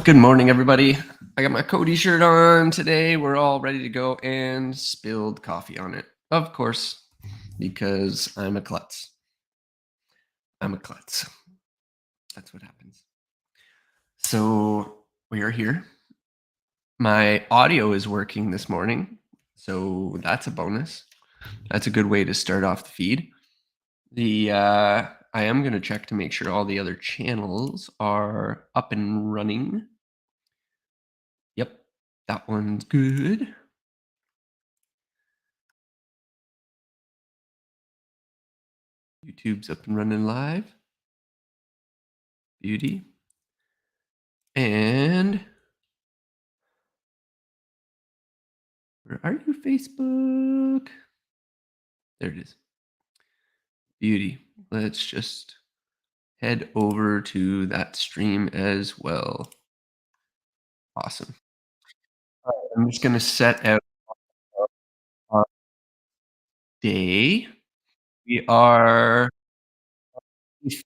Good morning, everybody. I got my Cody shirt on today. We're all ready to go and spilled coffee on it. Of course, because I'm a klutz. I'm a klutz. That's what happens. So we are here. My audio is working this morning. So that's a bonus. That's a good way to start off the feed. I am going to check to make sure all the other channels are up and running. Yep, that one's good. YouTube's up and running live. Beauty. And where are you, Facebook? There it is. Beauty. Let's just head over to that stream as well. Awesome. I'm just going to set out our day. We are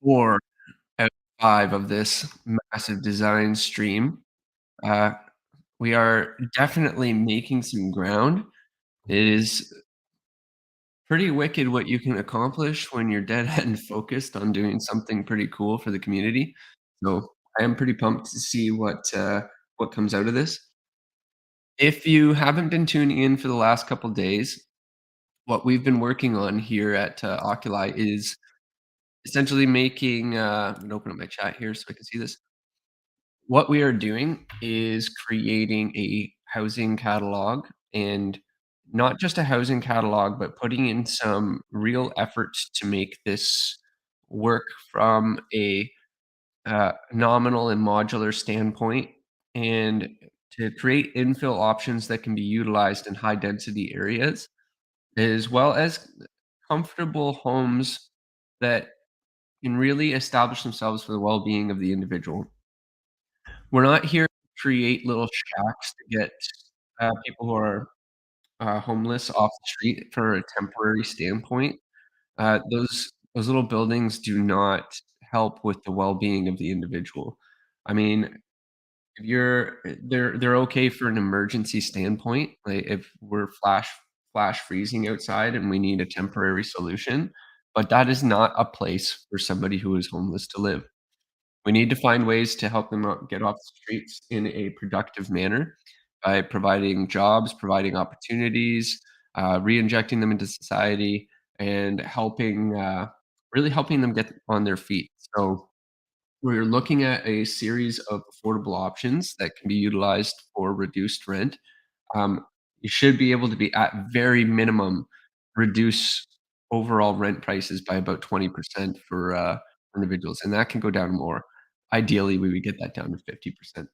4 out of 5 of this massive design stream. Uh, we are definitely making some ground. It is pretty wicked what you can accomplish when you're dead-end focused on doing something pretty cool for the community. So, I am pretty pumped to see what comes out of this. If you haven't been tuning in for the last couple days, what we've been working on here at, Oculi is essentially making, I'm gonna open up my chat here so I can see this. What we are doing is creating a housing catalog, and not just a housing catalog, but putting in some real efforts to make this work from a nominal and modular standpoint, and to create infill options that can be utilized in high density areas, as well as comfortable homes that can really establish themselves for the well-being of the individual. We're not here to create little shacks to get, people who are, homeless off the street for a temporary standpoint. Those little buildings do not help with the well-being of the individual. I mean, if you're they're okay for an emergency standpoint, like, if we're flash freezing outside and we need a temporary solution, but that is not a place for somebody who is homeless to live. We need to find ways to help them get off the streets in a productive manner by providing jobs, providing opportunities, re-injecting them into society, and really helping them get on their feet. So we're looking at a series of affordable options that can be utilized for reduced rent. You should be able to be at very minimum reduce overall rent prices by about 20% for individuals, and that can go down more. Ideally, we would get that down to 50%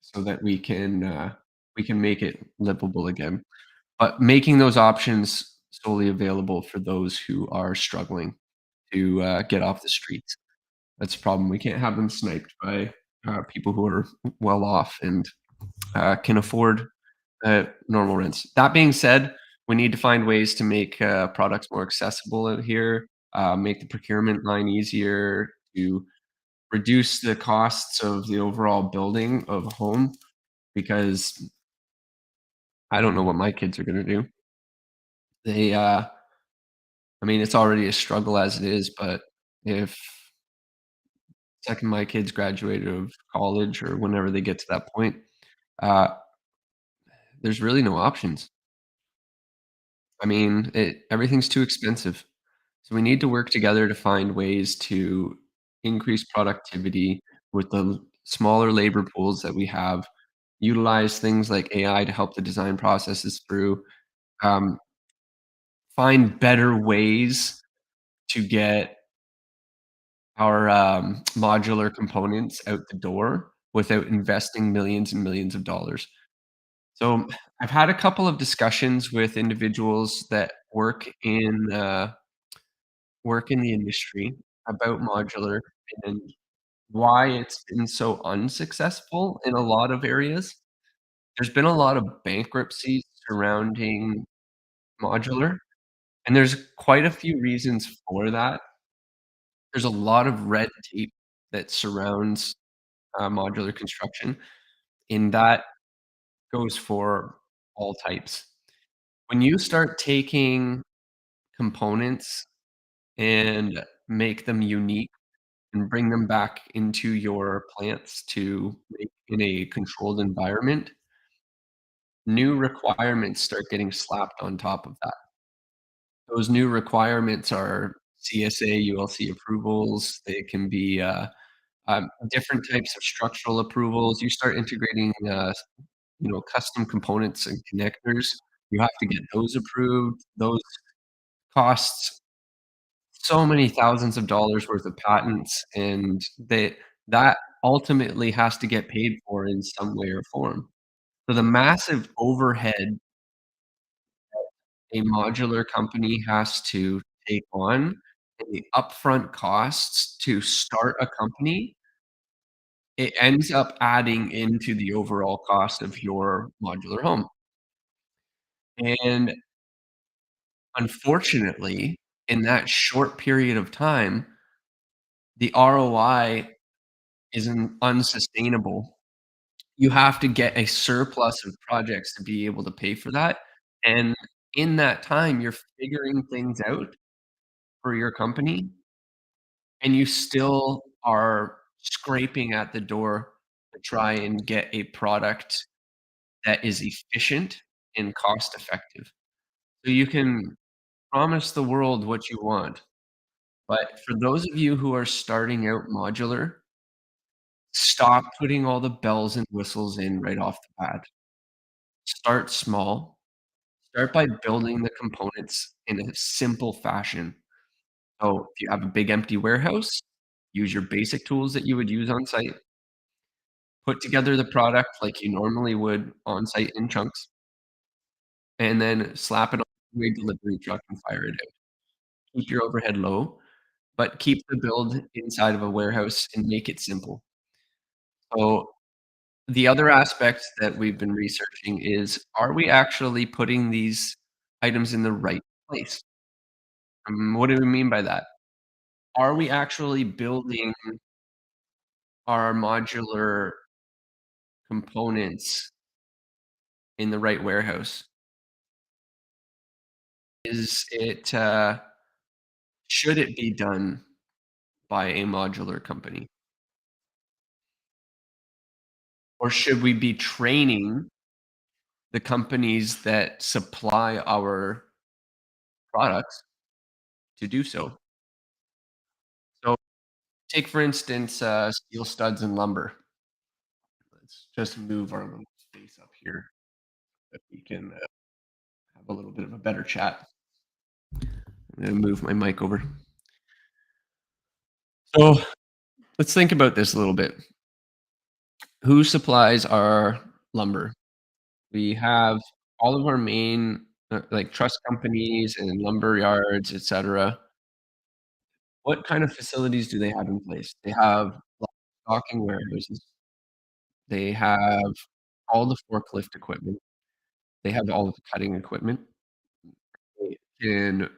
so that we can make it livable again. But making those options solely available for those who are struggling to get off the streets. That's the problem. We can't have them sniped by people who are well off and can afford normal rents. That being said, we need to find ways to make products more accessible out here, make the procurement line easier, to reduce the costs of the overall building of a home, because I don't know what my kids are gonna do. They, I mean, it's already a struggle as it is, but if second my kids graduate of college or whenever they get to that point, uh, there's really no options. I mean, everything's too expensive. So we need to work together to find ways to increase productivity with the smaller labor pools that we have, utilize things like AI to help the design processes through, um, find better ways to get our modular components out the door without investing millions and millions of dollars. So I've had a couple of discussions with individuals that work in the industry about modular and why it's been so unsuccessful in a lot of areas. There's been a lot of bankruptcies surrounding modular, and there's quite a few reasons for that. There's a lot of red tape that surrounds modular construction, and that goes for all types. When you start taking components and make them unique and bring them back into your plants to make in a controlled environment, new requirements start getting slapped on top of that. Those new requirements are CSA, ULC approvals. They can be, different types of structural approvals. You start integrating, custom components and connectors. You have to get those approved. Those costs so many thousands of dollars worth of patents, and that ultimately has to get paid for in some way or form. So the massive overhead a modular company has to take on and the upfront costs to start a company, it ends up adding into the overall cost of your modular home. And unfortunately, in that short period of time, the ROI isn't unsustainable. You have to get a surplus of projects to be able to pay for that, and in that time, you're figuring things out for your company, and you still are scraping at the door to try and get a product that is efficient and cost effective. So you can promise the world what you want, but for those of you who are starting out modular, stop putting all the bells and whistles in right off the bat. Start small. Start by building the components in a simple fashion. So if you have a big empty warehouse, use your basic tools that you would use on site. Put together the product like you normally would on site in chunks, and then slap it on a delivery truck and fire it out. Keep your overhead low, but keep the build inside of a warehouse and make it simple. So the other aspect that we've been researching is, are we actually putting these items in the right place? What do we mean by that? Are we actually building our modular components in the right warehouse? Is it, should it be done by a modular company? Or should we be training the companies that supply our products to do so? So, take for instance, steel studs and lumber. Let's just move our little space up here that we can, have a little bit of a better chat. I'm gonna move my mic over. So, let's think about this a little bit. Who supplies our lumber? We have all of our main, like, truss companies and lumber yards, etcetera. What kind of facilities do they have in place? They have stocking warehouses. They have all the forklift equipment. They have all of the cutting equipment. They can,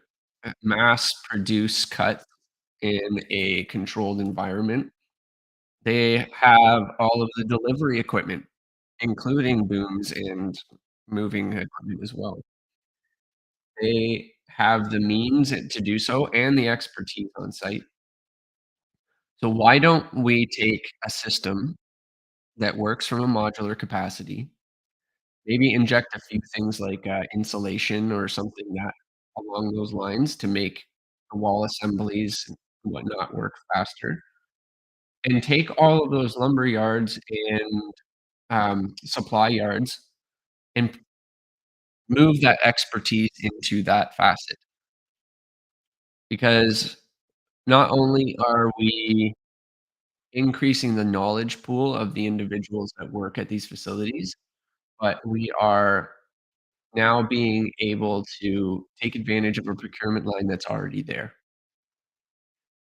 mass produce cut in a controlled environment. They have all of the delivery equipment, including booms and moving equipment as well. They have the means to do so and the expertise on site. So why don't we take a system that works from a modular capacity, maybe inject a few things like, insulation or something that along those lines to make the wall assemblies and whatnot work faster, and take all of those lumber yards and, supply yards and move that expertise into that facet. Because not only are we increasing the knowledge pool of the individuals that work at these facilities, but we are now being able to take advantage of a procurement line that's already there.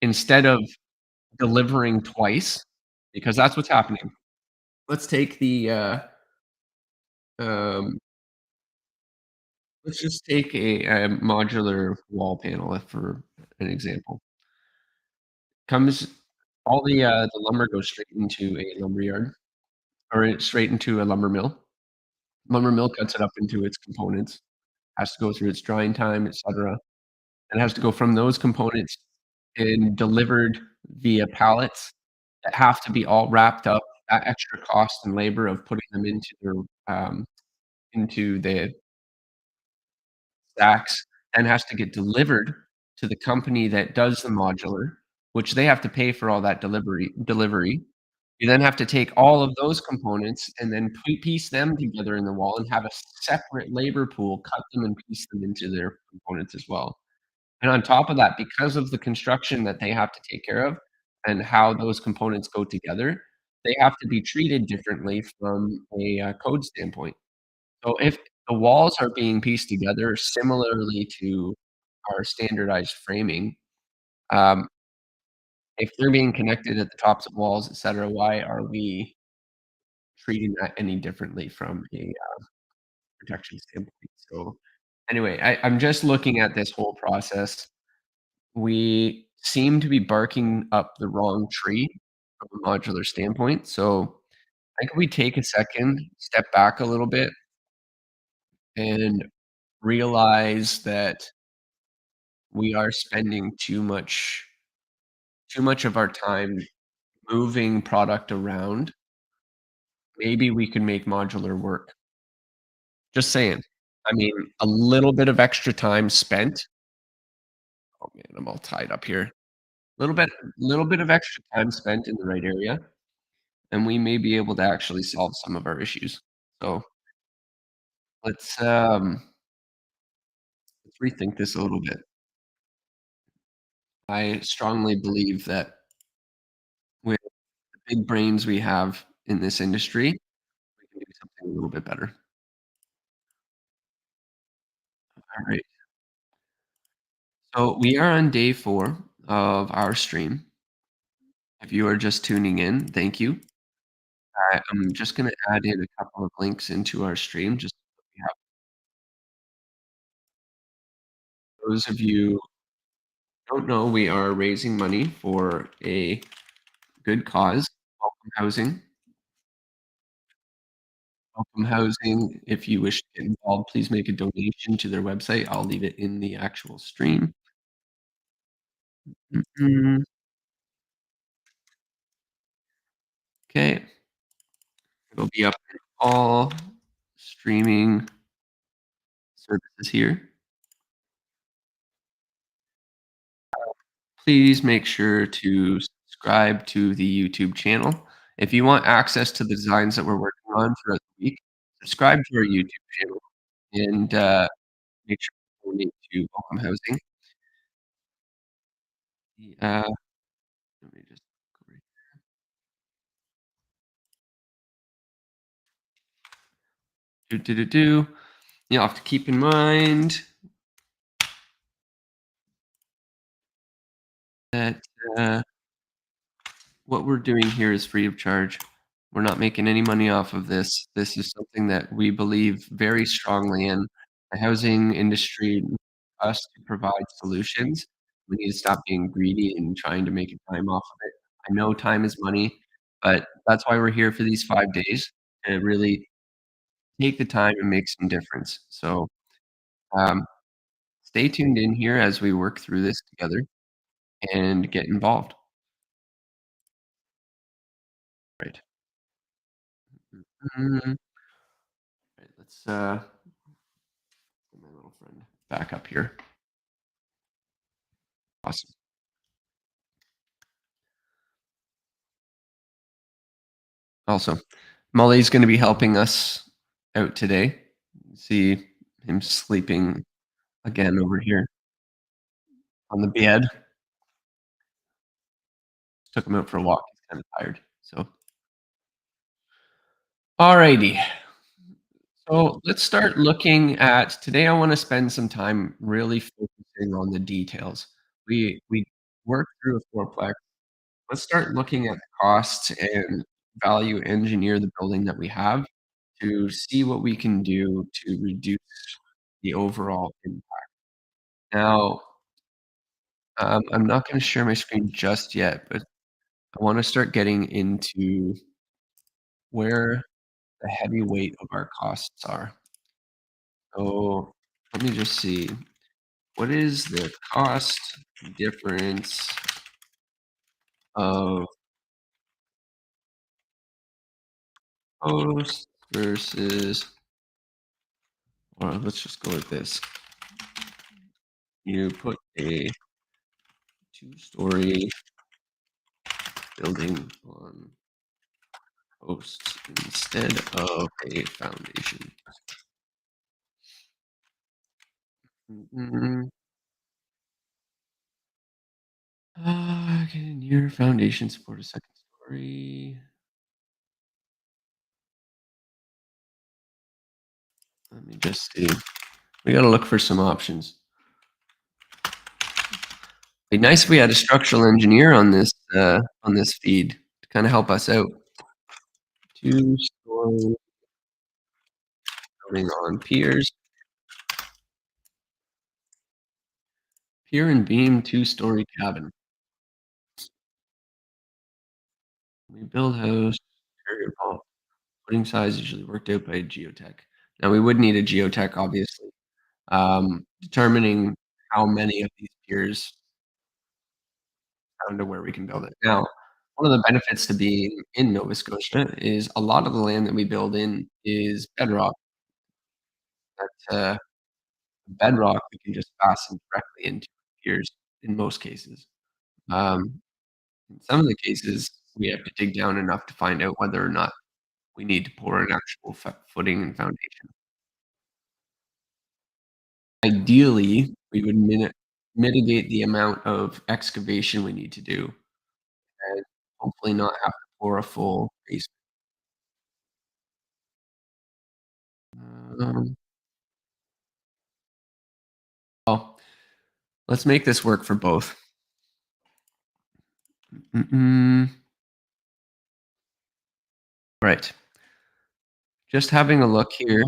Instead of delivering twice, because that's what's happening. Let's take the, um, let's just take a modular wall panel for an example. Comes All the lumber goes straight into a lumber yard or straight into a lumber mill. Lumber mill cuts it up into its components, has to go through its drying time, etcetera, and has to go from those components and delivered via pallets that have to be all wrapped up. That extra cost and labor of putting them into the stacks and has to get delivered to the company that does the modular, which they have to pay for all that delivery. You then have to take all of those components and then piece them together in the wall and have a separate labor pool cut them and piece them into their components as well. And on top of that, because of the construction that they have to take care of and how those components go together, they have to be treated differently from a, code standpoint. So if the walls are being pieced together similarly to our standardized framing, um, if they're being connected at the tops of walls, etcetera, why are we treating that any differently from a, protection standpoint? So, anyway, I'm just looking at this whole process. We seem to be barking up the wrong tree from a modular standpoint, so I think we take a second, step back a little bit, and realize that we are spending too much of our time moving product around. Maybe we can make modular work. Just saying. I mean, a little bit of extra time spent. Oh, man, I'm all tied up here. Little bit of extra time spent in the right area, and we may be able to actually solve some of our issues. So, let's, um, let's rethink this a little bit. I strongly believe that with the big brains we have in this industry, we can do something a little bit better. Alright. So, we are on day 4 of our stream. If you are just tuning in, thank you. I'm just gonna add in a couple of links into our stream just so we have those of you who don't know, we are raising money for a good cause, Welcome Housing. Welcome Housing, if you wish to get involved, please make a donation to their website. I'll leave it in the actual stream. Mhm. Okay, it'll be up in all streaming services here. Please make sure to subscribe to the YouTube channel. If you want access to the designs that we're working on throughout the week, subscribe to our YouTube channel and, make sure to donate to Welcome Housing. The, let me just go right do, do, do, do. You'll have to keep in mind that, uh, what we're doing here is free of charge. We're not making any money off of this. This is something that we believe very strongly in. The housing industry needs us to provide solutions. We need to stop being greedy and trying to make a dime off of it. I know time is money, but that's why we're here for these 5 days, to really take the time and make some difference. So, um, stay tuned in here as we work through this together and get involved. Right. Mhm. Right, let's, get my little friend back up here. Awesome. Also, Molly's gonna be helping us out today. See him sleeping again over here on the bed. Took him out for a walk. He's kinda tired. So, alrighty. So let's start looking at today. I wanna spend some time really focusing on the details. We worked through a fourplex. Let's start looking at the costs and value engineer the building that we have to see what we can do to reduce the overall impact. Now, I'm not gonna share my screen just yet, but I wanna start getting into where the heavy weight of our costs are. So, let me just see. What is the cost difference of posts versus or let's just go with this. You put a two-story building on posts instead of a foundation. Mm, can your foundation support a second story? Let me just see. We gotta look for some options. Be nice if we had a structural engineer on this feed to kinda help us out. Two-story building on piers, pier and beam two-story cabin. We build house, area pump, footing size usually worked out by a geotech. Now we would need a geotech, obviously. Determining how many of these piers down to where we can build it. Now, one of the benefits to being in Nova Scotia is a lot of the land that we build in is bedrock. That, bedrock we can just fasten directly into piers in most cases. Um, in some of the cases, we have to dig down enough to find out whether or not we need to pour an actual footing and foundation. Ideally, we would mitigate the amount of excavation we need to do and hopefully not have to pour a full basement. Um, well, let's make this work for both. Mm-mm. Right. Just having a look here.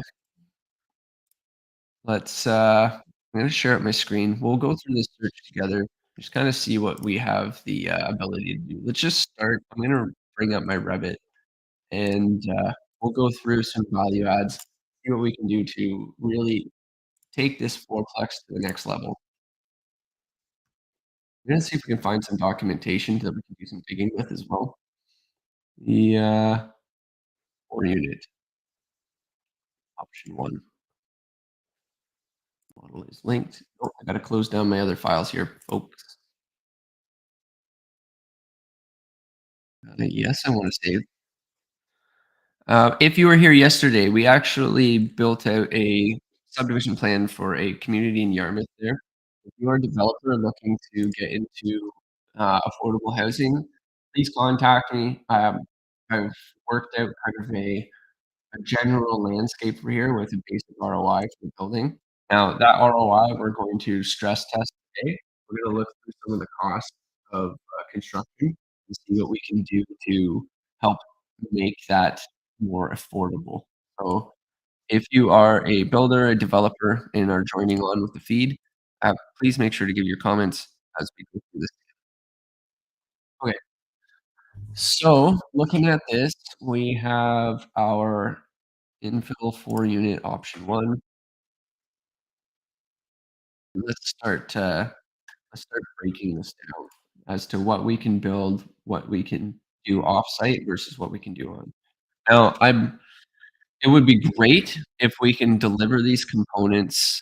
Let's, I'm gonna share out my screen. We'll go through this search together, just kinda see what we have the, ability to do. Let's just start. I'm gonna bring up my Revit, and, we'll go through some value adds, see what we can do to really take this fourplex to the next level. I'm gonna see if we can find some documentation that we can do some digging with as well. The, 4 unit, option 1. Model is linked. Oh, I gotta close down my other files here, folks. Yes, I wanna save. If you were here yesterday, we actually built out a subdivision plan for a community in Yarmouth there. If you are a developer looking to get into, affordable housing, please contact me. I've worked out kind of a general landscape for here with a basic ROI for the building. Now that ROI, we're going to stress test today. We're gonna look through some of the costs of, construction and see what we can do to help make that more affordable. So, if you are a builder, a developer, and are joining on with the feed, please make sure to give your comments as we go through this. Okay, so looking at this, we have our infill 4 unit option 1. Let's start breaking this down as to what we can build, what we can do offsite versus what we can do on. Now, it would be great if we can deliver these components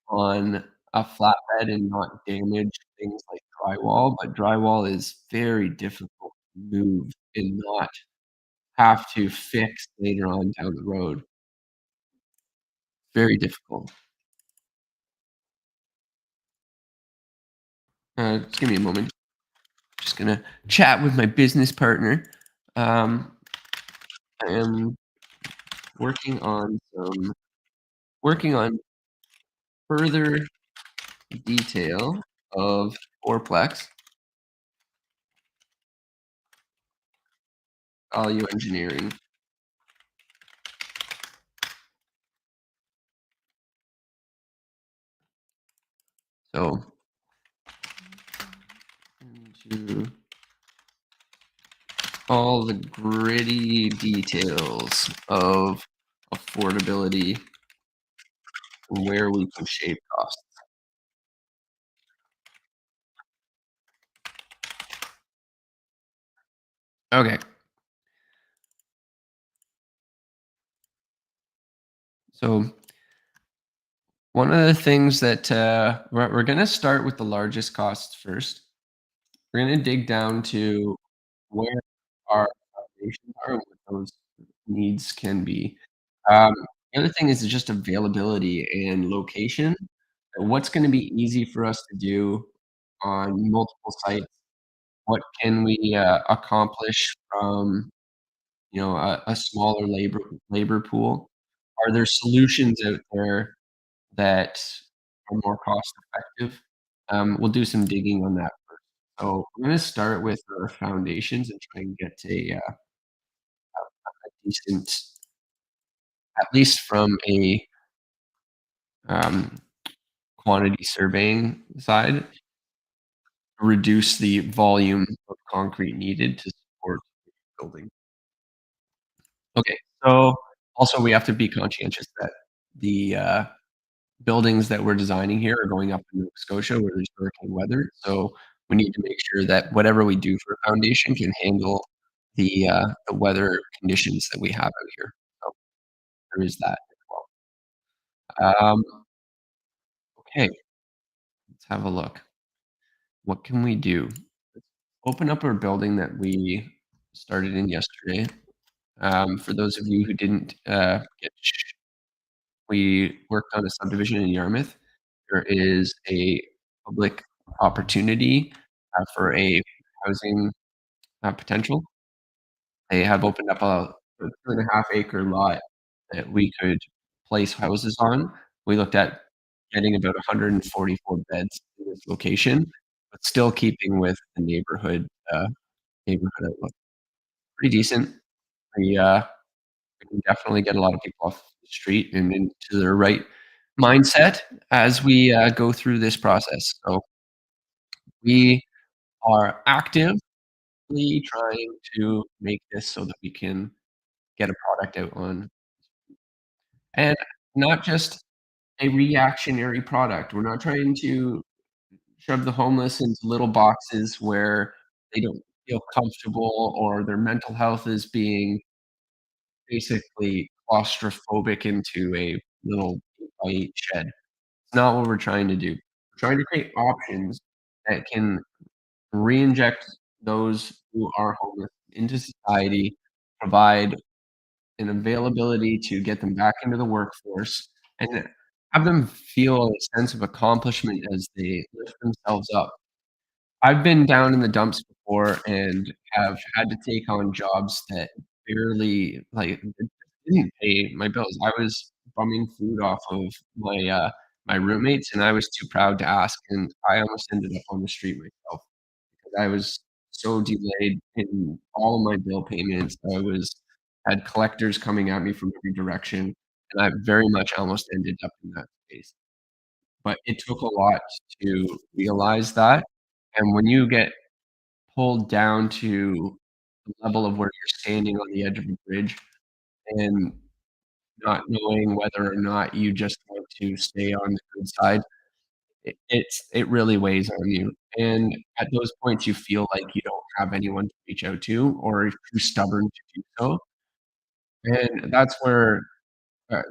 on a flatbed and not damage things like drywall, but drywall is very difficult to move and not have to fix later on down the road. Very difficult. Just give me a moment. Just gonna chat with my business partner. Um, I am working on working on further detail of fourplex value engineering. So into all the gritty details of affordability and where we can shave costs. Okay, so one of the things that we're going to start with the largest costs first. We're going to dig down to where our foundations are and what those needs can be. Um, the other thing is just availability and location. What's going to be easy for us to do on multiple sites? What can we accomplish from a smaller labor pool? Are there solutions out there that are more cost effective? We'll do some digging on that first. So I'm going to start with our foundations and try and get a decent, at least from a um, quantity surveying side, reduce the volume of concrete needed to support building. Okay, so also we have to be conscientious that the buildings that we're designing here are going up in Nova Scotia where there's hurricane weather. So we need to make sure that whatever we do for a foundation can handle the weather conditions that we have out here. So there is that as well. Okay, let's have a look. What can we do? Let's open up our building that we started in yesterday. For those of you who didn't we worked on a subdivision in Yarmouth. There is a public opportunity for a housing potential. They have opened up a 2.5 acre lot that we could place houses on. We looked at getting about 144 beds in this location, but still keeping with the neighborhood outlook. Pretty decent. We, uh, we can definitely get a lot of people off the street and into their right mindset as we, go through this process. So we are actively trying to make this so that we can get a product out on and not just a reactionary product. We're not trying to shove the homeless into little boxes where they don't feel comfortable or their mental health is being basically claustrophobic into a little 8 by 8 shed. It's not what we're trying to do. We're trying to create options that can reinject those who are homeless into society, provide an availability to get them back into the workforce, and have them feel a sense of accomplishment as they lift themselves up. I've been down in the dumps before and have had to take on jobs that barely, like, didn't pay my bills. I was bumming food off of my roommates, and I was too proud to ask, and I almost ended up on the street myself because I was so delayed in all of my bill payments. Had collectors coming at me from every direction, and I very much almost ended up in that space. But it took a lot to realize that, and when you get pulled down to the level of where you're standing on the edge of a bridge and not knowing whether or not you just want to stay on the good side, it really weighs on you, and at those points, you feel like you don't have anyone to reach out to or if you're too stubborn to do so, and that's where,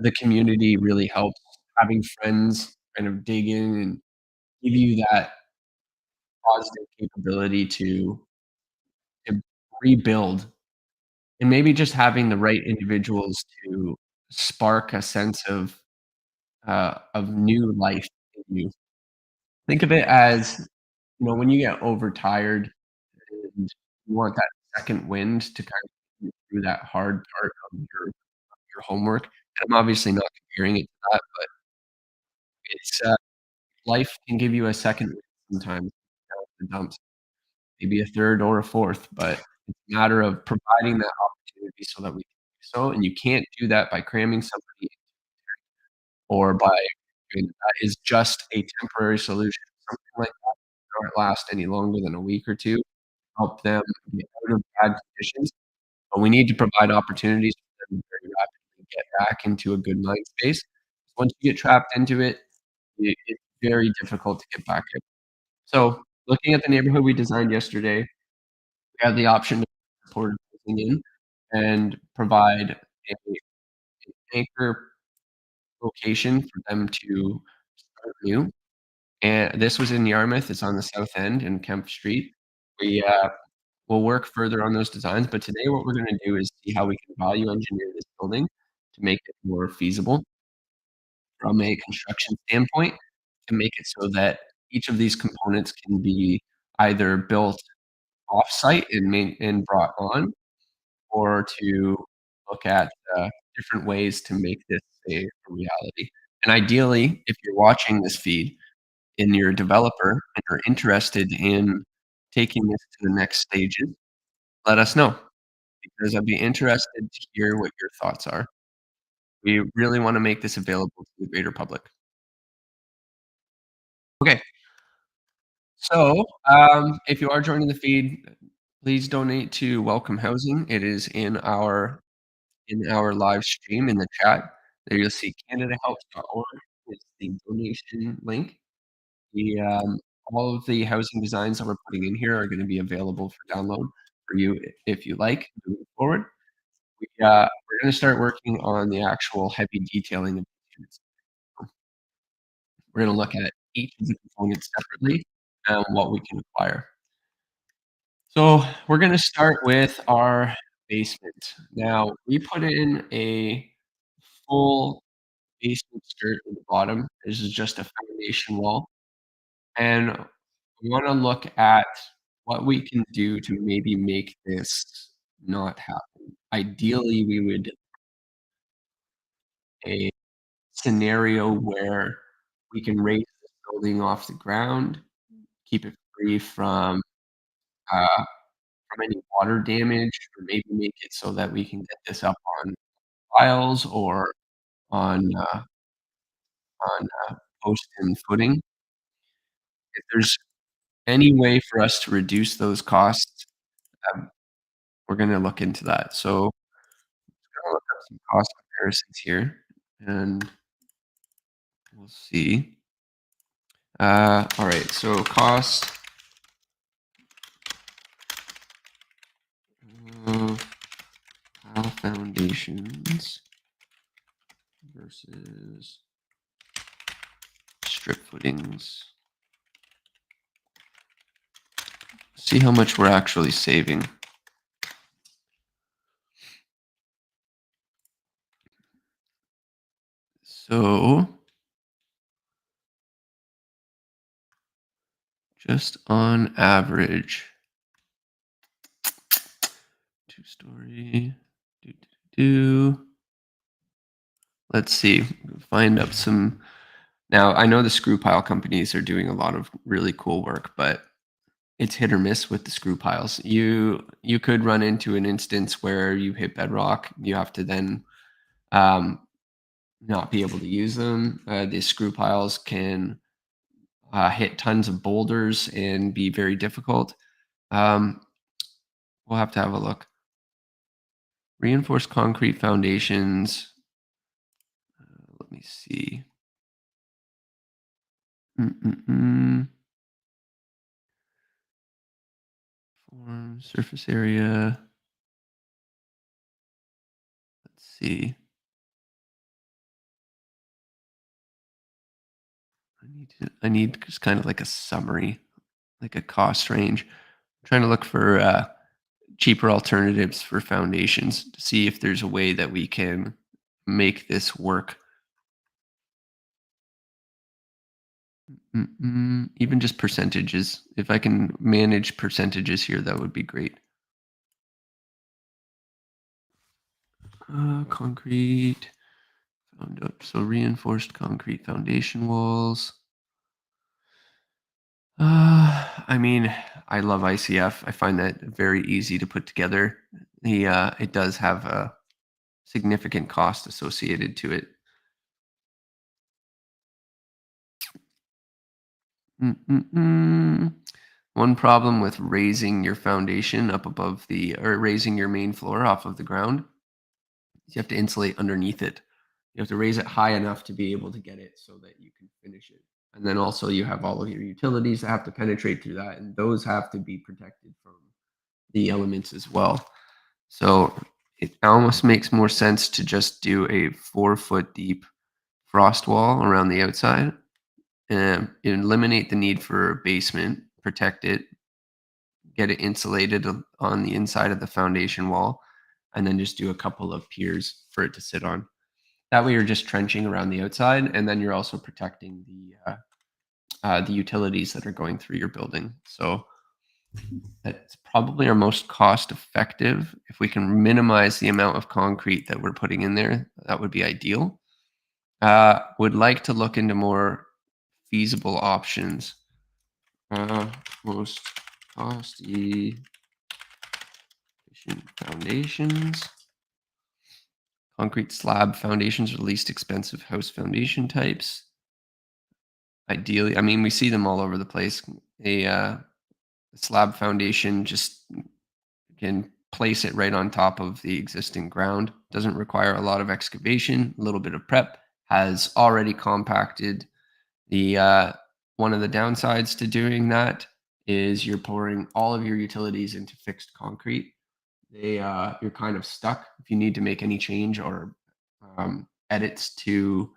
the community really helps, having friends kind of dig in and give you that positive capability to rebuild, and maybe just having the right individuals to spark a sense of new life in you. Think of it as, when you get overtired and you want that second wind to kind of get you through that hard part of your homework, and I'm obviously not comparing it to that, but it's, life can give you a second wind sometimes down in the dumps, maybe a third or a fourth, but it's a matter of providing that opportunity so that we can do so, and you can't do that by cramming somebody or by doing that is just a temporary solution. Something like that doesn't last any longer than a week or 2. help them get out of bad conditions, but we need to provide opportunities for them to very rapidly get back into a good mind space. Once you get trapped into it, it's very difficult to get back in. So, looking at the neighborhood we designed yesterday, we have the option to put supported housing in and provide an anchor location for them to start new. And this was in Yarmouth, it's on the south end in Kemp Street. We, will work further on those designs, but today what we're gonna do is see how we can value engineer this building to make it more feasible from a construction standpoint, to make it so that each of these components can be either built off-site and brought on, or to look at, different ways to make this a reality. And ideally, if you're watching this feed and you're a developer and are interested in taking this to the next stages, let us know, because I'd be interested to hear what your thoughts are. We really wanna make this available to the greater public. Okay, so, if you are joining the feed, please donate to Welcome Housing. It is in our live stream in the chat. There you'll see canadahelps.org is the donation link. The, all of the housing designs that we're putting in here are gonna be available for download for you if you like moving forward. We're gonna start working on the actual heavy detailing of these units. We're gonna look at each of the components separately and what we can acquire. So, we're gonna start with our basement. Now, we put in a full basement skirt at the bottom. This is just a foundation wall, and we wanna look at what we can do to maybe make this not happen. Ideally, we would a scenario where we can raise this building off the ground, keep it free from any water damage, or maybe make it so that we can get this up on piles or on, post and footing. If there's any way for us to reduce those costs, um, we're gonna look into that. So, gonna look up some cost comparisons here, and we'll see. Alright, so cost of tile foundations versus strip footings. See how much we're actually saving. So, just on average, two-story, do, do, do. Let's see, find up some. Now, I know the screw pile companies are doing a lot of really cool work, but it's hit or miss with the screw piles. You could run into an instance where you hit bedrock, you have to then, um, not be able to use them. The screw piles can, hit tons of boulders and be very difficult. Um, we'll have a look. Reinforced concrete foundations, let me see. Mm-mm-mm. Form, surface area. Let's see. I need just kind of like a summary, like a cost range. I'm trying to look for cheaper alternatives for foundations to see if there's a way that we can make this work. Even just percentages. If I can manage percentages here, that would be great. Concrete, found up. So reinforced concrete foundation walls. I mean, I love ICF. I find that very easy to put together. It does have a significant cost associated to it. Mm-mm-mm. One problem with raising your foundation up above or raising your main floor off of the ground is you have to insulate underneath it. You have to raise it high enough to be able to get it so that you can finish it. And then also you have all of your utilities that have to penetrate through that, and those have to be protected from the elements as well. So it almost makes more sense to just do a 4 foot deep frost wall around the outside and eliminate the need for a basement, protect it, get it insulated on the inside of the foundation wall, and then just do a couple of piers for it to sit on. That way, you're just trenching around the outside, and then you're also protecting the utilities that are going through your building. So that's probably our most cost effective. If we can minimize the amount of concrete that we're putting in there, that would be ideal. Would like to look into more feasible options. Most cost efficient foundations. Concrete slab foundations are the least expensive house foundation types. Ideally, I mean, we see them all over the place. A slab foundation just can place it right on top of the existing ground. Doesn't require a lot of excavation, a little bit of prep. Has already compacted. The one of the downsides to doing that is you're pouring all of your utilities into fixed concrete. You're kind of stuck if you need to make any change or edits to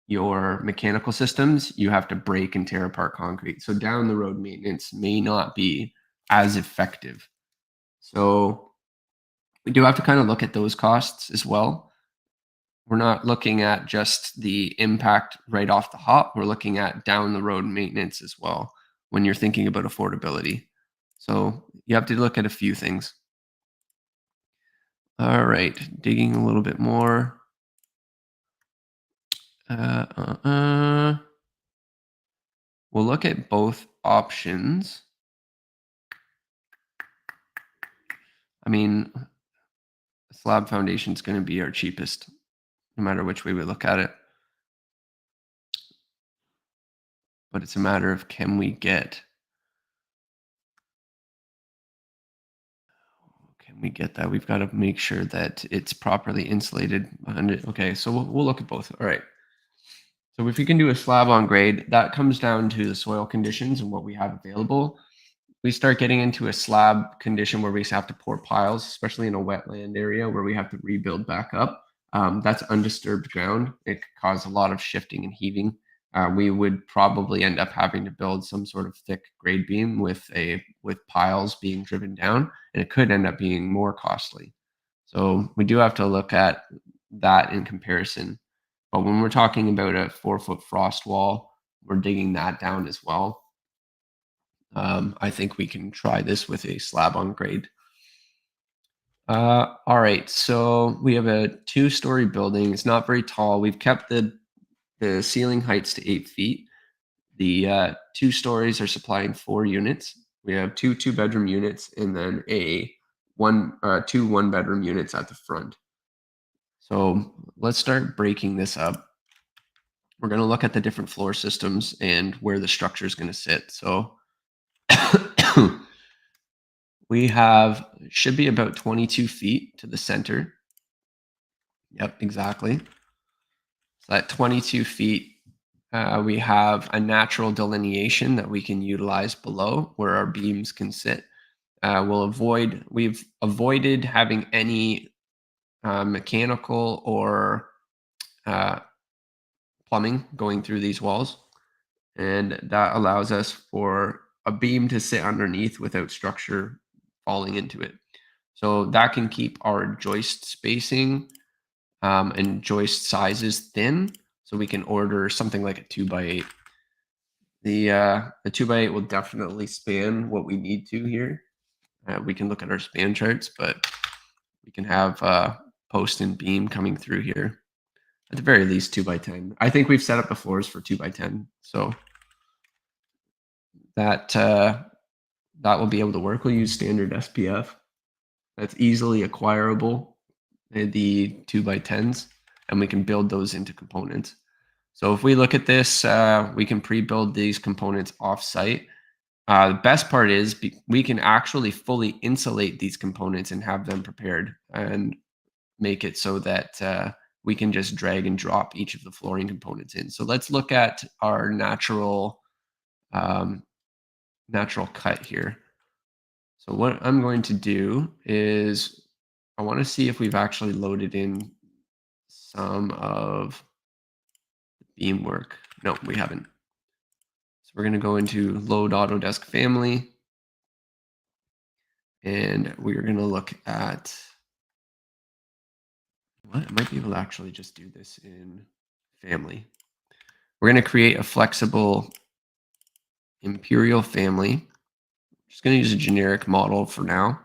your mechanical systems. You have to break and tear apart concrete. So down the road maintenance may not be as effective. So we do have to kind of look at those costs as well. We're not looking at just the impact right off the hop. We're looking at down the road maintenance as well when you're thinking about affordability. So you have to look at a few things. All right, digging a little bit more. We'll look at both options. I mean, slab foundation is going to be our cheapest, no matter which way we look at it. But it's a matter of can we get that? We've got to make sure that it's properly insulated behind it. Okay, so we'll look at both. All right. So if we can do a slab on grade, that comes down to the soil conditions and what we have available. We start getting into a slab condition where we have to pour piles, especially in a wetland area where we have to rebuild back up. That's undisturbed ground. It could cause a lot of shifting and heaving. We would probably end up having to build some sort of thick grade beam with piles being driven down, and it could end up being more costly. So we do have to look at that in comparison. But when we're talking about a 4 foot frost wall, we're digging that down as well. I think we can try this with a slab on grade. All right, so we have a 2-story building. It's not very tall. We've kept the ceiling heights to 8 feet. The 2 stories are supplying 4 units. We have two 2-bedroom units and then two 1-bedroom units at the front. So let's start breaking this up. We're going to look at the different floor systems and where the structure is going to sit. So we should be about 22 feet to the center. Yep, exactly. So at 22 feet, we have a natural delineation that we can utilize below where our beams can sit. We've avoided having any mechanical or plumbing going through these walls. And that allows us for a beam to sit underneath without structure falling into it. So that can keep our joist spacing and joist sizes thin. So we can order something like a 2x8. The 2x8 will definitely span what we need to here. We can look at our span charts, but we can have post and beam coming through here. At the very least, 2x10. I think we've set up the floors for 2x10. So that will be able to work. We'll use standard SPF. That's easily acquirable, the 2x10s, and we can build those into components. So if we look at this, we can pre-build these components off-site. The best part is we can actually fully insulate these components and have them prepared and make it so that we can just drag and drop each of the flooring components in. So let's look at our um, natural cut here. So what I'm going to do is I want to see if we've actually loaded in some of the beam work. No, we haven't. So we're going to go into load Autodesk family, and we're going to look at what I might be able to actually just do this in family. We're going to create a flexible imperial family. I'm just going to use a generic model for now.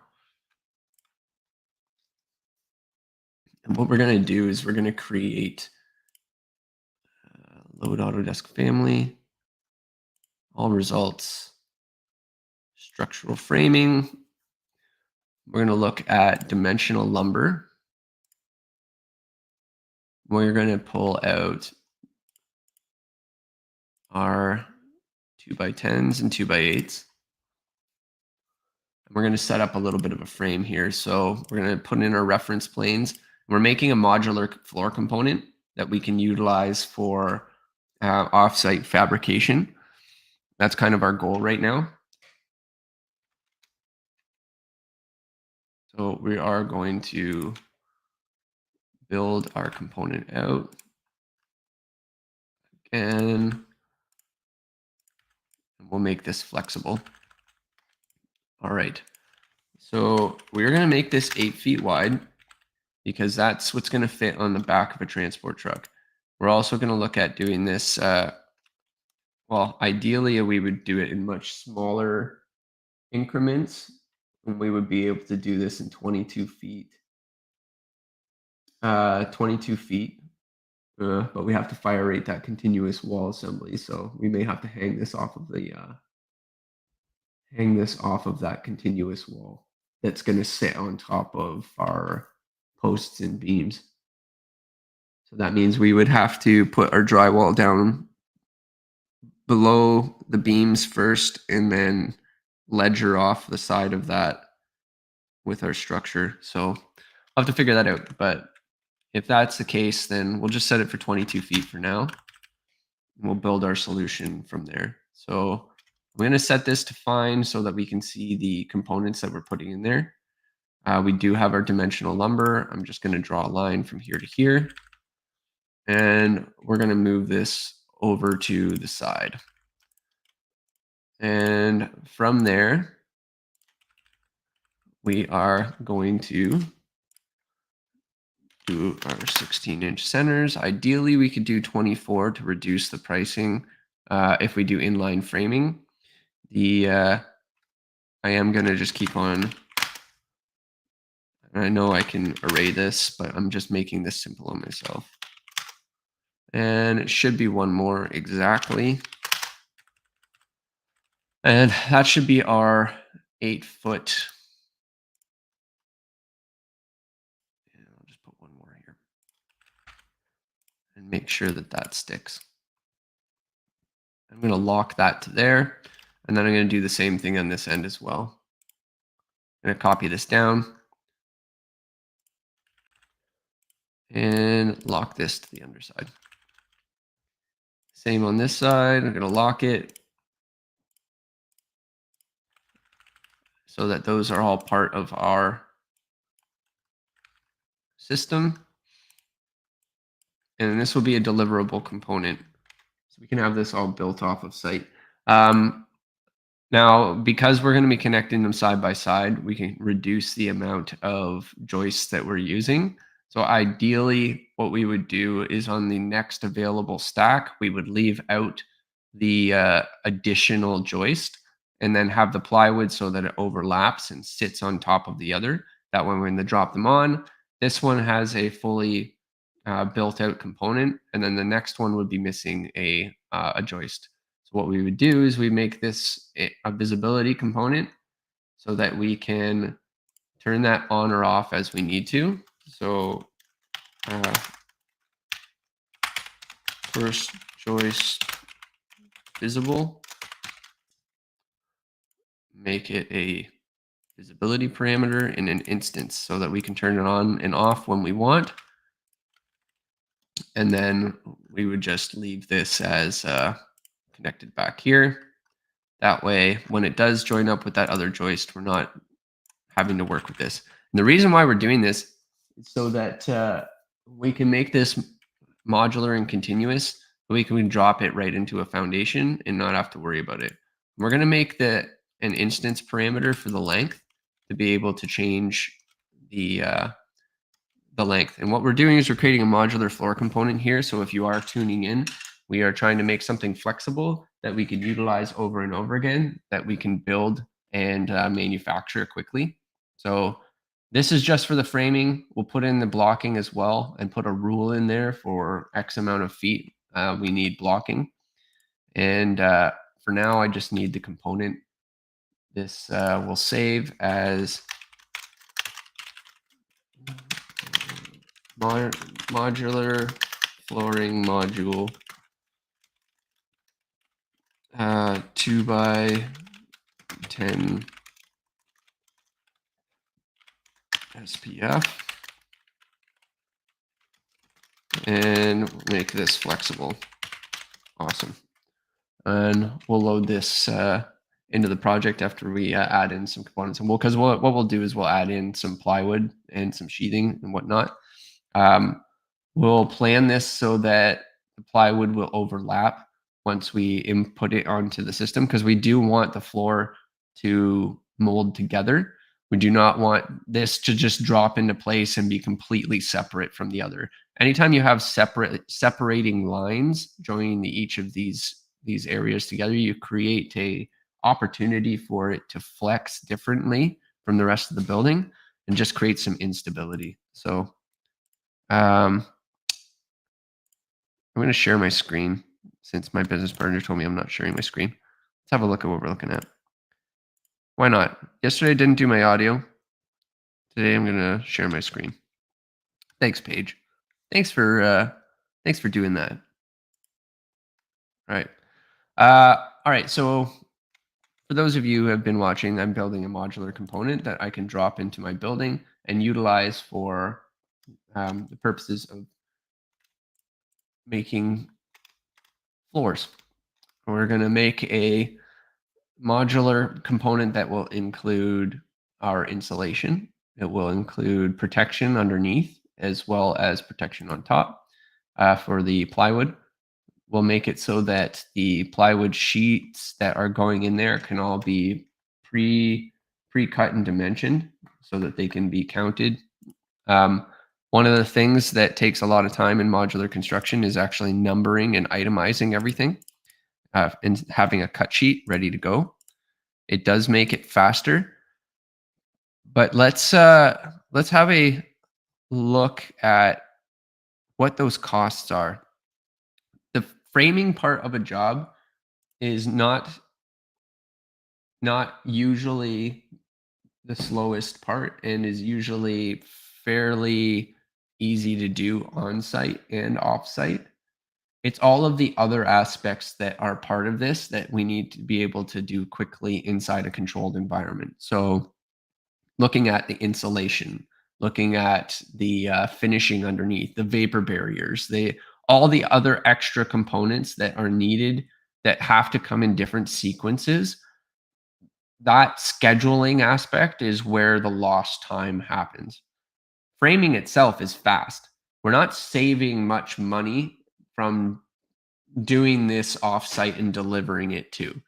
And what we're going to do is we're going to create load Autodesk family, all results, structural framing. We're going to look at dimensional lumber. We're going to pull out our 2x10s and 2x8s. And we're going to set up a little bit of a frame here. So we're going to put in our reference planes. We're making a modular floor component that we can utilize for offsite fabrication. That's kind of our goal right now. So we are going to build our component out again. And we'll make this flexible. All right. So we're going to make this 8 feet wide because that's what's going to fit on the back of a transport truck. We're also going to look at doing this. Well, ideally, we would do it in much smaller increments, and we would be able to do this in 22 feet. 22 feet, but we have to fire rate that continuous wall assembly, so we may have to hang this off of that continuous wall that's going to sit on top of our posts and beams. So that means we would have to put our drywall down below the beams first and then ledger off the side of that with our structure. So I'll have to figure that out. But if that's the case, then we'll just set it for 22 feet for now. And we'll build our solution from there. So I'm going to set this to fine so that we can see the components that we're putting in there. We do have our dimensional lumber. I'm just going to draw a line from here to here. And we're going to move this over to the side. And from there, we are going to do our 16-inch centers. Ideally, we could do 24 to reduce the pricing if we do inline framing. I am going to just keep on. I know I can array this, but I'm just making this simple on myself. And it should be one more exactly. And that should be our 8-foot. And I'll just put one more here and make sure that that sticks. I'm going to lock that to there. And then I'm going to do the same thing on this end as well. I'm going to copy this down and lock this to the underside. Same on this side. I'm going to lock it so that those are all part of our system. And this will be a deliverable component. So we can have this all built off of site. Now, because we're going to be connecting them side by side, we can reduce the amount of joists that we're using. So ideally, what we would do is on the next available stack, we would leave out the additional joist and then have the plywood so that it overlaps and sits on top of the other. That way, when they drop them on, this one has a fully built out component, and then the next one would be missing a joist. So what we would do is we make this a visibility component so that we can turn that on or off as we need to. So first joist visible. make it a visibility parameter in an instance so that we can turn it on and off when we want. And then we would just leave this as connected back here. That way, when it does join up with that other joist, we're not having to work with this. And the reason why we're doing this is so that we can make this modular and continuous, so we can drop it right into a foundation and not have to worry about it. We're going to make an instance parameter for the length to be able to change the length. And what we're doing is we're creating a modular floor component here. So if you are tuning in, we are trying to make something flexible that we can utilize over and over again, that we can build and manufacture quickly. So this is just for the framing. We'll put in the blocking as well and put a rule in there for X amount of feet we need blocking. And for now, I just need the component. This will save as modular flooring module 2 by 10 SPF, and make this flexible. Awesome. And we'll load this into the project after we add in some components. And because what we'll do is we'll add in some plywood and some sheathing and whatnot. We'll plan this so that the plywood will overlap once we input it onto the system, because we do want the floor to mold together. We do not want this to just drop into place and be completely separate from the other. Anytime you have separating lines joining each of these areas together, you create a opportunity for it to flex differently from the rest of the building and just create some instability. So I'm going to share my screen since my business partner told me I'm not sharing my screen. Let's have a look at what we're looking at. Why not? Yesterday I didn't do my audio. Today I'm going to share my screen. Thanks, Paige. Thanks for doing that. All right. All right. So for those of you who have been watching, I'm building a modular component that I can drop into my building and utilize for the purposes of making floors. We're going to make a modular component that will include our insulation. It will include protection underneath as well as protection on top. For the plywood, we'll make it so that the plywood sheets that are going in there can all be pre-cut and dimensioned so that they can be counted. One of the things that takes a lot of time in modular construction is actually numbering and itemizing everything and having a cut sheet ready to go. It does make it faster, but let's have a look at what those costs are. The framing part of a job is not usually the slowest part and is usually fairly easy to do on site and off site. It's all of the other aspects that are part of this that we need to be able to do quickly inside a controlled environment. So looking at the insulation, looking at the finishing underneath, the vapor barriers, all the other extra components that are needed that have to come in different sequences. That scheduling aspect is where the lost time happens. Framing itself is fast. We're not saving much money from doing this offsite and delivering it too.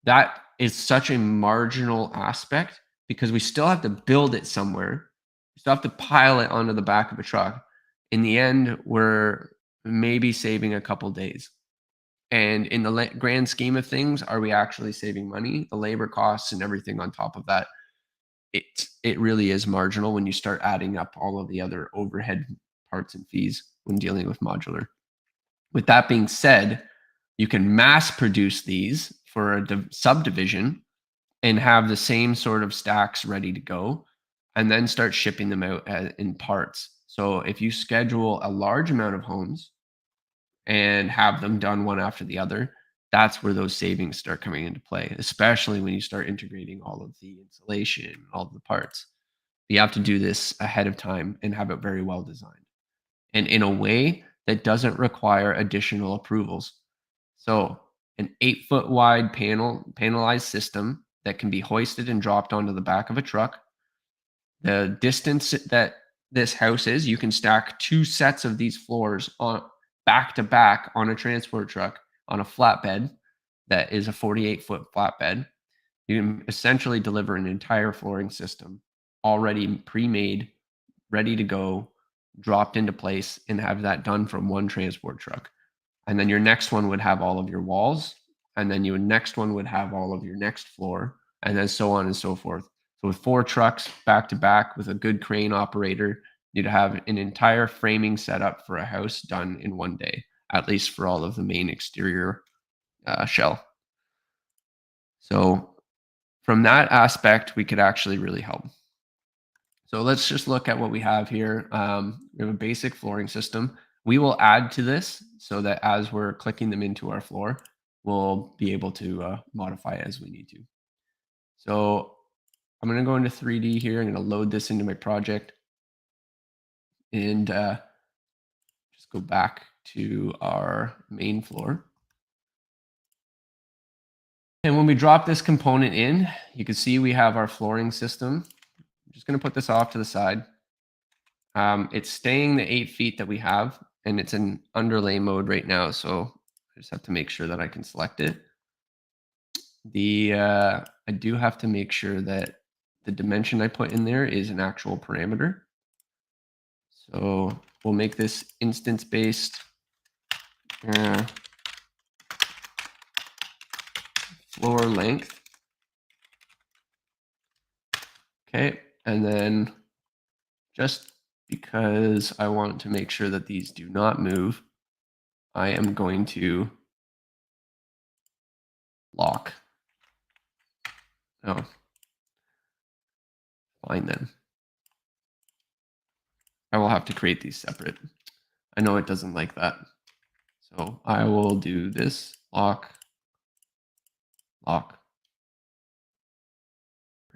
That is such a marginal aspect because we still have to build it somewhere. We still have to pile it onto the back of a truck. In the end, we're maybe saving a couple days. And in the grand scheme of things, are we actually saving money? The labor costs and everything on top of that, it really is marginal when you start adding up all of the other overhead parts and fees when dealing with modular. With that being said, you can mass produce these for a subdivision and have the same sort of stacks ready to go and then start shipping them out in parts. So if you schedule a large amount of homes and have them done one after the other, that's where those savings start coming into play, especially when you start integrating all of the insulation, all of the parts. You have to do this ahead of time and have it very well designed and in a way that doesn't require additional approvals. So, an 8-foot wide panelized system that can be hoisted and dropped onto the back of a truck. The distance that this house is, you can stack 2 sets of these floors on back to back on a transport truck on a flatbed that is a 48-foot flatbed. You can essentially deliver an entire flooring system already pre-made, ready to go, dropped into place, and have that done from one transport truck. And then your next one would have all of your walls, and then your next one would have all of your next floor, and then so on and so forth. So with 4 trucks back to back with a good crane operator, you'd have an entire framing setup for a house done in one day, at least for all of the main exterior shell. So from that aspect, we could actually really help. So let's just look at what we have here. We have a basic flooring system. We will add to this so that as we're clicking them into our floor, we'll be able to modify it as we need to. So I'm going to go into 3D here. I'm going to load this into my project and just go back to our main floor. And when we drop this component in, you can see we have our flooring system. I'm just going to put this off to the side. It's staying the 8 feet that we have, and it's in underlay mode right now. So I just have to make sure that I can select it. I do have to make sure that the dimension I put in there is an actual parameter. So we'll make this instance-based floor length. Okay, and then just because I want to make sure that these do not move, I am going to lock. Oh, fine then. I will have to create these separate. I know it doesn't like that. So I will do this lock, lock.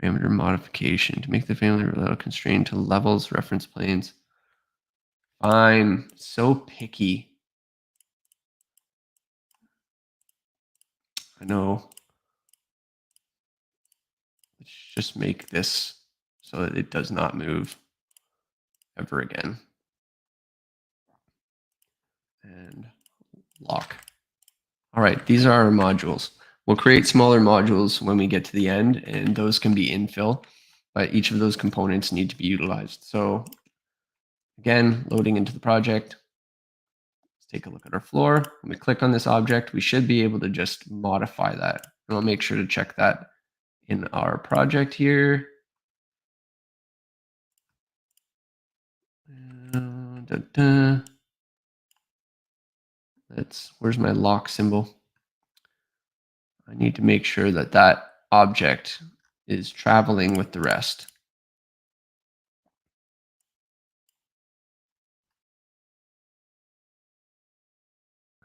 Parameter modification to make the family related constrained to levels, reference planes. Fine. So picky. I know. Let's just make this so that it does not move ever again. And lock. All right, these are our modules. We'll create smaller modules when we get to the end, and those can be infill, but each of those components need to be utilized. So again, loading into the project. Let's take a look at our floor. When we click on this object, we should be able to just modify that. And I'll make sure to check that in our project here. Where's my lock symbol? I need to make sure that that object is traveling with the rest.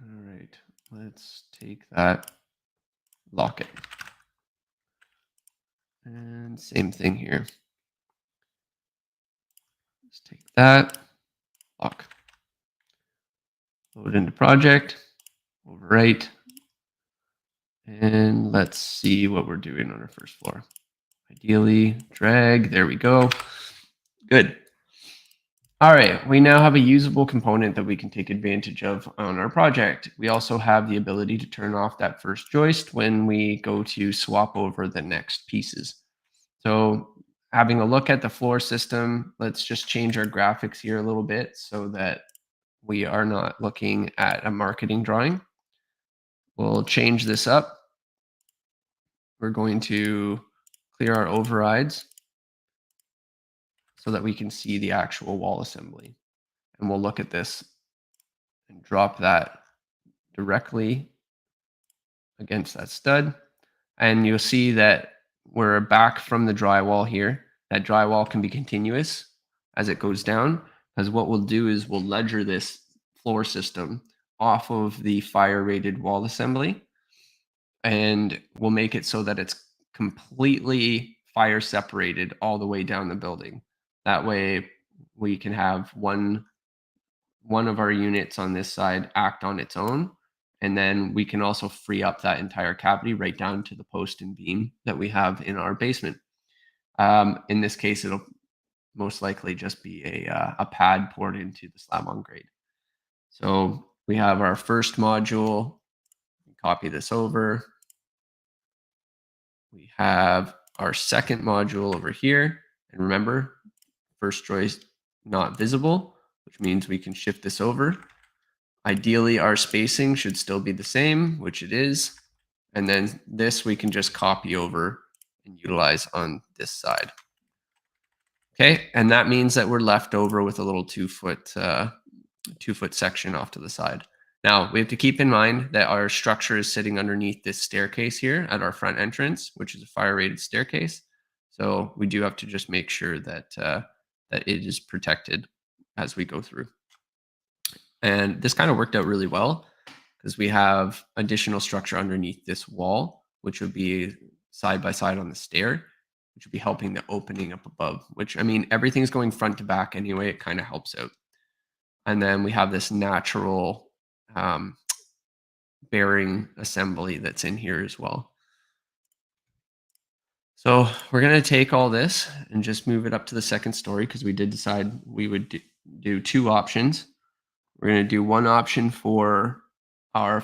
All right, let's take that, lock it. And same thing here. Let's take that, lock. Load into project, overwrite, and let's see what we're doing on our first floor. Ideally, drag, there we go. Good. All right, we now have a usable component that we can take advantage of on our project. We also have the ability to turn off that first joist when we go to swap over the next pieces. So having a look at the floor system, let's just change our graphics here a little bit so that we are not looking at a marketing drawing. We'll change this up. We're going to clear our overrides so that we can see the actual wall assembly. And we'll look at this and drop that directly against that stud. And you'll see that we're back from the drywall here. That drywall can be continuous as it goes down, because what we'll do is we'll ledger this floor system off of the fire rated wall assembly. and we'll make it so that it's completely fire separated all the way down the building. That way we can have one of our units on this side act on its own, and then we can also free up that entire cavity right down to the post and beam that we have in our basement. In this case, it'll most likely just be a pad poured into the slab on grade. So we have our first module. Copy this over. We have our second module over here. And remember, first joist not visible, which means we can shift this over. Ideally, our spacing should still be the same, which it is. And then this we can just copy over and utilize on this side. Okay, and that means that we're left over with a little 2 foot section off to the side. Now, we have to keep in mind that our structure is sitting underneath this staircase here at our front entrance, which is a fire rated staircase. So we do have to just make sure that that it is protected as we go through. And this kind of worked out really well because we have additional structure underneath this wall, which would be side by side on the stair, which would be helping the opening up above, which, I mean, everything's going front to back anyway. It kind of helps out. And then we have this natural um, bearing assembly that's in here as well. So we're going to take all this and just move it up to the second story because we did decide we would do 2 options. We're going to do one option for our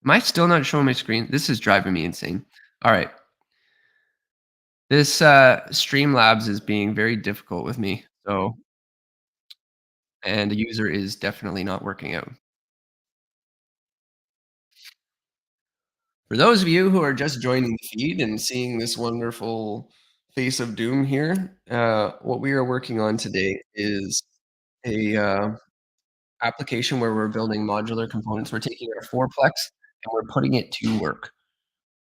Am I still not showing my screen? This is driving me insane. All right. This Streamlabs is being very difficult with me. So, and the user is definitely not working out. For those of you who are just joining the feed and seeing this wonderful face of doom here, what we are working on today is a application where we're building modular components. We're taking our fourplex and we're putting it to work.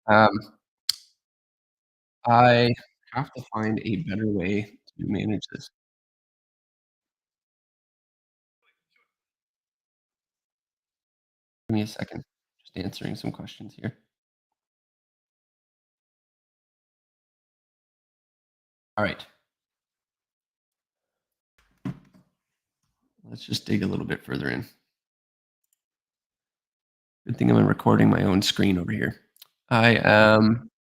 Um, I have to find a better way to manage this. Give me a second. Just answering some questions here. All right. Let's just dig a little bit further in. Good thing I'm recording my own screen over here. I am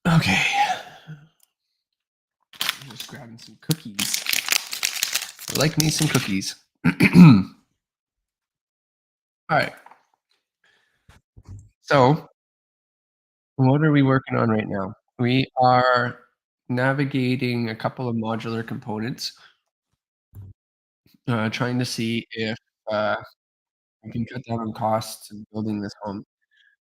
Okay. I'm just grabbing some cookies. I like me some cookies. All right. So, what are we working on right now? We are navigating a couple of modular components, trying to see if uh, we can cut down on costs in building this home.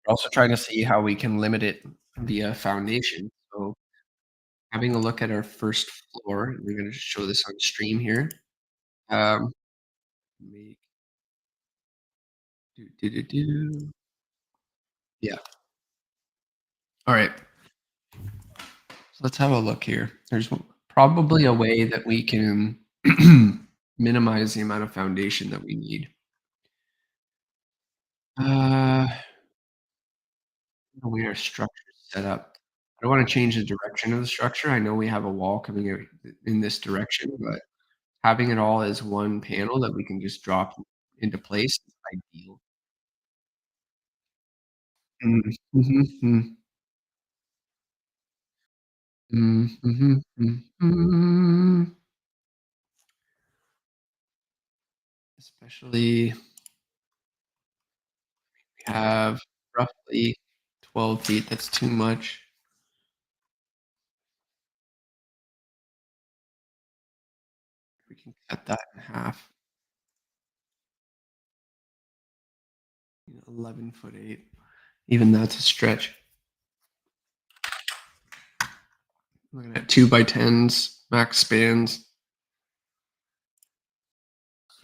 We're also trying to see how we can limit it via foundation. So, having a look at our first floor, we're going to show this on stream here. Um, make do. Yeah. All right. So let's have a look here. There's probably a way that we can minimize the amount of foundation that we need. Uh, the way our structure is set up. I don't want to change the direction of the structure. I know we have a wall coming out in this direction, but having it all as one panel that we can just drop into place is ideal. Mm, mhm, mhm. Especially we have roughly 12 feet. That's too much. We can cut that in half. 11 foot 8. Even that's a stretch. Looking at 2x10s, max spans.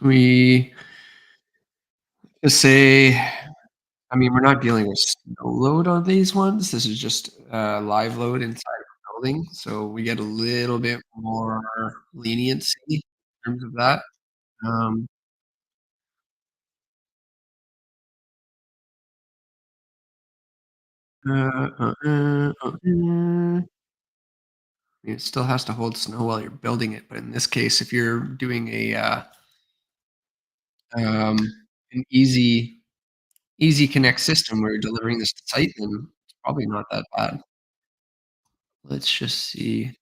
We just say, I mean, we're not dealing with snow load on these ones. This is just live load inside of the building. So we get a little bit more leniency in terms of that. Um, it still has to hold snow while you're building it. But in this case, if you're doing um, an easy connect system where you're delivering this to site, then it's probably not that bad. Let's just see.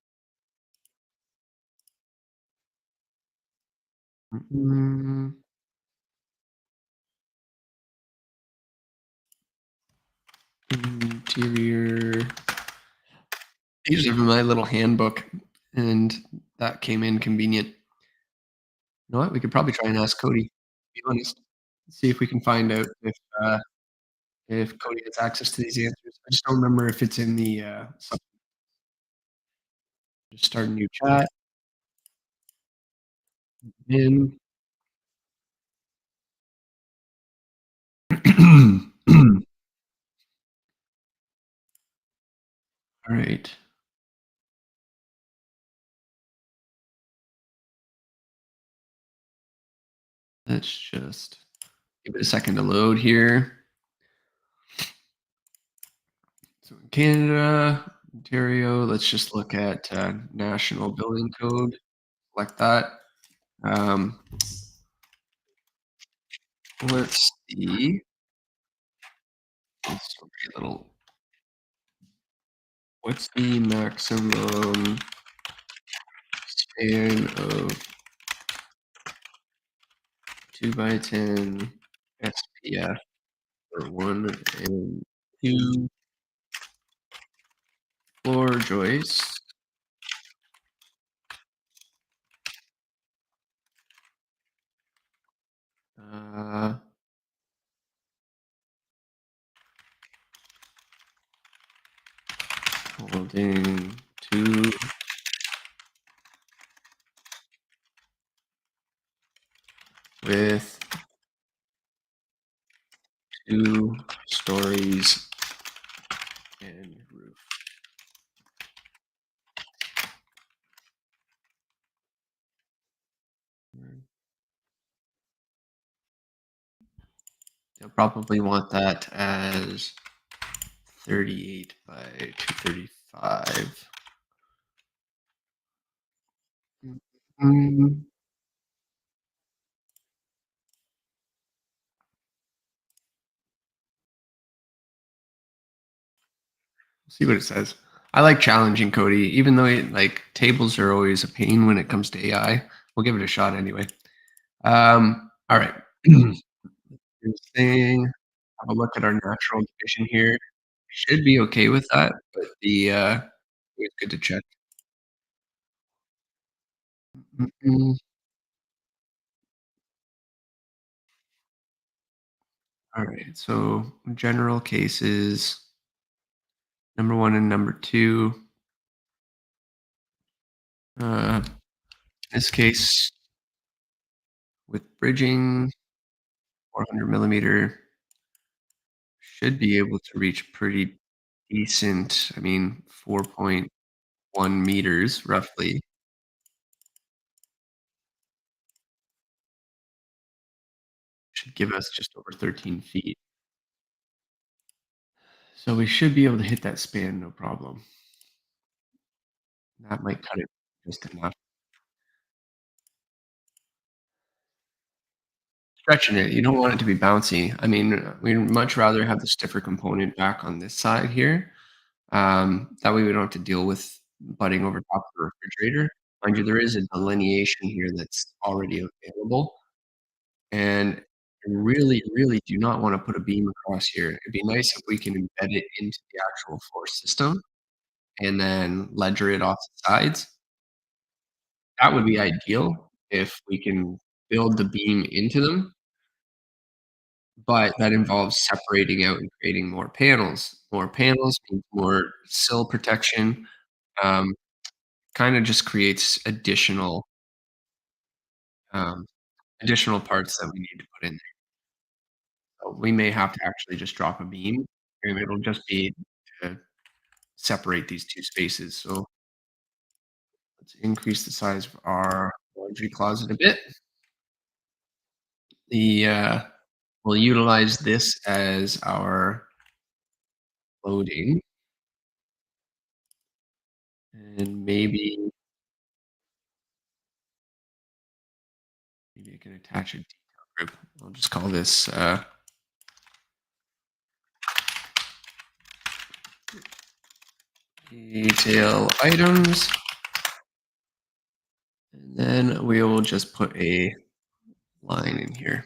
Mm, interior. I usually have my little handbook, and that came in convenient. You know what? We could probably try and ask Cody, to be honest. See if we can find out if Cody has access to these answers. I just don't remember if it's in the just start a new chat. In. All right. Let's just give it a second to load here. So in Canada, Ontario, let's just look at National Building Code, like that. Um, let's see. Let's a little. What's the maximum span of 2x10 SPF for 1 and 2 floor joists? Uh, holding two with 2 stories and roof. They'll probably want that as 38 by 235. Mm, see what it says. I like challenging Cody, even though like tables are always a pain when it comes to AI. We'll give it a shot anyway. All right. This thing, have a look at our natural division here. Should be okay with that, but it's good to check. Mm-mm. All right. So general cases, number one and number two. In this case, with bridging, 400 millimeter should be able to reach pretty decent. I mean, 4.1 meters roughly should give us just over 13 feet. So we should be able to hit that span no problem. That might cut it just enough. Stretching it, you don't want it to be bouncy. I mean, we'd much rather have the stiffer component back on this side here. That way we don't have to deal with butting over top of the refrigerator. Mind you, there is a delineation here that's already available, and I really, really do not wanna put a beam across here. It'd be nice if we can embed it into the actual floor system and then ledger it off the sides. That would be ideal if we can build the beam into them, but that involves separating out and creating more panels. More panels means more sill protection, um, kinda just creates um, additional parts that we need to put in there. So we may have to actually just drop a beam, and it'll just be to separate these 2 spaces. So let's increase the size of our laundry closet a bit. We'll utilize this as our loading, and maybe I can attach a detail group. I'll just call this, detail items, and then we will just put a line in here.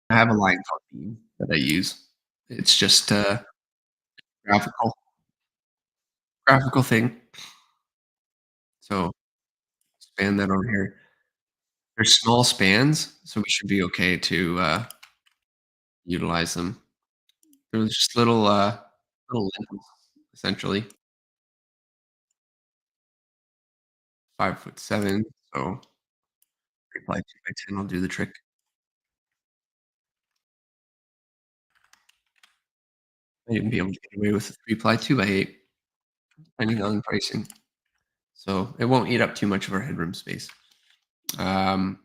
I have a line called beam that I use. It's just a graphical graphical thing. So span that over here. They're small spans, so we should be okay to, utilize them. They're just little lintels, essentially. 5'7", so 3 ply 2 by 10 will do the trick. Might even be able to get away with a 3 ply 2 by 8, depending on pricing. So it won't eat up too much of our headroom space. Um,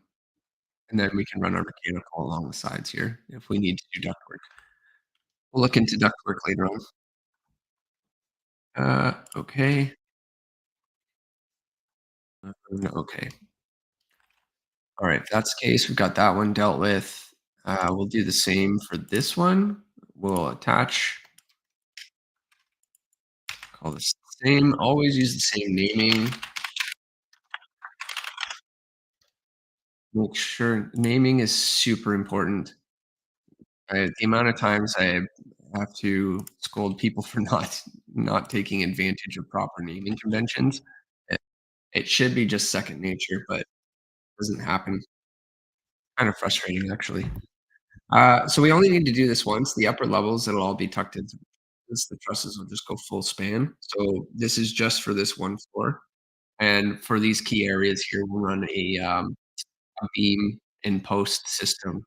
and then we can run our mechanical along the sides here if we need to do ductwork. We'll look into ductwork later on. Okay. Okay. All right, if that's the case, we've got that one dealt with. We'll do the same for this one. We'll attach, call this the same, always use the same naming. Make sure naming is super important. The amount of times I have to scold people for not taking advantage of proper naming conventions. It it should be just second nature, but it doesn't happen. Kind of frustrating, actually. So we only need to do this once. The upper levels, it'll all be tucked into this. The trusses will just go full span. So this is just for this one floor. And for these key areas here, we'll run a beam and post system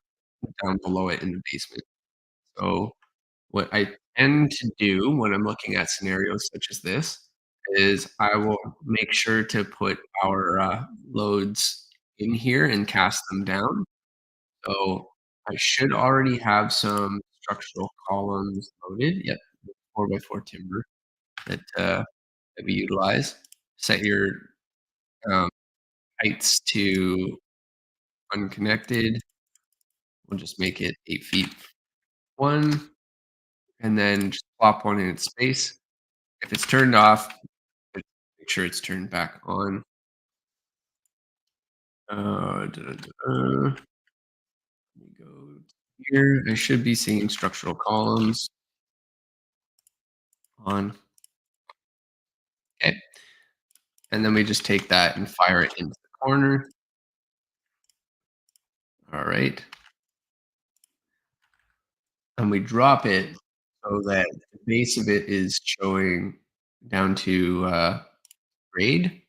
down below it in the basement. So what I tend to do when I'm looking at scenarios such as this is I will make sure to put our loads in here and cast them down. So I should already have some structural columns loaded. Yep, 4 by 4 timber that we utilize. Set your um, heights to unconnected. We'll just make it 8 feet one, and then just plop one in its space. If it's turned off, make sure it's turned back on. Let me go here. I should be seeing structural columns on. Okay. And then we just take that and fire it into the corner. All right. And we drop it so that the base of it is showing down to grade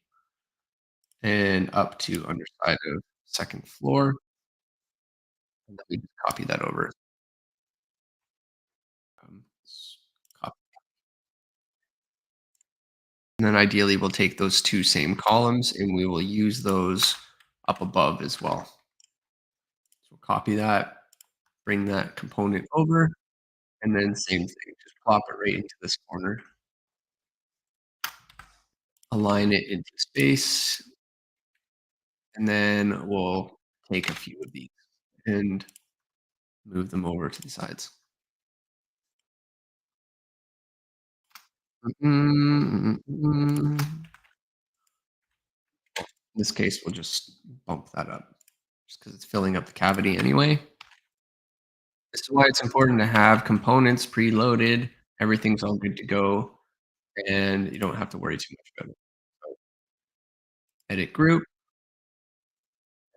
and up to underside of second floor. And then we just copy that over. S- copy. And then ideally we'll take those two same columns and we will use those up above as well. So copy that, bring that component over, and then same thing, just plop it right into this corner. Align it into space, and then we'll take a few of these and move them over to the sides. In this case, we'll just bump that up just because it's filling up the cavity anyway. This is why it's important to have components preloaded. Everything's all good to go, and you don't have to worry too much about it. So edit group.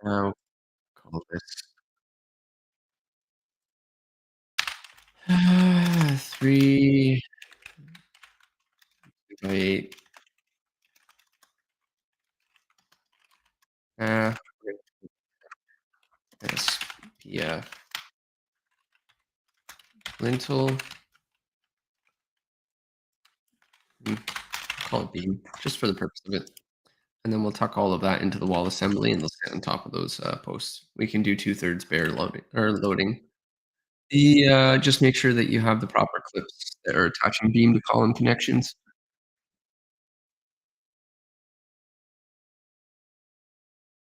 Now call this 3 by 8. Uh, SPF lintel. Call it beam just for the purpose of it. And then we'll tuck all of that into the wall assembly and they'll sit on top of those posts. We can do 2/3 bare loading or loading. Just make sure that you have the proper clips that are attaching beam to column connections.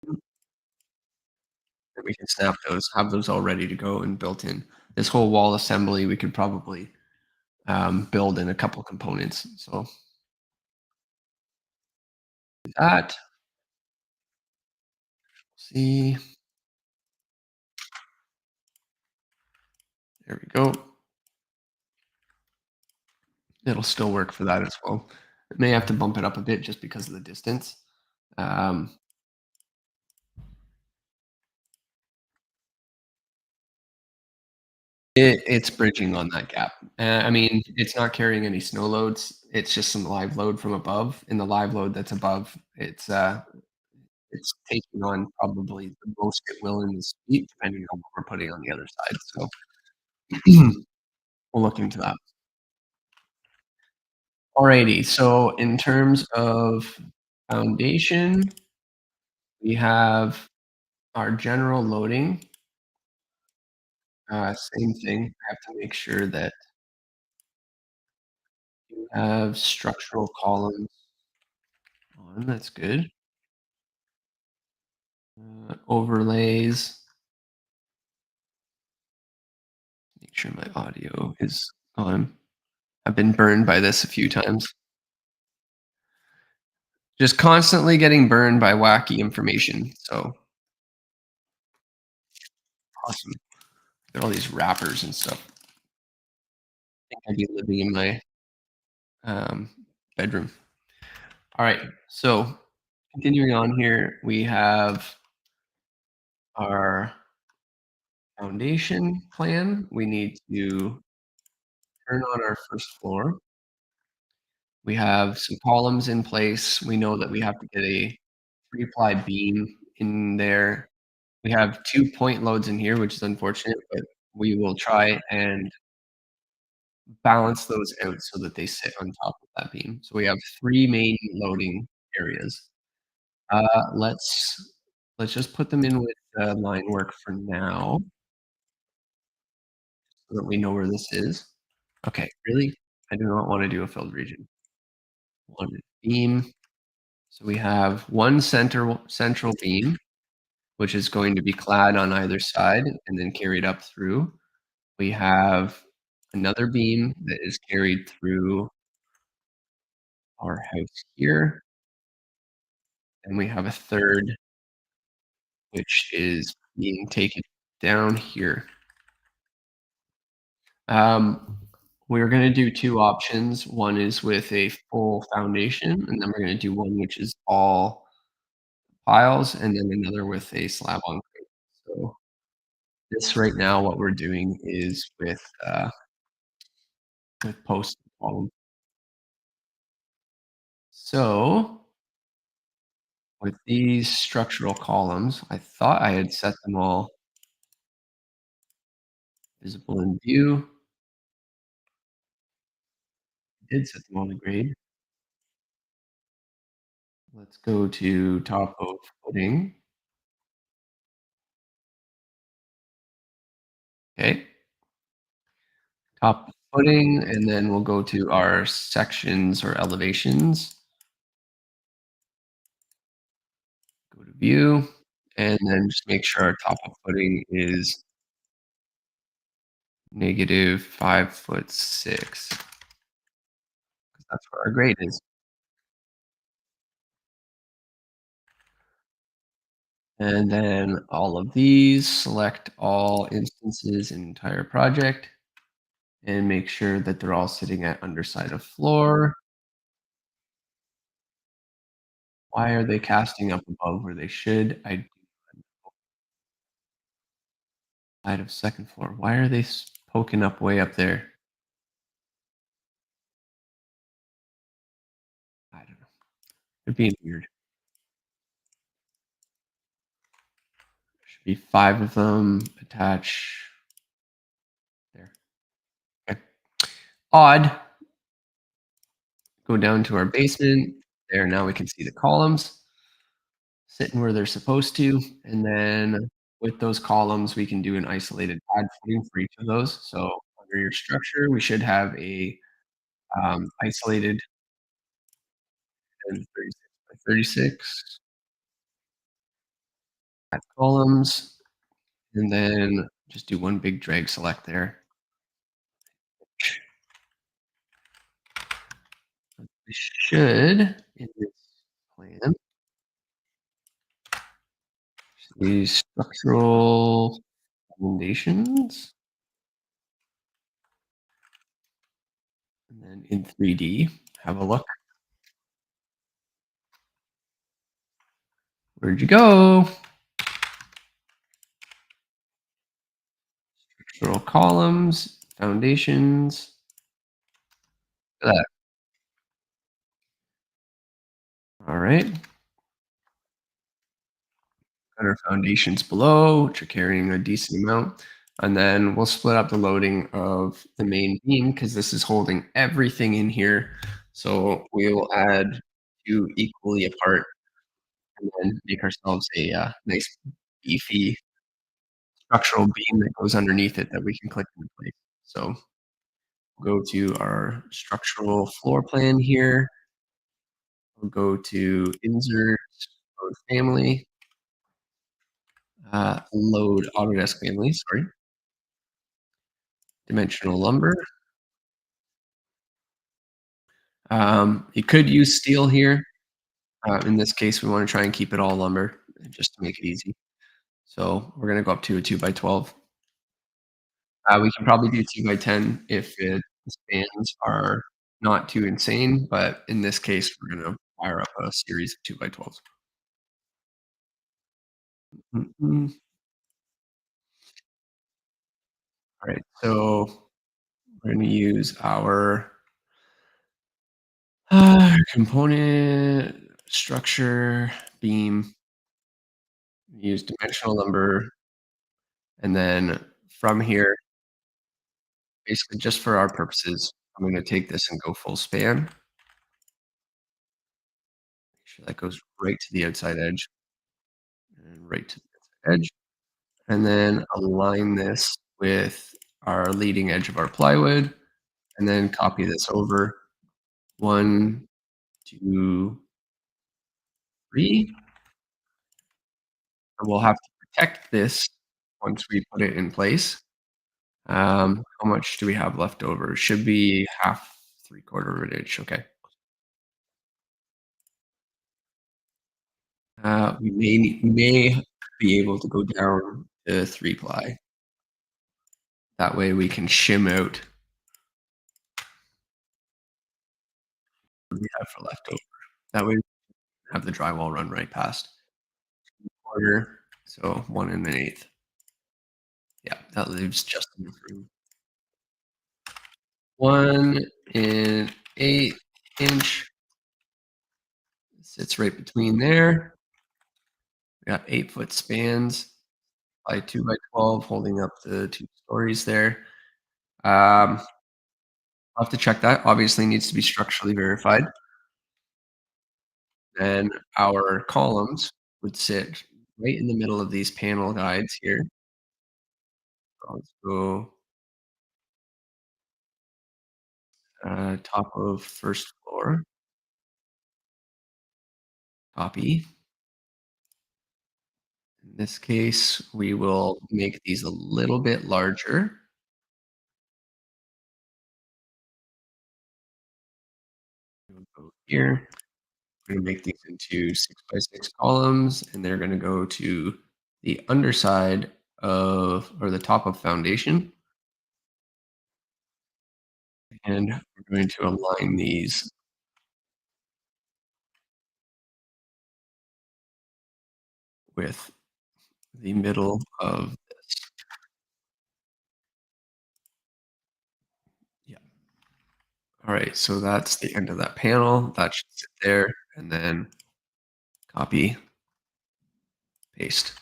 And we can snap those, have those all ready to go and built in. This whole wall assembly, we could probably build in a couple components. So that, see, there we go. It'll still work for that as well. It may have to bump it up a bit just because of the distance. Um, it's bridging on that gap. I mean, it's not carrying any snow loads. It's just some live load from above. And the live load that's above, it's taking on probably the most it will in the speed, depending on what we're putting on the other side. So we'll look into that. Alrighty. So in terms of foundation, we have our general loading. Same thing. I have to make sure that you have structural columns on. That's good. Overlays. Make sure my audio is on. I've been burned by this a few times. Just constantly getting burned by wacky information. So awesome. Got all these wrappers and stuff. I think I'd be living in my um, bedroom. All right. So continuing on here, we have our foundation plan. We need to turn on our first floor. We have some columns in place. We know that we have to get a 3-ply beam in there. We have 2 point loads in here, which is unfortunate, but we will try and balance those out so that they sit on top of that beam. So we have 3 main loading areas. Let's just put them in with line work for now so that we know where this is. Okay, really? I do not wanna do a filled region. One beam. So we have one central beam, which is going to be clad on either side and then carried up through. We have another beam that is carried through our house here, and we have a third which is being taken down here. Um, we're gonna do 2 options. One is with a full foundation, and then we're gonna do one which is all piles, and then another with a slab on grade. So, this right now, what we're doing is with post column. So, with these structural columns, I thought I had set them all visible in view. I did set them all to grade. Let's go to top of footing. Okay. Top footing, and then we'll go to our sections or elevations. Go to view, and then just make sure our top of footing is -5'6", 'cause that's where our grade is. And then all of these, select all instances in entire project, and make sure that they're all sitting at underside of floor. Why are they casting up above where they should? I side of second floor. Why are they poking up way up there? I don't know. They're being weird. Should be 5 of them. Attach there. Okay. Odd. Go down to our basement. There, now we can see the columns sitting where they're supposed to. And then with those columns, we can do an isolated pad footing for each of those. So under your structure, we should have a isolated 36 by 36 at columns, and then just do one big drag select there. We should, in this plan, these structural foundations, and then in 3D, have a look. Where'd you go? Structural columns, foundations. Look at that. All right. Got our foundations below, which are carrying a decent amount. And then we'll split up the loading of the main beam because this is holding everything in here. So we will add 2 equally apart and then make ourselves a nice beefy structural beam that goes underneath it that we can click into place. So we'll go to our structural floor plan here. We'll go to insert, load family, load Autodesk family, sorry. Dimensional lumber. You could use steel here. In this case, we wanna try and keep it all lumber, just to make it easy. So, we're gonna go up to a 2 by 12. We can probably do 2 by 10 if the spans are not too insane, but in this case, we're gonna fire up a series of 2 by 12s. Mhm. Alright, so we're gonna use our component, structure, beam, use dimensional lumber, and then from here, basically just for our purposes, I'm gonna take this and go full span. Make sure that goes right to the outside edge and right to the outside edge, and then align this with our leading edge of our plywood, and then copy this over. 1, 2, 3, and we'll have to protect this once we put it in place. How much do we have left over? Should be half, 3/4 of an inch, okay. We may be able to go down to 3 ply. That way we can shim out what we have for leftover. That way we have the drywall run right past. Quarter, so 1 1/8. Yeah, that leaves just enough room. 1 1/8 sits right between there. We got 8-foot spans by 2 by 12 holding up the 2 stories there. I'll have to check that. Obviously needs to be structurally verified. Then our columns would sit right in the middle of these panel guides here. Let's go, top of first floor, copy. In this case, we will make these a little bit larger. We'll go here. We're gonna make these into 6 by 6 columns, and they're gonna go to the underside of or the top of foundation, and we're going to align these with the middle of this. Yeah. Alright, so that's the end of that panel. That should sit there, and then copy, paste.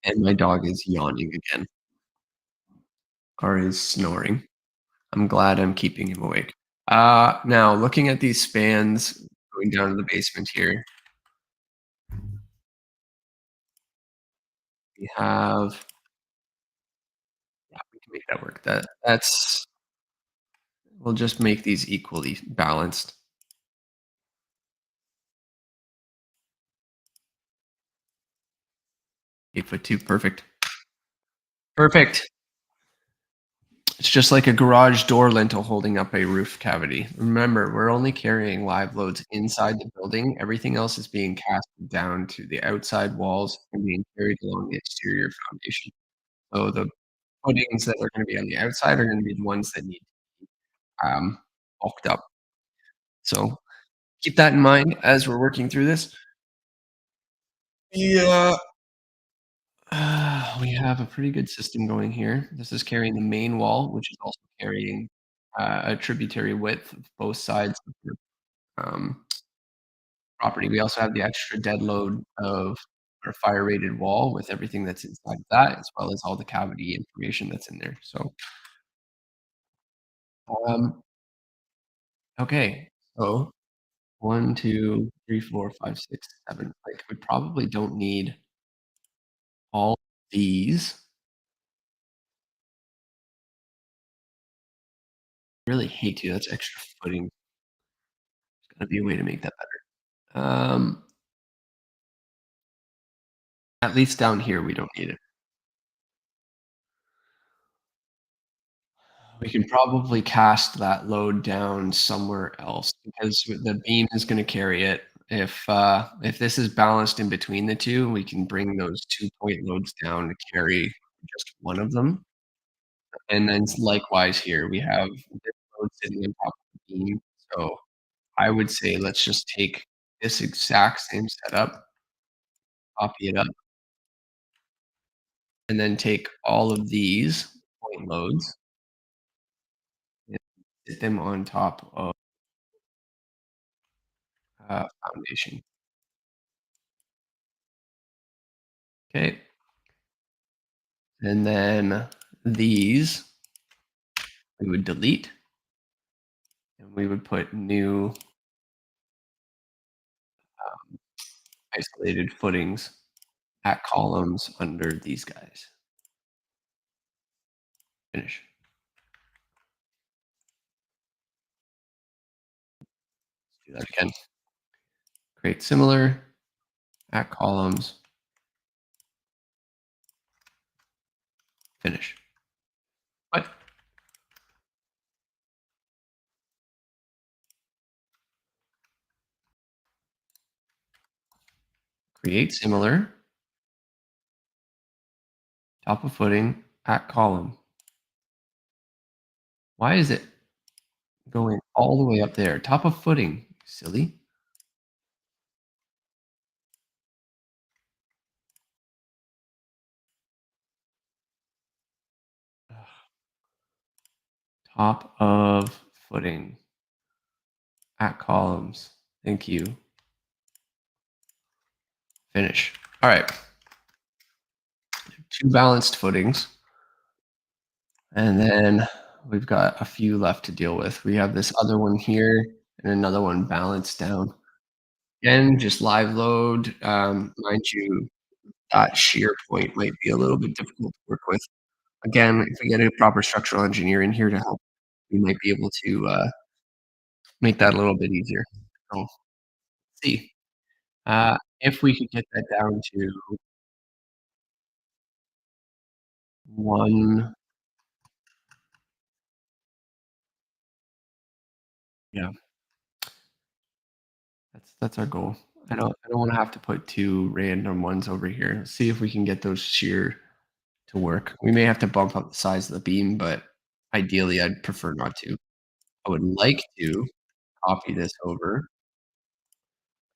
And my dog is yawning again, or is snoring. I'm glad I'm keeping him awake. Now looking at these spans going down to the basement here, we have yeah, we can make that work. That's we'll just make these equally balanced. 8 foot 2, perfect. Perfect. It's just like a garage door lintel holding up a roof cavity. Remember, we're only carrying live loads inside the building. Everything else is being cast down to the outside walls and being carried along the exterior foundation. So the footings that are gonna be on the outside are gonna be the ones that need, bulked up. So keep that in mind as we're working through this. Yeah. We have a pretty good system going here. This is carrying the main wall, which is also carrying, a tributary width of both sides of the, property. We also have the extra dead load of our fire rated wall with everything that's inside of that, as well as all the cavity information that's in there. So, um, okay. So 1, 2, 3, 4, 5, 6, 7. Like, we probably don't need all these. Really hate to, that's extra footing. There's gotta be a way to make that better. At least down here, we don't need it. We can probably cast that load down somewhere else because the beam is gonna carry it. If this is balanced in between the 2, we can bring those 2-point loads down to carry just one of them. And then likewise here, we have this load sitting on top of the beam. So I would say let's just take this exact same setup, copy it up, and then take all of these point loads and sit them on top of, foundation. Okay, and then these we would delete, and we would put new isolated footings at columns under these guys. Finish. Do that again. Create similar at columns. Finish. What? Create similar, top of footing, at column. Why is it going all the way up there? Top of footing, silly. Top of footing, at columns. Thank you. Finish. All right. Two balanced footings. And then we've got a few left to deal with. We have this other one here and another one balanced down. Again, just live load. Mind you, that shear point might be a little bit difficult to work with. Again, if we get a proper structural engineer in here to help, we might be able to make that a little bit easier. So let's see if we could get that down to one. Yeah, that's our goal. I don't want to have to put two random ones over here. Let's see if we can get those shear to work. We may have to bump up the size of the beam, but ideally, I'd prefer not to. I would like to copy this over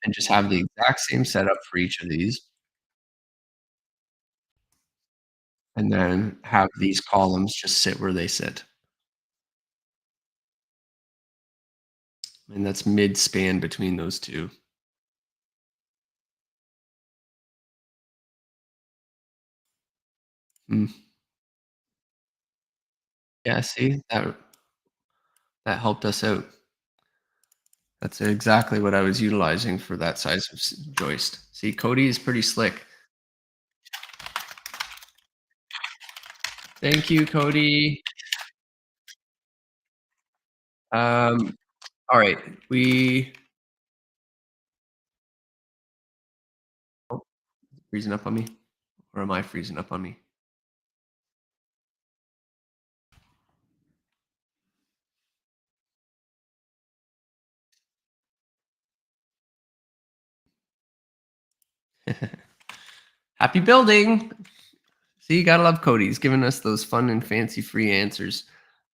and just have the exact same setup for each of these, and then have these columns just sit where they sit. And that's mid-span between those 2. Mm. Yeah, see, that helped us out. That's exactly what I was utilizing for that size of joist. See, Cody is pretty slick. Thank you, Cody. All right, we oh, freezing up on me, or am I freezing up on me? Happy building. See, you gotta love Cody. He's giving us those fun and fancy free answers.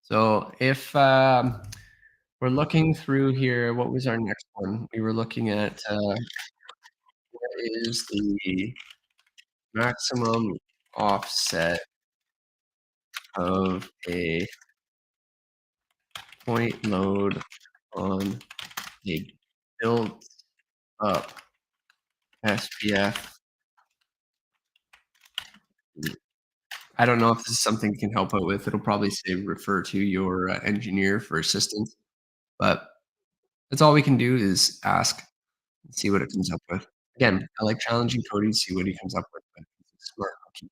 So if we're looking through here, what was our next one? We were looking at what is the maximum offset of a point load on a built up SPF. I don't know if this is something you can help out with. It'll probably say refer to your engineer for assistance, but that's all we can do is ask and see what it comes up with. Again, I like challenging Cody to see what he comes up with, but he's a smart cookie.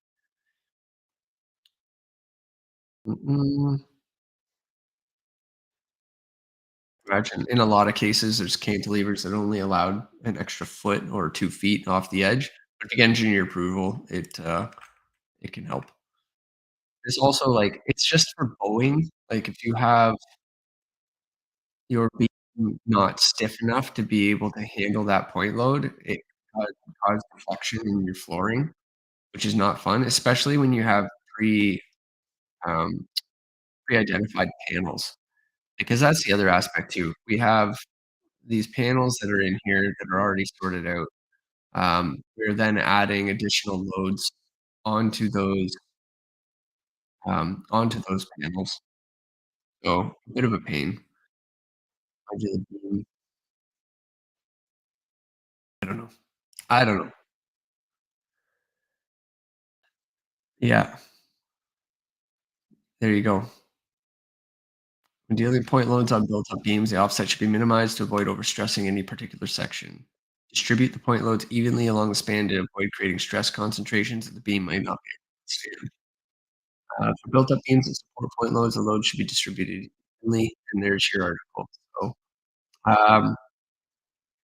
Mm-mm. Imagine in a lot of cases, there's cantilevers that only allowed an extra foot or 2 feet off the edge, but to get engineer approval, it can help. There's also, like it's just for bowing, like, if you have your beam not stiff enough to be able to handle that point load, it can cause deflection in your flooring, which is not fun, especially when you have um, pre-identified panels, because that's the other aspect too. We have these panels that are in here that are already sorted out. We're then adding additional loads onto those, onto those panels. So, a bit of a pain. I do the beam I don't know. I don't know. Yeah, there you go. When dealing point loads on built-up beams, the offset should be minimized to avoid overstressing any particular section. Distribute the point loads evenly along the span to avoid creating stress concentrations that the beam might not be able to withstand. For built-up beams that support point loads, the load should be distributed evenly, and there's your article. So, um,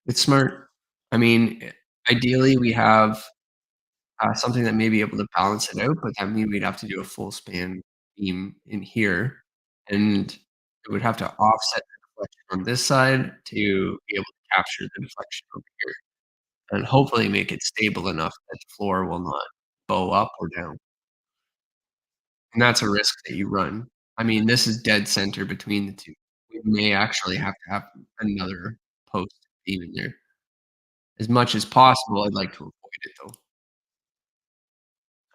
it's smart. I mean, ideally, we have, something that may be able to balance it out, but that mean we'd have to do a full span beam in here, and it would have to offset the deflection on this side to be able to capture the deflection over here. and hopefully make it stable enough that the floor will not bow up or down. And that's a risk that you run. I mean, this is dead center between the 2. We may actually have to have another post beam in there. As much as possible, I'd like to avoid it, though.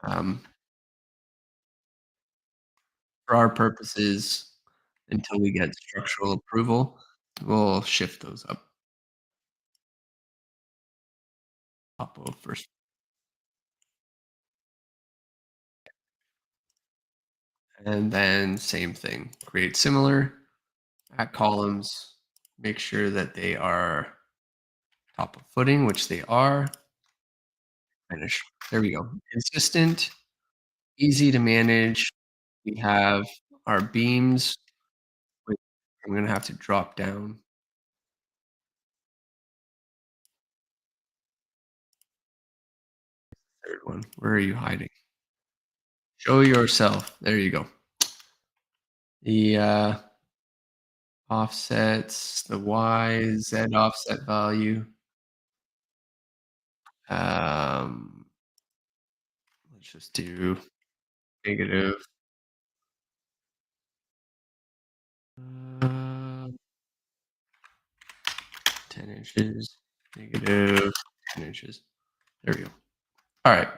Um, for our purposes, until we get structural approval, we'll shift those up first. And then same thing, create similar, add columns, make sure that they are top of footing, which they are, finish. There we go. Consistent, easy to manage. We have our beams, which I'm gonna have to drop down. Third one. Where are you hiding? Show yourself. There you go. The offsets, the Y, Z offset value. Um, let's just do negative. Uh, 10 inches, negative 10 inches. There we go. All right.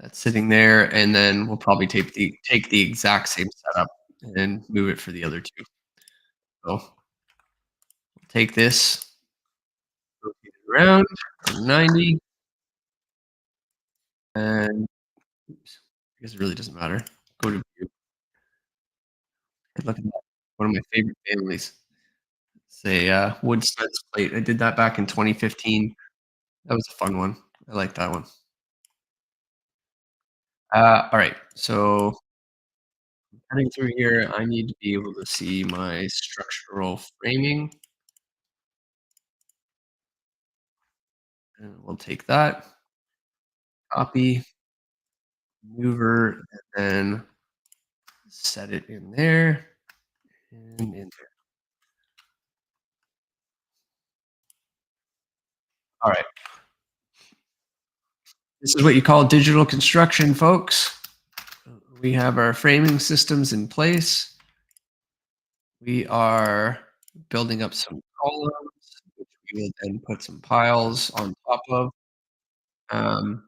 That's sitting there, and then we'll probably take the exact same setup and move it for the other 2. So, we'll take this, rotate it around 90, and oops, I guess it really doesn't matter. Go to view. And look at that. One of my favorite families. It's a, wood studs plate. I did that back in 2015. That was a fun one. I like that one. Alright, so heading through here, I need to be able to see my structural framing, and we'll take that, copy, maneuver, and then set it in there and in there. Alright, this is what you call digital construction, folks. We have our framing systems in place. We are building up some columns, which we will then put some piles on um,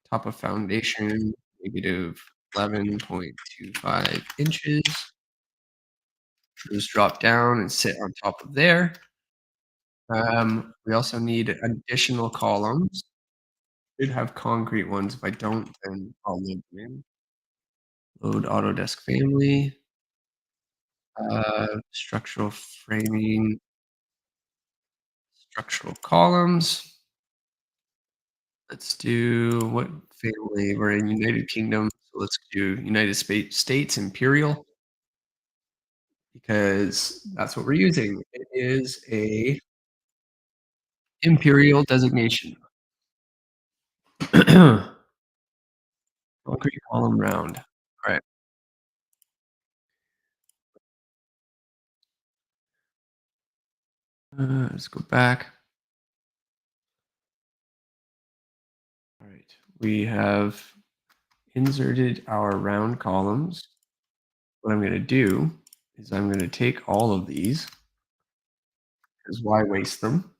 top of foundation, negative 11.25 inches. Just drop down and sit on top of there. We also need additional columns. Should have concrete ones. If I don't, then I'll load them in. Load Autodesk Family, structural framing, structural columns. Let's do what family? We're in United Kingdom, so let's do United States Imperial because that's what we're using. It is a imperial designation. Concrete column round. All right. Let's go back. All right. We have inserted our round columns. What I'm going to do is I'm going to take all of these because why waste them?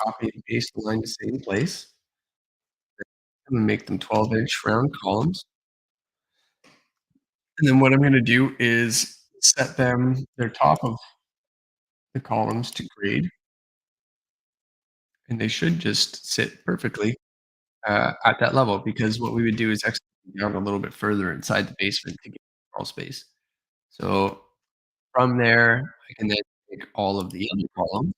Copy and paste the line to same place. I'm going to make them 12-inch round columns. And then what I'm going to do is set them their top of the columns to grade, and they should just sit perfectly at that level because what we would do is actually down a little bit further inside the basement to get crawl space. So from there, I can then take all of the other columns.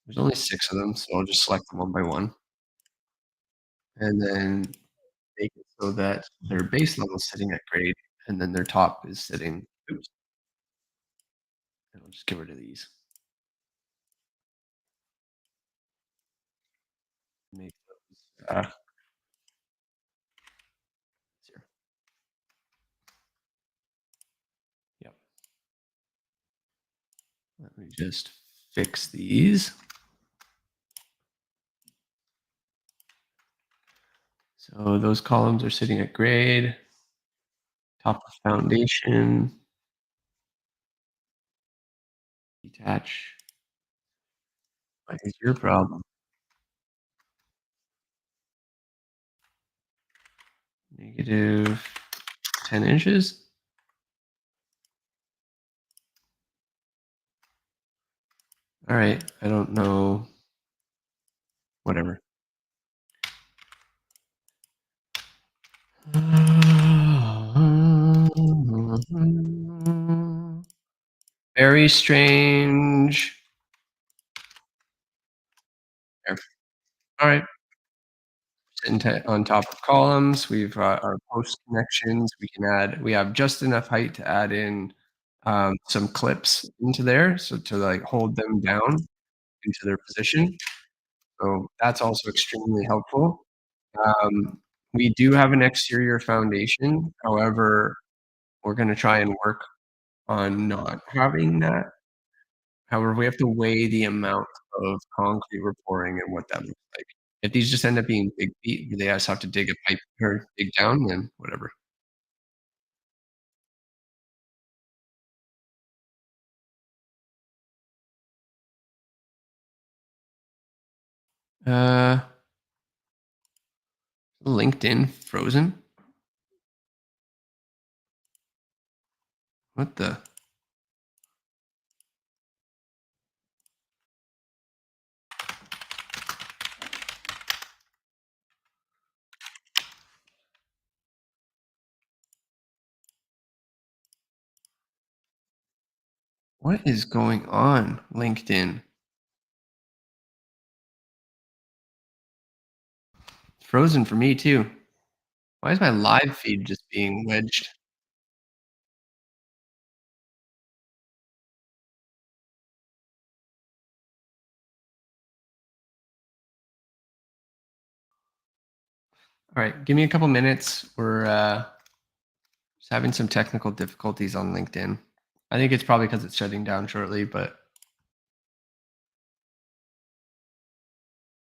There's only 6 of them, so I'll just select them one by one, and then make it so that their base level is sitting at grade, and then their top is sitting oops, and I'll just get rid of these. Make those, 0. Yep. Let me just fix these. So those columns are sitting at grade, top of foundation, detach. What is your problem? Negative 10 inches? All right, I don't know. Whatever. Very strange. There. All right. Sitting on top of columns. We've got our post connections. We have just enough height to add in some clips into there. So to like hold them down into their position. So that's also extremely helpful. We do have an exterior foundation. However, we're going to try and work on not having that. However, we have to weigh the amount of concrete we're pouring and what that looks like. If these just end up being big feet, where they just have to dig a pipe or dig down, then whatever. Uh, LinkedIn frozen? What the? What is going on, LinkedIn? It's frozen for me too. Why is my live feed just being wedged? All right, give me a couple minutes. We're just having some technical difficulties on LinkedIn. I think it's probably because it's shutting down shortly, but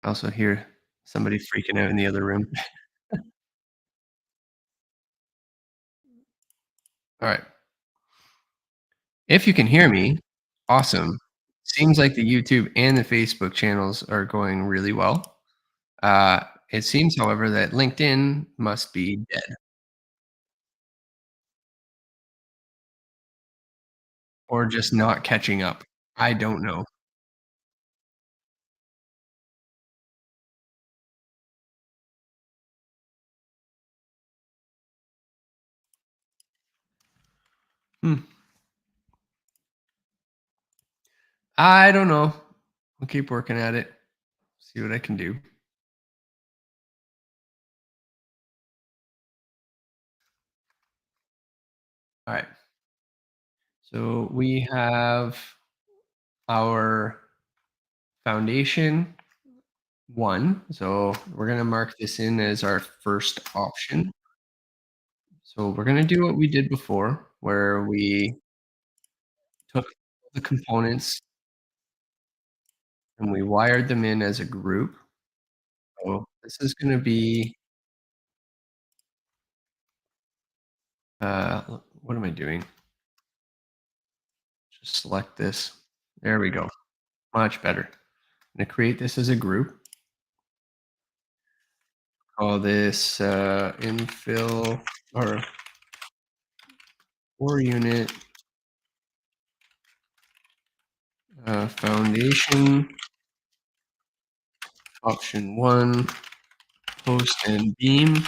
I also hear somebody freaking out in the other room. All right. If you can hear me, awesome. Seems like the YouTube and the Facebook channels are going really well. It seems, however, that LinkedIn must be dead or just not catching up. I don't know. Hmm. I don't know. I'll keep working at it. See what I can do. All right. So we have our foundation one. So we're going to mark this in as our first option. So we're going to do what we did before, where we took the components and we wired them in as a group. So this is going to be, what am I doing? Just select this. There we go. Much better. I'm going to create this as a group. Call this infill or unit foundation option one post and beam.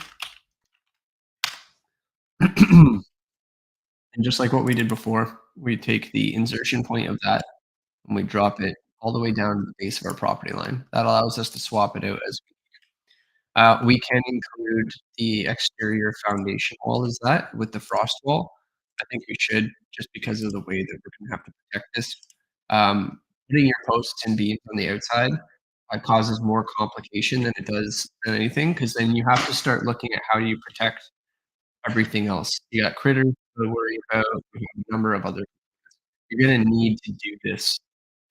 And just like what we did before, we take the insertion point of that and we drop it all the way down to the base of our property line. That allows us to swap it out as we can include the exterior foundation wall as that with the frost wall. I think we should just because of the way that we're gonna have to protect this. Putting your posts and beams on the outside causes more complication than it does than anything, because then you have to start looking at how do you protect everything else. You got critters to worry about, you have a number of other you're gonna need to do this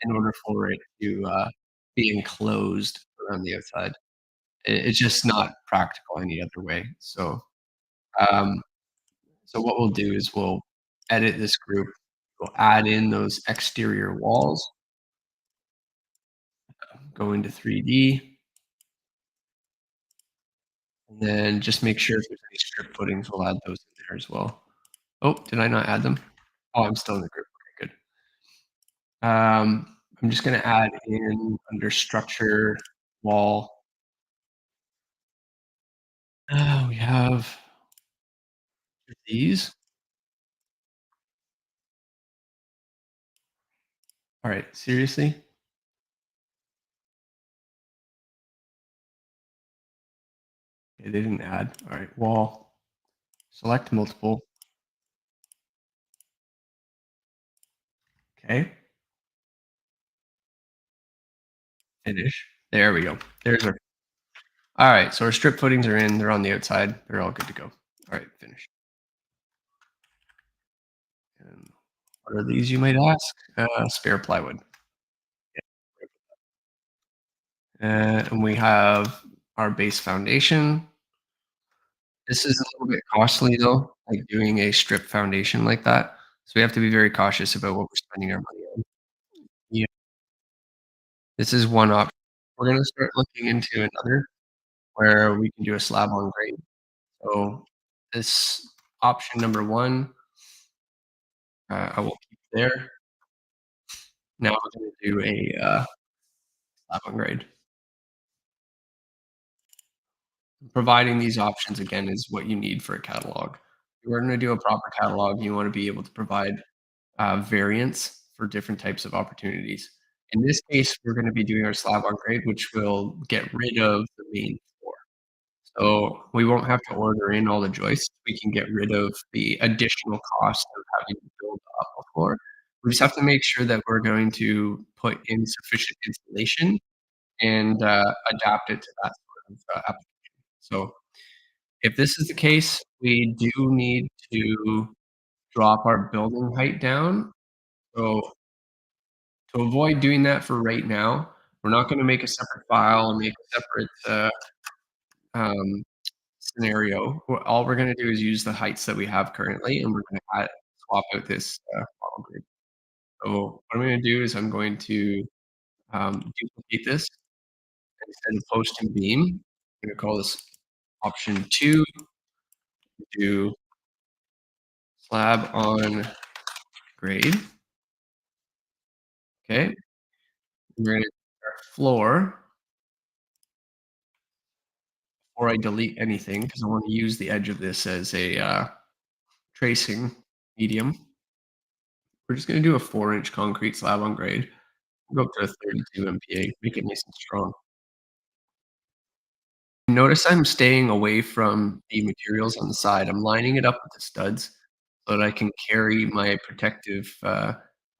in order for it to be enclosed around the outside. It's just not practical any other way. Um, so what we'll do is we'll edit this group. We'll add in those exterior walls, go into 3D, and then just make sure if there's any strip footings, we'll add those in there as well. Oh, did I not add them? Oh, I'm still in the group. Okay, good. I'm just gonna add in under structure, wall. We have these. All right, seriously? Okay, they didn't add. All right, wall. Select multiple. Okay, finish. There we go. There's our. All right, so our strip footings are in. They're on the outside. They're all good to go. All right, finish. And what are these, you might ask? Spare plywood. And we have our base foundation. This is a little bit costly though, like doing a strip foundation like that. So we have to be very cautious about what we're spending our money on. Yeah, this is one option. We're gonna start looking into another where we can do a slab on grade. So this option number one, I will keep there. Now we're gonna do a slab on grade. Providing these options again is what you need for a catalog. If we're gonna do a proper catalog, you wanna be able to provide variants for different types of opportunities. In this case, we're gonna be doing our slab on grade, which will get rid of the main floor. So we won't have to order in all the joists. We can get rid of the additional cost of having to build up a floor. We just have to make sure that we're going to put in sufficient insulation and adapt it to that sort of application. So if this is the case, we do need to drop our building height down. So to avoid doing that for right now, we're not gonna make a separate file and make a separate, um, scenario. All we're gonna do is use the heights that we have currently, and we're gonna swap out this, model grid. So what I'm gonna do is I'm going to, duplicate this. Instead of post and beam, I'm gonna call this option 2, do slab on grade, okay? We're gonna our floor before I delete anything because I wanna use the edge of this as a, tracing medium. We're just gonna do a 4-inch concrete slab on grade. Go up to a 32 MPa, make it nice and strong. Notice I'm staying away from the materials on the side. I'm lining it up with the studs so that I can carry my protective,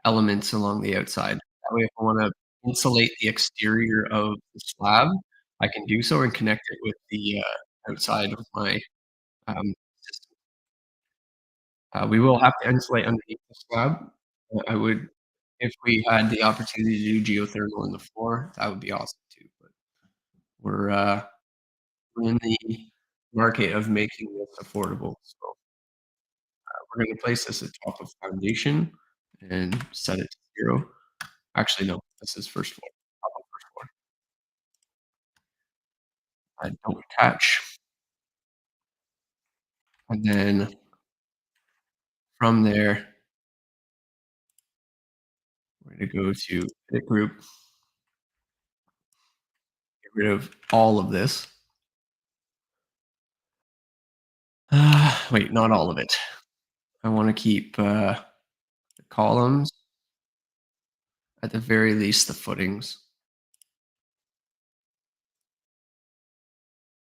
elements along the outside. That way, if I wanna insulate the exterior of the slab, I can do so and connect it with the, outside of my, system. We will have to insulate underneath the slab. I would if we had the opportunity to do geothermal in the floor, that would be awesome too, but we're, we're in the market of making this affordable, so we're gonna place this atop of foundation and set it to 0. Actually, no, this is first floor, top of first floor. I don't attach, and then from there, we're gonna go to edit group, get rid of all of this. Wait, not all of it. I wanna keep, the columns, at the very least, the footings.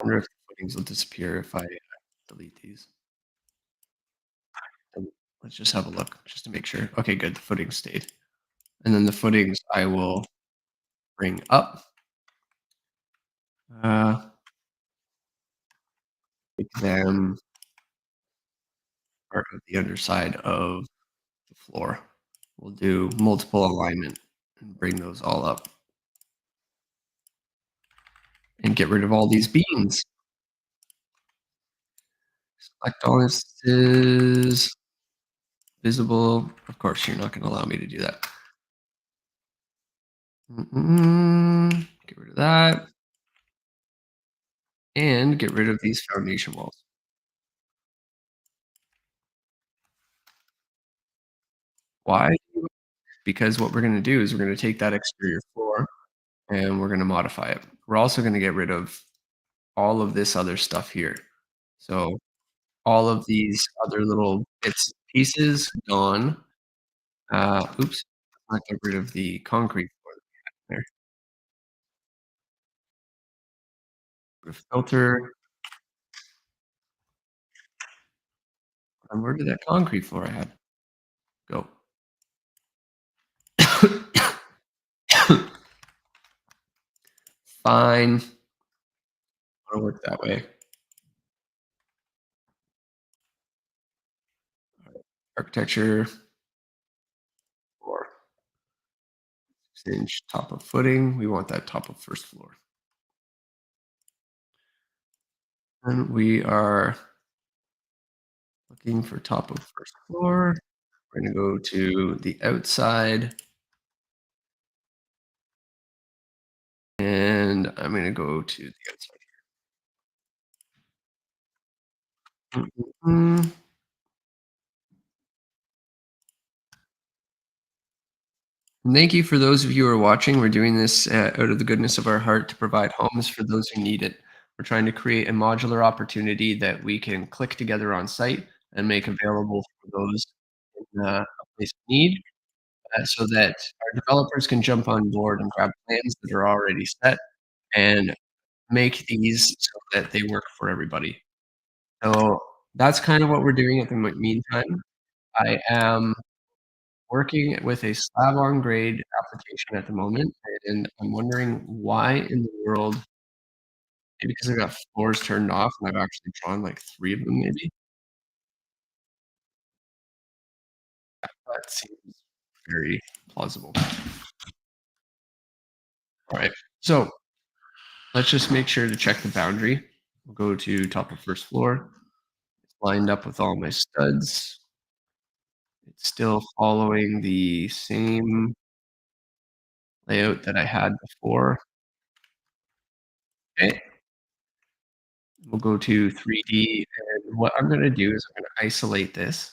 I wonder if the footings will disappear if I, delete these. Um, let's just have a look, just to make sure. Okay, good, the footings stayed. And then the footings I will bring up, uh, make them part of the underside of the floor. We'll do multiple alignment and bring those all up. and get rid of all these beans. Select all instances, visible. Of course, you're not going to allow me to do that. Get rid of that and get rid of these foundation walls. Why? Because what we're going to do is we're going to take that exterior floor and we're going to modify it. We're also going to get rid of all of this other stuff here. So all of these other little bits and pieces gone. Oops, let's not get rid of the concrete floor there. Filter. And where did that concrete floor I had go? Fine. It'll work that way. Architecture floor. 6-inch top of footing. We want that top of first floor. And we are looking for top of first floor. We're going to go to the outside. And I'm going to go to the outside here. Thank you for those of you who are watching. We're doing this out of the goodness of our heart to provide homes for those who need it. We're trying to create a modular opportunity that we can click together on site and make available for those in a place of need, so that our developers can jump on board and grab plans that are already set and make these so that they work for everybody. So that's kind of what we're doing at the meantime. I am working with a slab on grade application at the moment, and I'm wondering why in the world, maybe because I got floors turned off and I've actually drawn like 3 of them maybe? That seems very plausible. Alright, so let's just make sure to check the boundary. We'll go to top of first floor. It's lined up with all my studs. It's still following the same layout that I had before. Okay. We'll go to 3D, and what I'm gonna do is I'm gonna isolate this.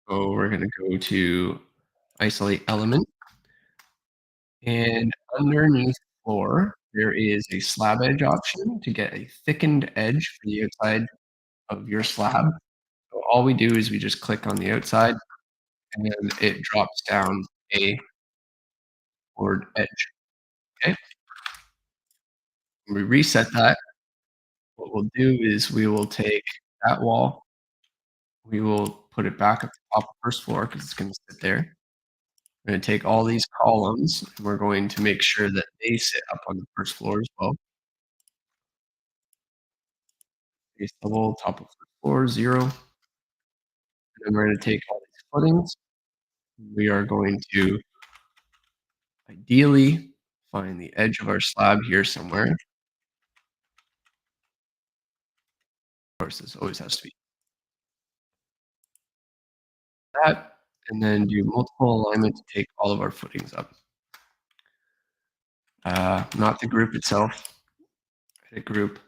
So we're gonna go to isolate element, and underneath floor, there is a slab edge option to get a thickened edge for the outside of your slab. So all we do is we just click on the outside, and it drops down a board edge, okay? When we reset that, what we'll do is we will take that wall, we will put it back at the top of first floor because it's gonna sit there. We're gonna take all these columns, and we're going to make sure that they sit up on the first floor as well. Base level, top of first floor, 0. And then we're gonna take all these footings. We are going to ideally find the edge of our slab here somewhere. Of course, this always has to be that, and then do multiple alignment to take all of our footings up. Not the group itself. Edit group.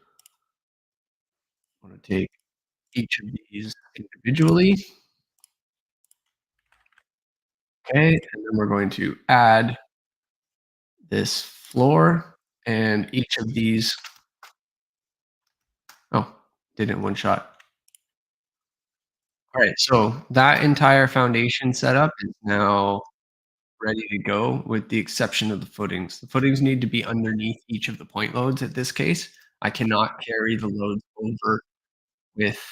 I wanna take each of these individually. Okay, and then we're going to add this floor and each of these. Oh, did it in one shot. Alright, so that entire foundation setup is now ready to go with the exception of the footings. The footings need to be underneath each of the point loads at this case. I cannot carry the loads over with,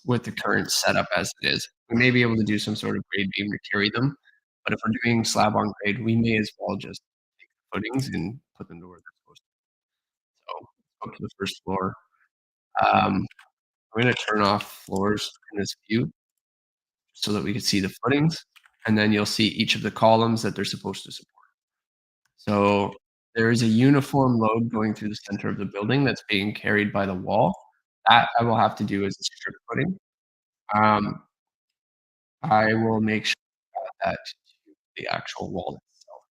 with the current setup as it is. We may be able to do some sort of grade beam to carry them, but if we're doing slab on grade, we may as well just take the footings and put them to where they're supposed to. So, go to the first floor. I'm gonna turn off floors in this view so that we can see the footings, and then you'll see each of the columns that they're supposed to support. So there is a uniform load going through the center of the building that's being carried by the wall. That I will have to do as a strip footing. Um, I will make sure that to the actual wall itself.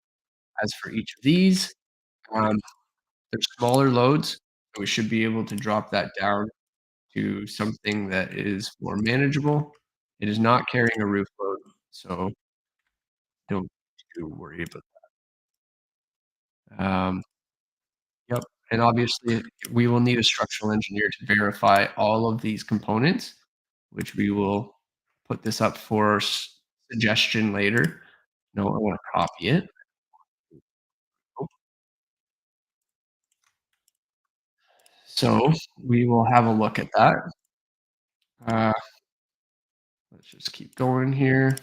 As for each of these, um, they're smaller loads, so we should be able to drop that down to something that is more manageable. It is not carrying a roof load, so don't too worry about that. Yep, and obviously, we will need a structural engineer to verify all of these components, which we will put this up for suggestion later. No, I wanna copy it. Oh, so we will have a look at that. Uh, let's just keep going here,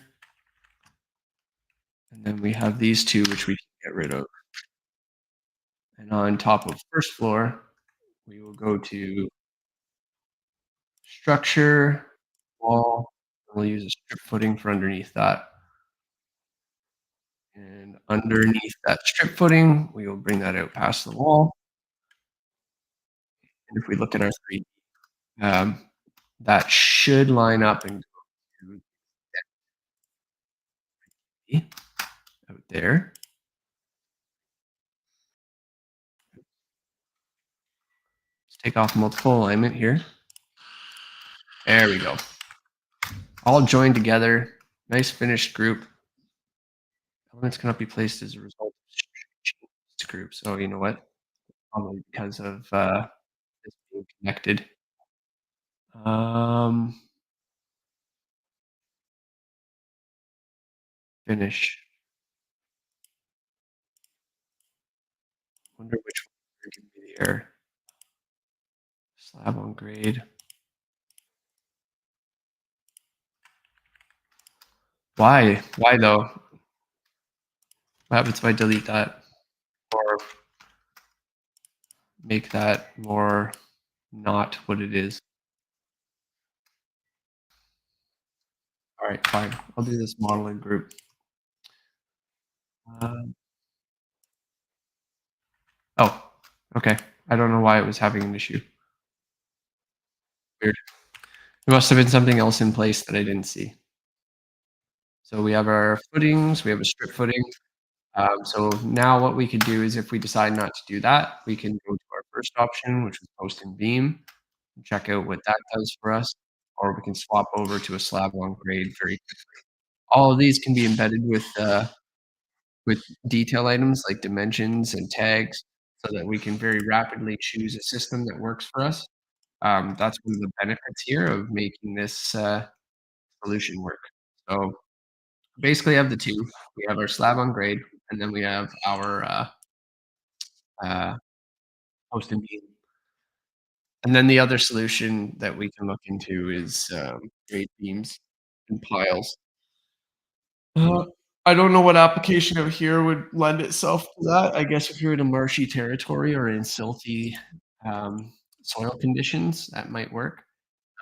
and then we have these 2 which we can get rid of. And on top of first floor, we will go to structure, wall, and we'll use a strip footing for underneath that. And underneath that strip footing, we will bring that out past the wall. And if we look at our 3D, um, that should line up and go to the out there. Let's take off multiple alignment here. There we go. All joined together. Nice finished group. Elements cannot be placed as a result of this group. So you know what? Probably because of this being connected. Um, finish. Wonder which one can be the error. Slab on grade. Why? Why though? What happens if I delete that or make that more not what it is? All right, fine. I'll do this modeling group. Um, oh, okay. I don't know why it was having an issue. Weird. There must have been something else in place that I didn't see. So we have our footings, we have a strip footing. So now what we could do is if we decide not to do that, we can go to our first option, which is post and beam, and check out what that does for us, or we can swap over to a slab on grade very quickly. All of these can be embedded with detail items like dimensions and tags so that we can very rapidly choose a system that works for us. That's one of the benefits here of making this solution work. So basically, I have the two. We have our slab on grade, and then we have our uh, post and beam. And then the other solution that we can look into is grade beams and piles. Uh, I don't know what application of here would lend itself to that. I guess if you're in a marshy territory or in silty, um, soil conditions, that might work.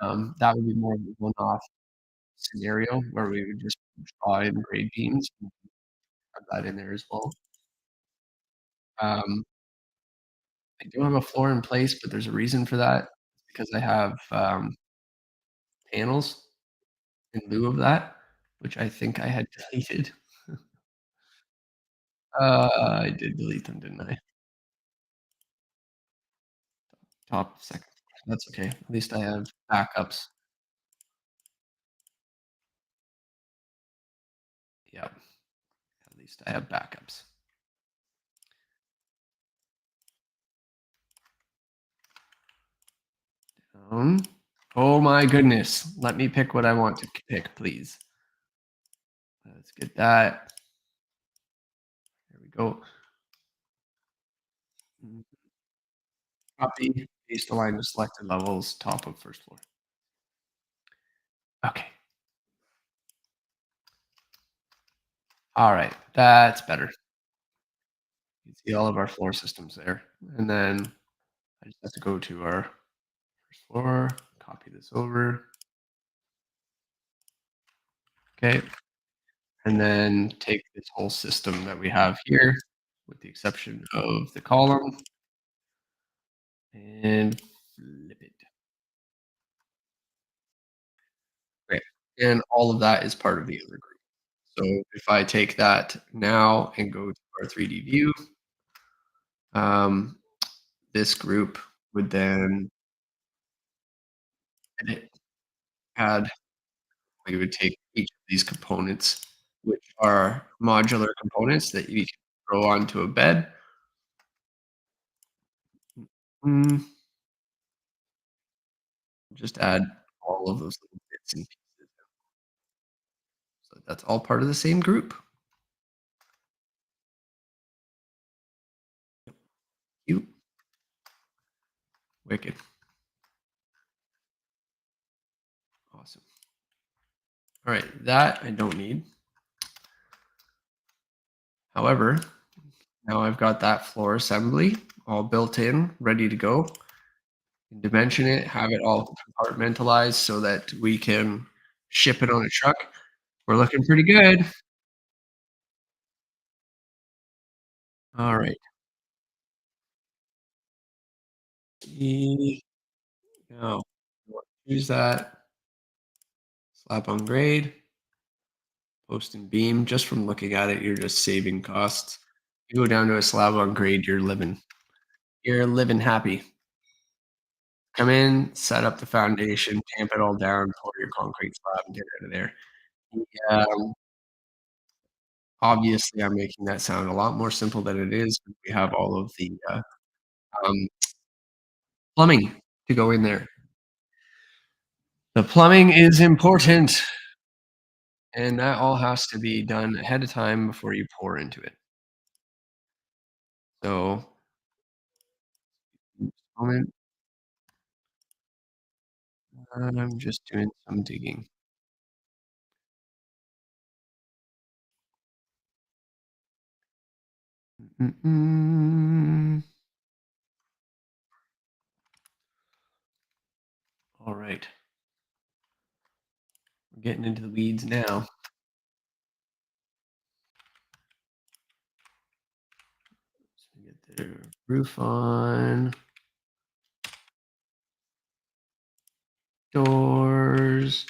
That would be more of a one-off scenario where we would just draw in grade beams and have that in there as well. Um, I do have a floor in place, but there's a reason for that. It's because I have, panels in lieu of that, which I think I had deleted. I did delete them, didn't I? Top second. That's okay. At least I have backups. Yep. At least I have backups. Oh my goodness. Let me pick what I want to pick, please. Let's get that. There we go. Mm, copy, paste, align the selected levels, top of first floor. Okay. All right. That's better. You can see all of our floor systems there. And then I just have to go to our first floor, copy this over. Okay. And then take this whole system that we have here with the exception of the column, and flip it. Okay. And all of that is part of the other group. So if I take that now and go to our 3D view, um, this group would then edit, add, we would take each of these components, which are modular components that you can throw onto a bed. Mm, just add all of those little bits and pieces. So that's all part of the same group. You wicked. Awesome. All right, that I don't need. However, now I've got that floor assembly all built in, ready to go. Dimension it, have it all compartmentalized so that we can ship it on a truck. We're looking pretty good. All right. Now, choose that, slab on grade, post and beam. Just from looking at it, you're just saving costs. You go down to a slab on grade, you're living happy. Come in, set up the foundation, tamp it all down, pour your concrete slab, and get out of there. Um, obviously, I'm making that sound a lot more simple than it is. We have all of the um, plumbing to go in there. The plumbing is important, and that all has to be done ahead of time before you pour into it. So, moment, I'm just doing some digging. Mm-mm. All right, we're getting into the weeds now. So get the roof on, doors,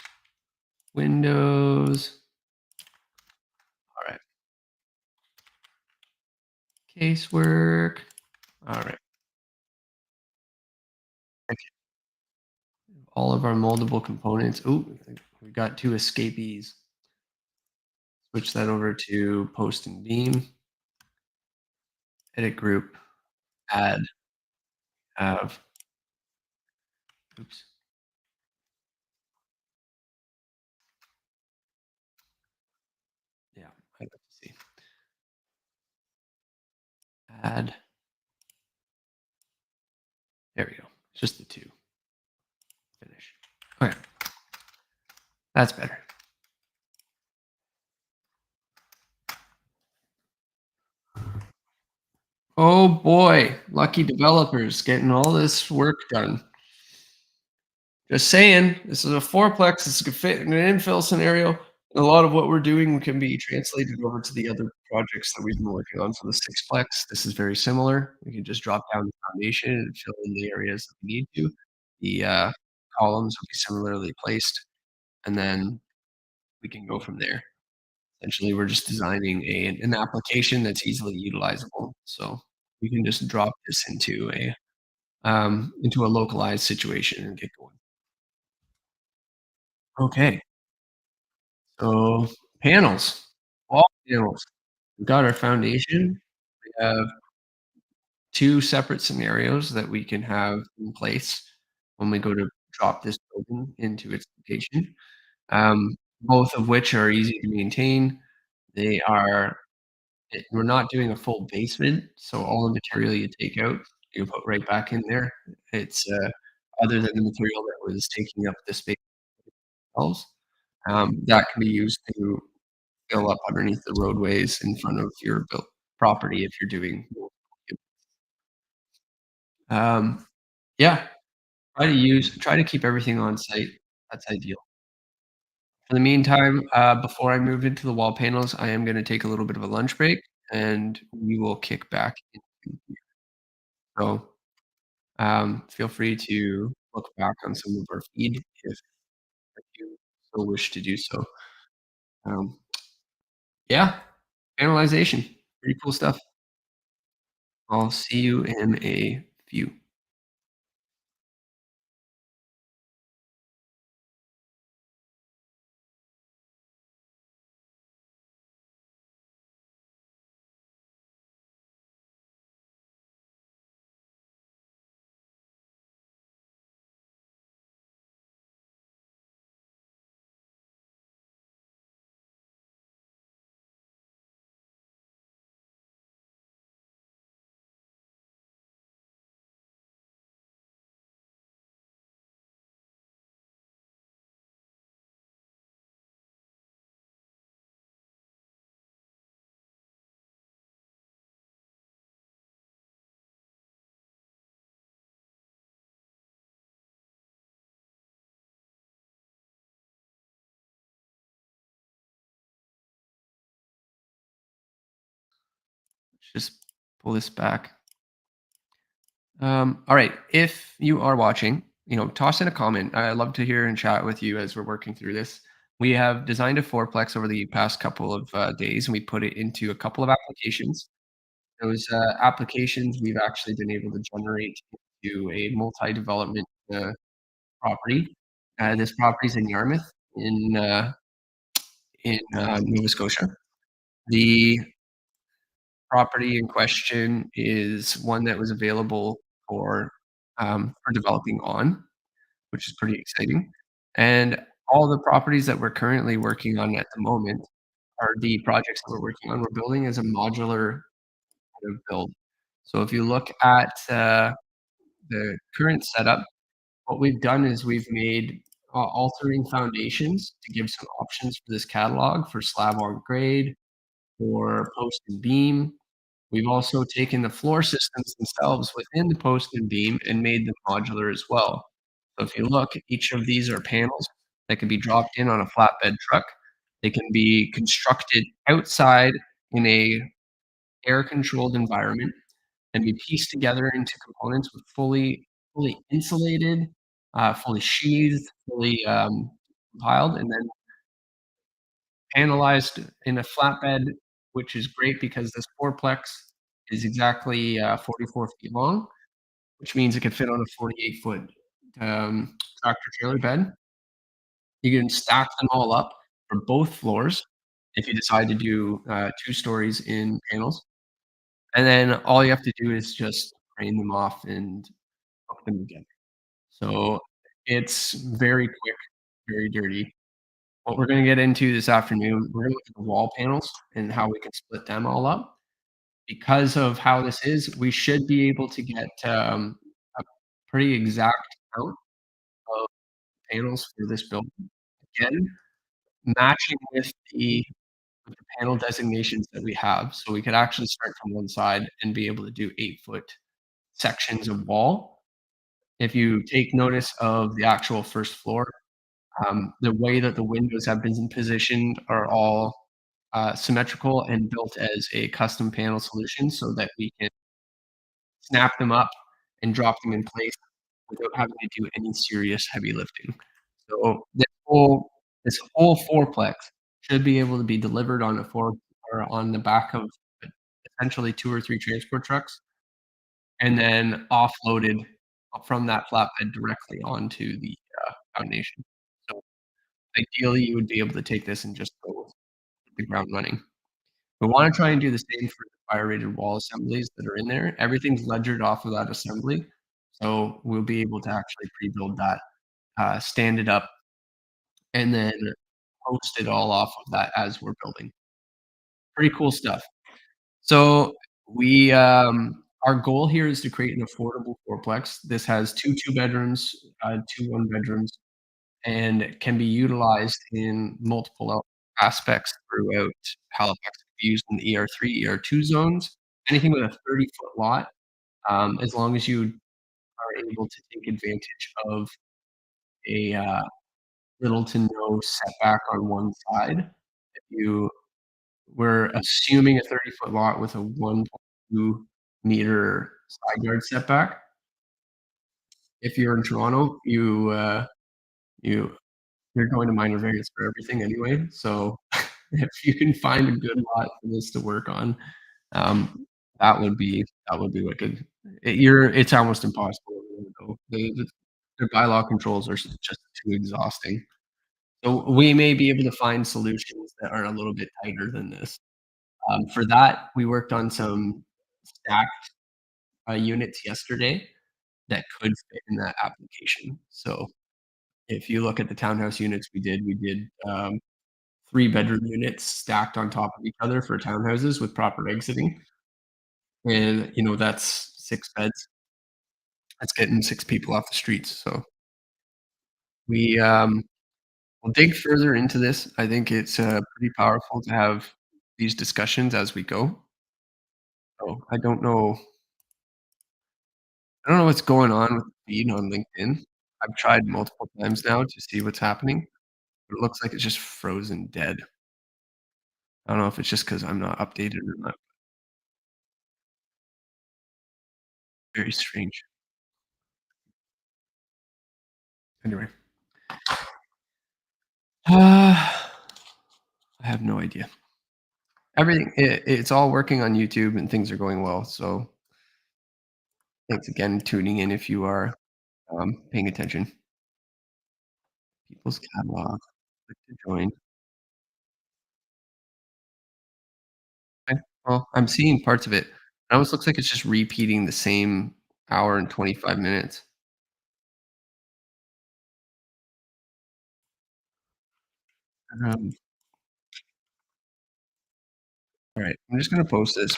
windows. All right, casework. All right, all of our moldable components. Oh, we got two escapees. Switch that over to post and beam. Edit group. Add. Have. Oops. Yeah, I'd like to see. Add. There we go. Just the two. Finish. Okay. That's better. Oh boy, lucky developers getting all this work done. Just saying, this is a fourplex. This could fit in an infill scenario. A lot of what we're doing can be translated over to the other projects that we've been working on. For the sixplex, this is very similar. We can just drop down the foundation and fill in the areas that we need to. The columns will be similarly placed, and then we can go from there. Essentially, we're just designing an application that's easily utilizable. So we can just drop this into a localized situation and get going. Okay, so panels, wall panels. We've got our foundation. We have two separate scenarios that we can have in place when we go to drop this building into its location, both of which are easy to maintain. They are we're not doing a full basement, so all the material you take out, you put right back in there. It's, other than the material that was taking up the space themselves, that can be used to fill up underneath the roadways in front of your built property if you're doing yeah, try to keep everything on site. That's ideal. For the meantime, before I move into the wall panels, I am gonna take a little bit of a lunch break. and we will kick back into gear. So, feel free to look back on some of our feed if you so wish to do so. Um, yeah, analyzation, pretty cool stuff. I'll see you in a few. Let's just pull this back. All right. If you are watching, toss in a comment. I'd love to hear and chat with you as we're working through this. We have designed a fourplex over the past couple of days, and we put it into a couple of applications. Those applications we've actually been able to generate into a multi-development property. This property is in Yarmouth, in Nova Scotia. The property in question is one that was available for developing on, which is pretty exciting. And all the properties that we're currently working on at the moment are the projects that we're working on. We're building as a modular kind of build. So if you look at the current setup, what we've done is we've made altering foundations to give some options for this catalog for slab on grade, for post and beam. We've also taken the floor systems themselves within the post and beam and made them modular as well. So if you look, each of these are panels that can be dropped in on a flatbed truck. They can be constructed outside in a air-controlled environment and be pieced together into components with fully insulated, fully sheathed, fully compiled, and then panelized in a flatbed, which is great because this fourplex is exactly 44 feet long, which means it could fit on a 48-foot tractor trailer bed. You can stack them all up for both floors if you decide to do 2 stories in panels. And then all you have to do is just crane them off and hook them together. So it's very quick, very dirty. What we're gonna get into this afternoon, we're gonna look at the wall panels and how we can split them all up. Because of how this is, we should be able to get, a pretty exact count of panels for this building. Again, matching with the panel designations that we have, so we could actually start from one side and be able to do 8-foot sections of wall. If you take notice of the actual first floor, the way that the windows have been positioned are all symmetrical and built as a custom panel solution so that we can snap them up and drop them in place without having to do any serious heavy lifting. So this whole fourplex should be able to be delivered on a four or on the back of essentially 2 or 3 transport trucks and then offloaded from that flatbed directly onto the foundation. So ideally, you would be able to take this and just go hit the ground running. We wanna try and do the same for the fire-rated wall assemblies that are in there. Everything's ledgered off of that assembly, so we'll be able to actually pre-build that, stand it up, and then host it all off of that as we're building. Pretty cool stuff. So our goal here is to create an affordable fourplex. This has 2 two-bedrooms, 2 one-bedrooms, and can be utilized in multiple aspects throughout Halifax. It can be used in the ER3, ER2 zones, anything with a 30-foot lot, as long as you are able to take advantage of a, little to no setback on one side. If you We're assuming a 30-foot lot with a 1.2-meter side yard setback. If you're in Toronto, you you're going to minor variance for everything anyway, so if you can find a good lot for this to work on, that would be wicked. It's almost impossible, though. The bylaw controls are just too exhausting. So we may be able to find solutions that are a little bit tighter than this. For that, we worked on some stacked, units yesterday that could fit in that application. So if you look at the townhouse units we did, 3-bedroom units stacked on top of each other for townhouses with proper exiting, and, that's 6 beds. That's getting 6 people off the streets, so we, we'll dig further into this. I think it's, pretty powerful to have these discussions as we go. So I don't know what's going on with the feed on LinkedIn. I've tried multiple times now to see what's happening, but it looks like it's just frozen dead. I don't know if it's just 'cause I'm not updated or not. Very strange. Anyway, I have no idea. It's all working on YouTube and things are going well, so thanks again tuning in if you are, paying attention. People's Catalog, click to join. Okay, well, I'm seeing parts of it. It almost looks like it's just repeating the same hour and 25 minutes. Um, alright, I'm just gonna post this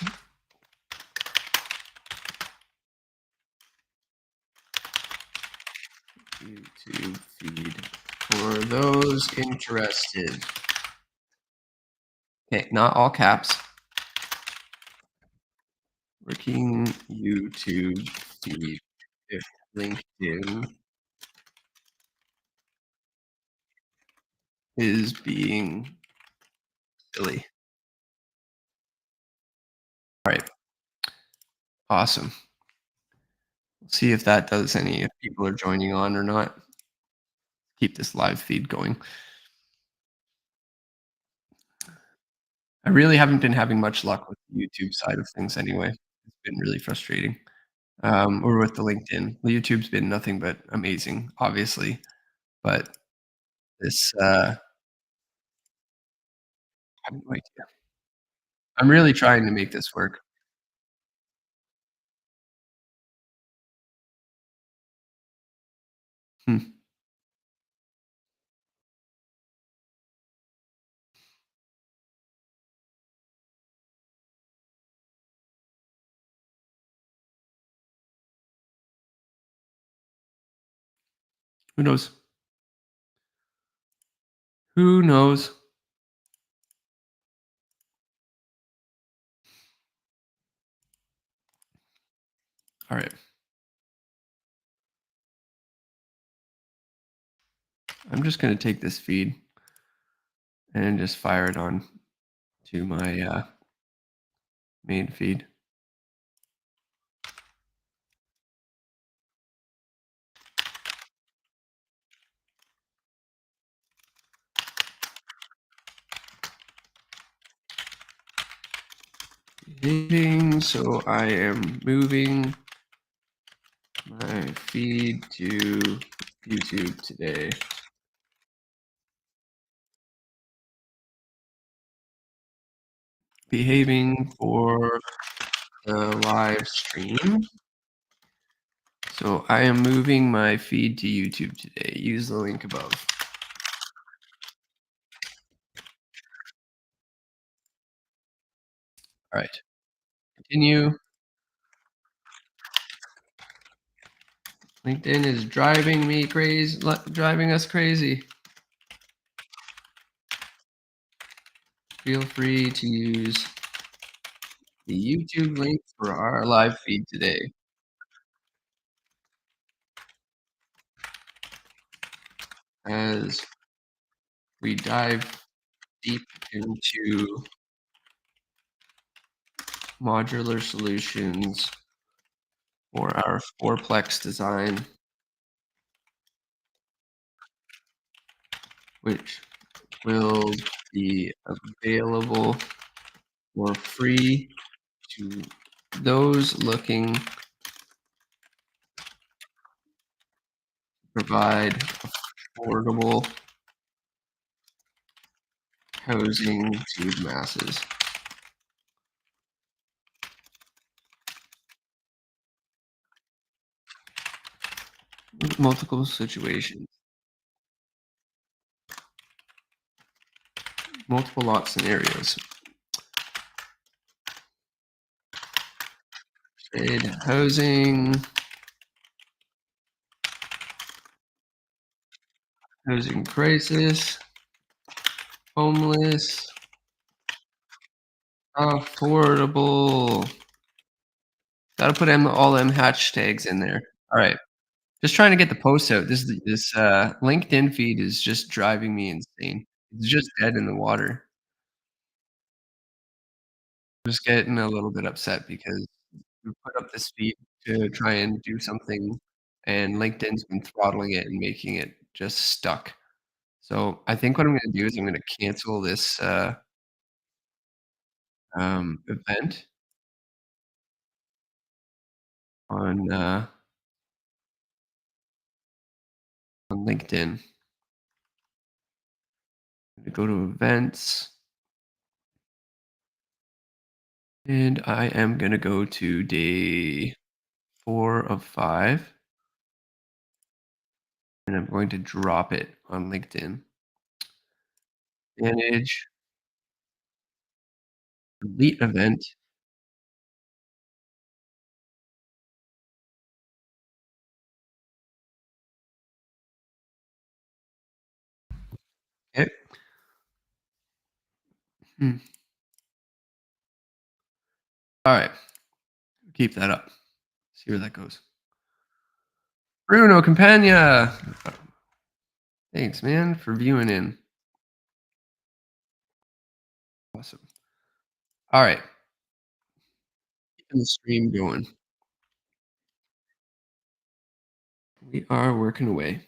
YouTube feed for those interested. Okay, not all caps. Working YouTube feed if LinkedIn is being silly. Alright, awesome. See if that does any if people are joining on or not. Keep this live feed going. I really haven't been having much luck with the YouTube side of things anyway. It's been really frustrating. Or with the LinkedIn. The YouTube's been nothing but amazing, obviously, but this, I have no idea. I'm really trying to make this work. Hmm, who knows? Who knows? Alright, I'm just gonna take this feed and just fire it on to my, main feed. Behaving, so I am moving my feed to YouTube today. Behaving for the live stream. So I am moving my feed to YouTube today. Use the link above. All right, continue. LinkedIn is driving me crazy, driving us crazy. Feel free to use the YouTube link for our live feed today as we dive deep into modular solutions for our fourplex design, which will be available for free to those looking to provide affordable housing to the masses. Multiple situations, multiple lot scenarios. Trade housing crisis, homeless, affordable. Gotta put all them hashtags in there. All right. Just trying to get the posts out. This LinkedIn feed is just driving me insane. It's just dead in the water. Just getting a little bit upset because we put up this feed to try and do something, and LinkedIn's been throttling it and making it just stuck. So I think what I'm gonna do is I'm gonna cancel this, event on on LinkedIn. I'm gonna go to events, and I am gonna go to day 4 of 5, and I'm going to drop it on LinkedIn. Manage, delete event. Okay. Hmm. Alright, keep that up. See where that goes. Bruno Campagna! Thanks, man, for viewing in. Awesome. Alright, keeping the stream going. We are working away.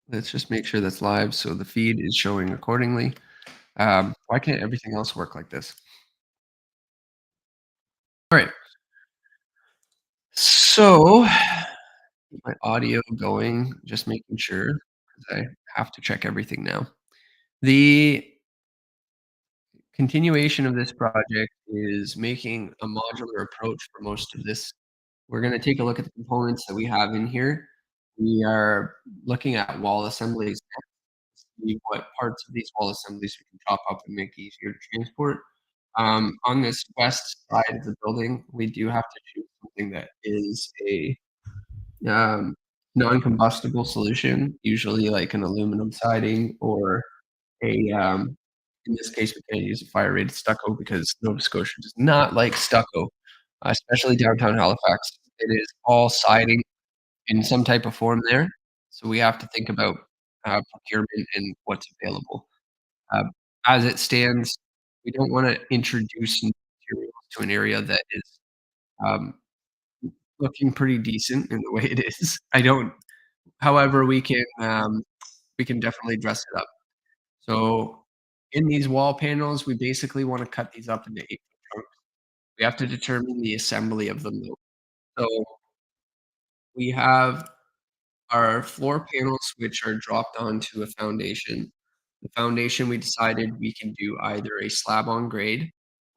Let's just make sure that's live so the feed is showing accordingly. Why can't everything else work like this? Alright, so keep my audio going, just making sure, 'cause I have to check everything now. The continuation of this project is making a modular approach for most of this. We're gonna take a look at the components that we have in here. We are looking at wall assemblies next, see what parts of these wall assemblies we can chop up and make easier to transport. On this west side of the building, we do have to choose something that is a um, non-combustible solution, usually like an aluminum siding or in this case, we can't use a fire rated stucco because Nova Scotia does not like stucco, especially downtown Halifax. It is all siding in some type of form there, so we have to think about procurement and what's available. Um, as it stands, we don't wanna introduce new materials to an area that is, um, looking pretty decent in the way it is. I don't however, we can definitely dress it up. So, in these wall panels, we basically wanna cut these up into 8-foot chunks. We have to determine the assembly of them, though. So, we have our floor panels, which are dropped onto a foundation. The foundation, we decided we can do either a slab on grade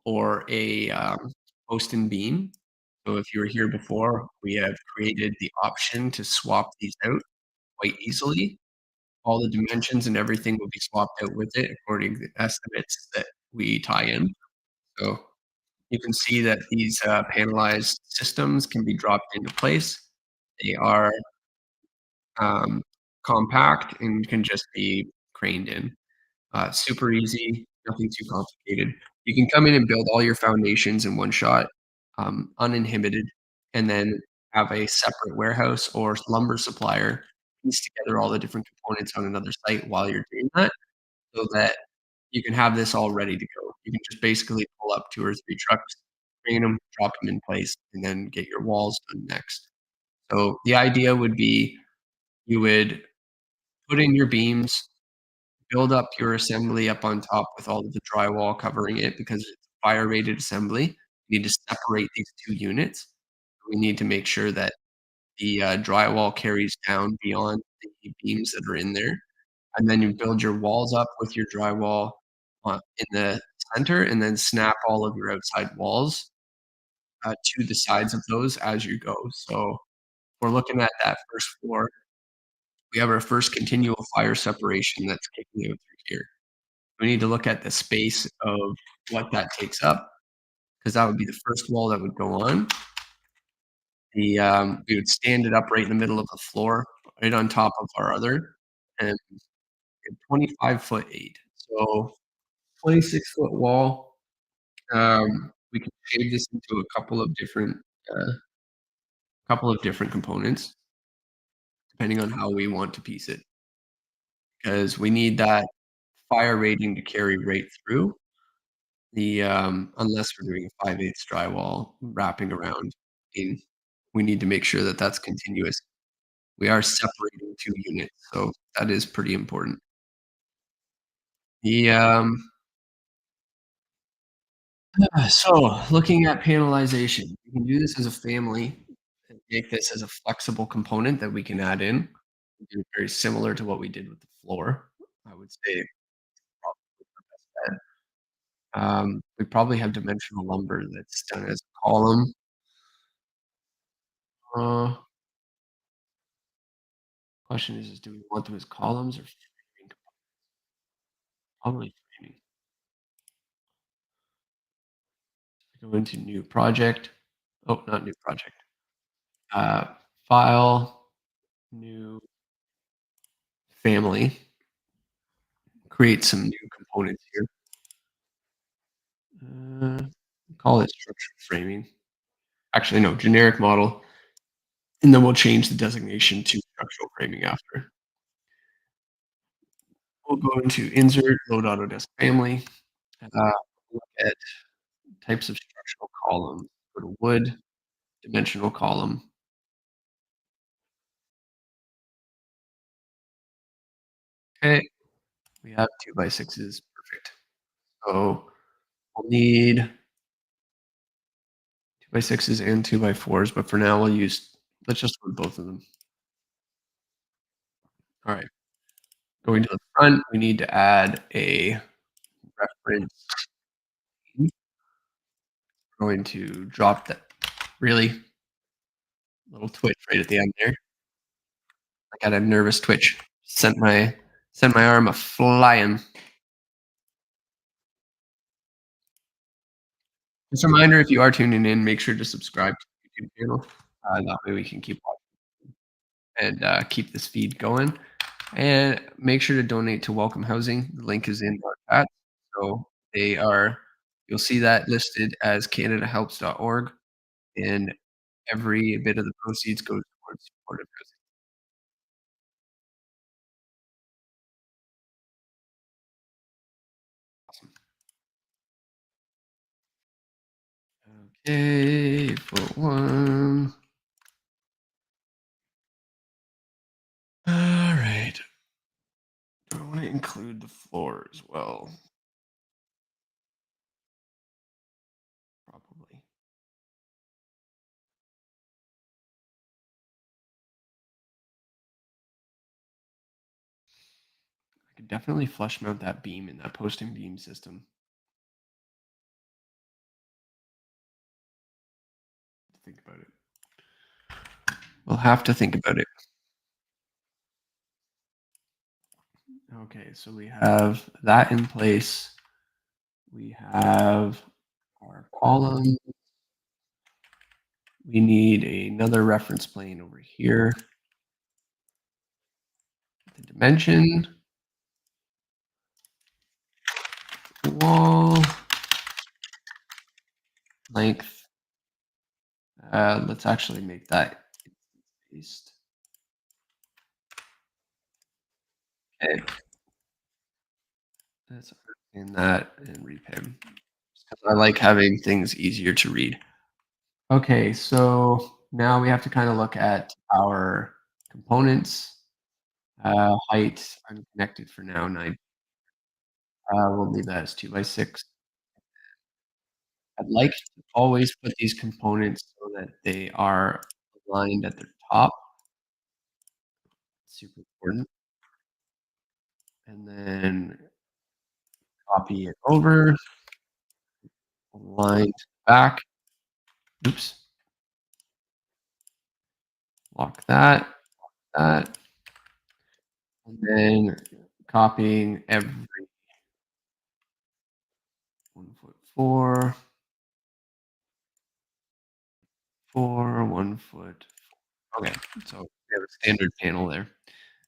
or a, post and beam. So if you were here before, we have created the option to swap these out quite easily. All the dimensions and everything will be swapped out with it according to the estimates that we tie in. So you can see that these, panelized systems can be dropped into place. They are um, compact and can just be craned in. Super easy, nothing too complicated. You can come in and build all your foundations in one shot, uninhibited, and then have a separate warehouse or lumber supplier piece together all the different components on another site while you're doing that, so that you can have this all ready to go. You can just basically pull up 2 or 3 trucks, crane them, drop them in place, and then get your walls done next. So the idea would be you would put in your beams, build up your assembly up on top with all of the drywall covering it because it's a fire rated assembly. You need to separate these 2 units. We need to make sure that the, drywall carries down beyond the beams that are in there, and then you build your walls up with your drywall, in the center, and then snap all of your outside walls, to the sides of those as you go. So, we're looking at that first floor. We have our first continual fire separation that's kicking out through here. We need to look at the space of what that takes up, because that would be the first wall that would go on. We would stand it up right in the middle of the floor, right on top of our other, and 25-foot 8. So 26-foot wall. We can shave this into uh, couple of different components depending on how we want to piece it, because we need that fire rating to carry right through unless we're doing a 5/8 drywall wrapping around, in we need to make sure that that's continuous. We are separating 2 units, so that is pretty important. The, so looking at panelization, we can do this as a family and make this as a flexible component that we can add in. We do it very similar to what we did with the floor. I would say probably the best bet. We probably have dimensional lumber that's done as a column. Uh, Question is do we want them as columns or framing? Probably framing. Go into new project. Oh, not new project. Uh, File, new family. Create some new components here. Uh, Call it structural framing. Actually, no, generic model, and then we'll change the designation to structural framing after. We'll go into insert, load Autodesk family, look at types of structural columns. Go to wood, dimensional column. Okay, we have 2 by 6s. Perfect. So we'll need 2 by 6s and 2 by 4s, but for now let's just put both of them. All right. Going to the front, we need to add a reference. Going to drop that really little twitch right at the end there. I got a nervous twitch. Sent my arm a flying. Just a reminder, if you are tuning in, make sure to subscribe to the YouTube channel. That way we can keep watching and keep this feed going. And make sure to donate to Welcome Housing. The link is in our chat. So you'll see that listed as canadahelps.org, and every bit of the proceeds goes towards supportive housing. Awesome. Okay, foot one. All right. Do I want to include the floor as well? Probably. I could definitely flush mount that beam in that posting beam system. Think about it. We'll have to think about it. Okay, so we have that in place. We have our column. We need another reference plane over here. The dimension, wall, length. Let's actually make that paste. Okay. Let's in that and repin. I like having things easier to read. Okay, so now we have to kind of look at our components. Height, unconnected for now, 9. We'll leave that as 2 by 6. I'd like to always put these components so that they are aligned at the top. Super important. And then copy it over, align back. Oops, lock that, and then copying every 1 foot 4, 4, 1 foot. Okay, so we have a standard panel there.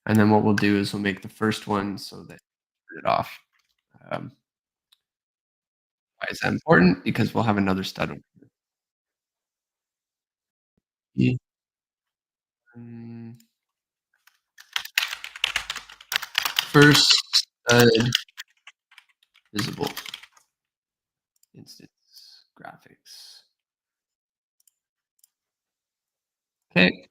And then what we'll do is we'll make the first one so that turn it off. Um, why is that important? Because we'll have another stud over here. Mm, First stud visible instance graphics. Okay.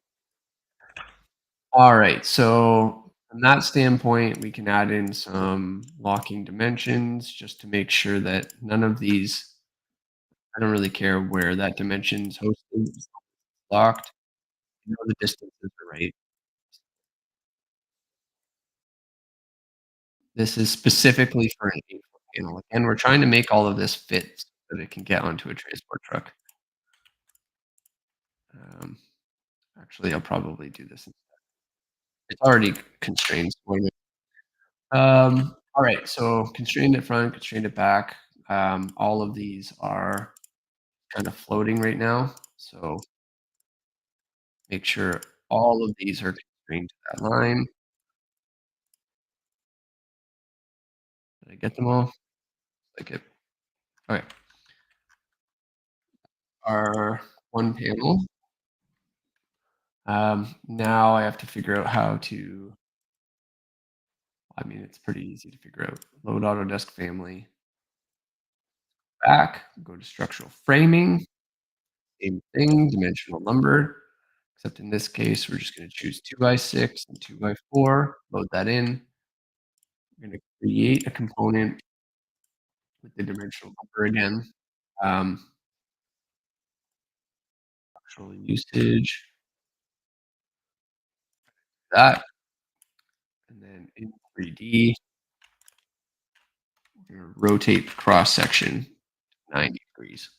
All right. So from that standpoint, we can add in some locking dimensions just to make sure that none of these, I don't really care where that dimension's hosted, as long as it's locked. You know the distances are right. This is specifically for an 8-foot panel. Again, we're trying to make all of this fit so that it can get onto a transport truck. Um, Actually, I'll probably do this. It's already constrained. So alright, so constrained at front, constrained at back. All of these are kind of floating right now, so make sure all of these are constrained to that line. Did I get them all? Like it. Okay. Our one panel. Now I have to figure out how to, I mean, it's pretty easy to figure out. Load Autodesk family. Back, go to structural framing. Same thing, dimensional number, except in this case, we're just gonna choose 2 by 6 and 2 by 4, load that in. We're gonna create a component with the dimensional number again. Um, Actual usage, that, and then in 3D, we're gonna rotate the cross section 90 degrees.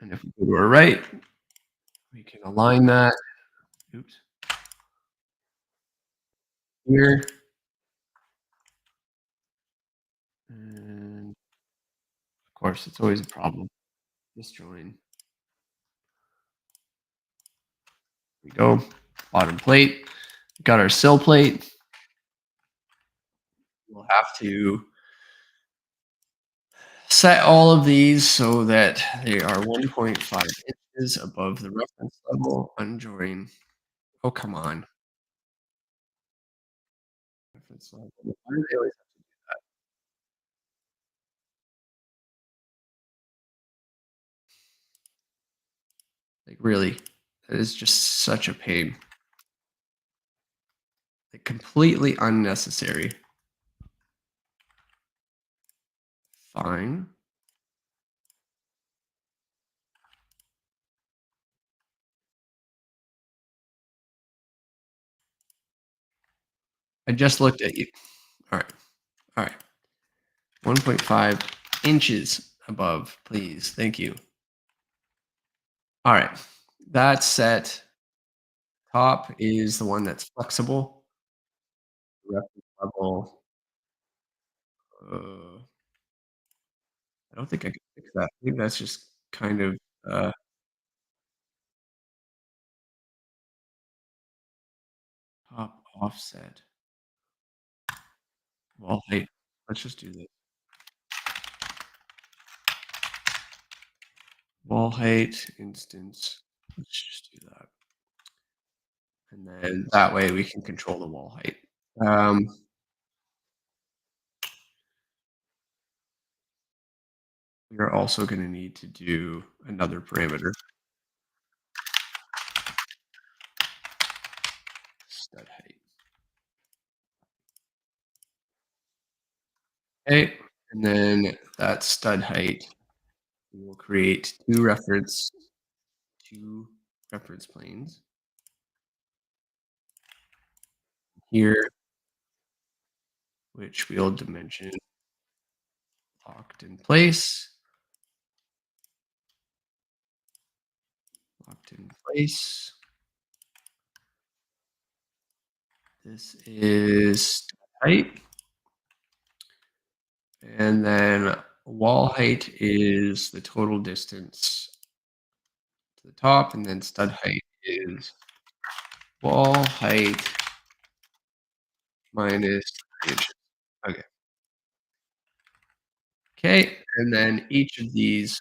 And if we go to our right, we can align that, oops, here, and of course, it's always a problem. Disjoin. We go, bottom plate. Got our sill plate. We'll have to set all of these so that they are 1.5 inches above the reference level. Unjoin. Oh, come on. Reference level. Why do they always like really? That is just such a pain. Like completely unnecessary. Fine. I just looked at you. All right. All right. 1.5 inches above, please. Thank you. All right. That set top is the one that's flexible. Reference level. Uh, I don't think I can fix that. I think that's just kind of, uh, top offset. Wall height. Let's just do this. Wall height instance. Let's just do that. And then that way we can control the wall height. Um, We are also going to need to do another parameter, stud height. Okay, and then that stud height, we will create two reference planes here, which we'll dimension locked in place, locked in place. This is height, and then wall height is the total distance to the top, and then stud height is wall height minus 3 inches. Okay. Okay, and then each of these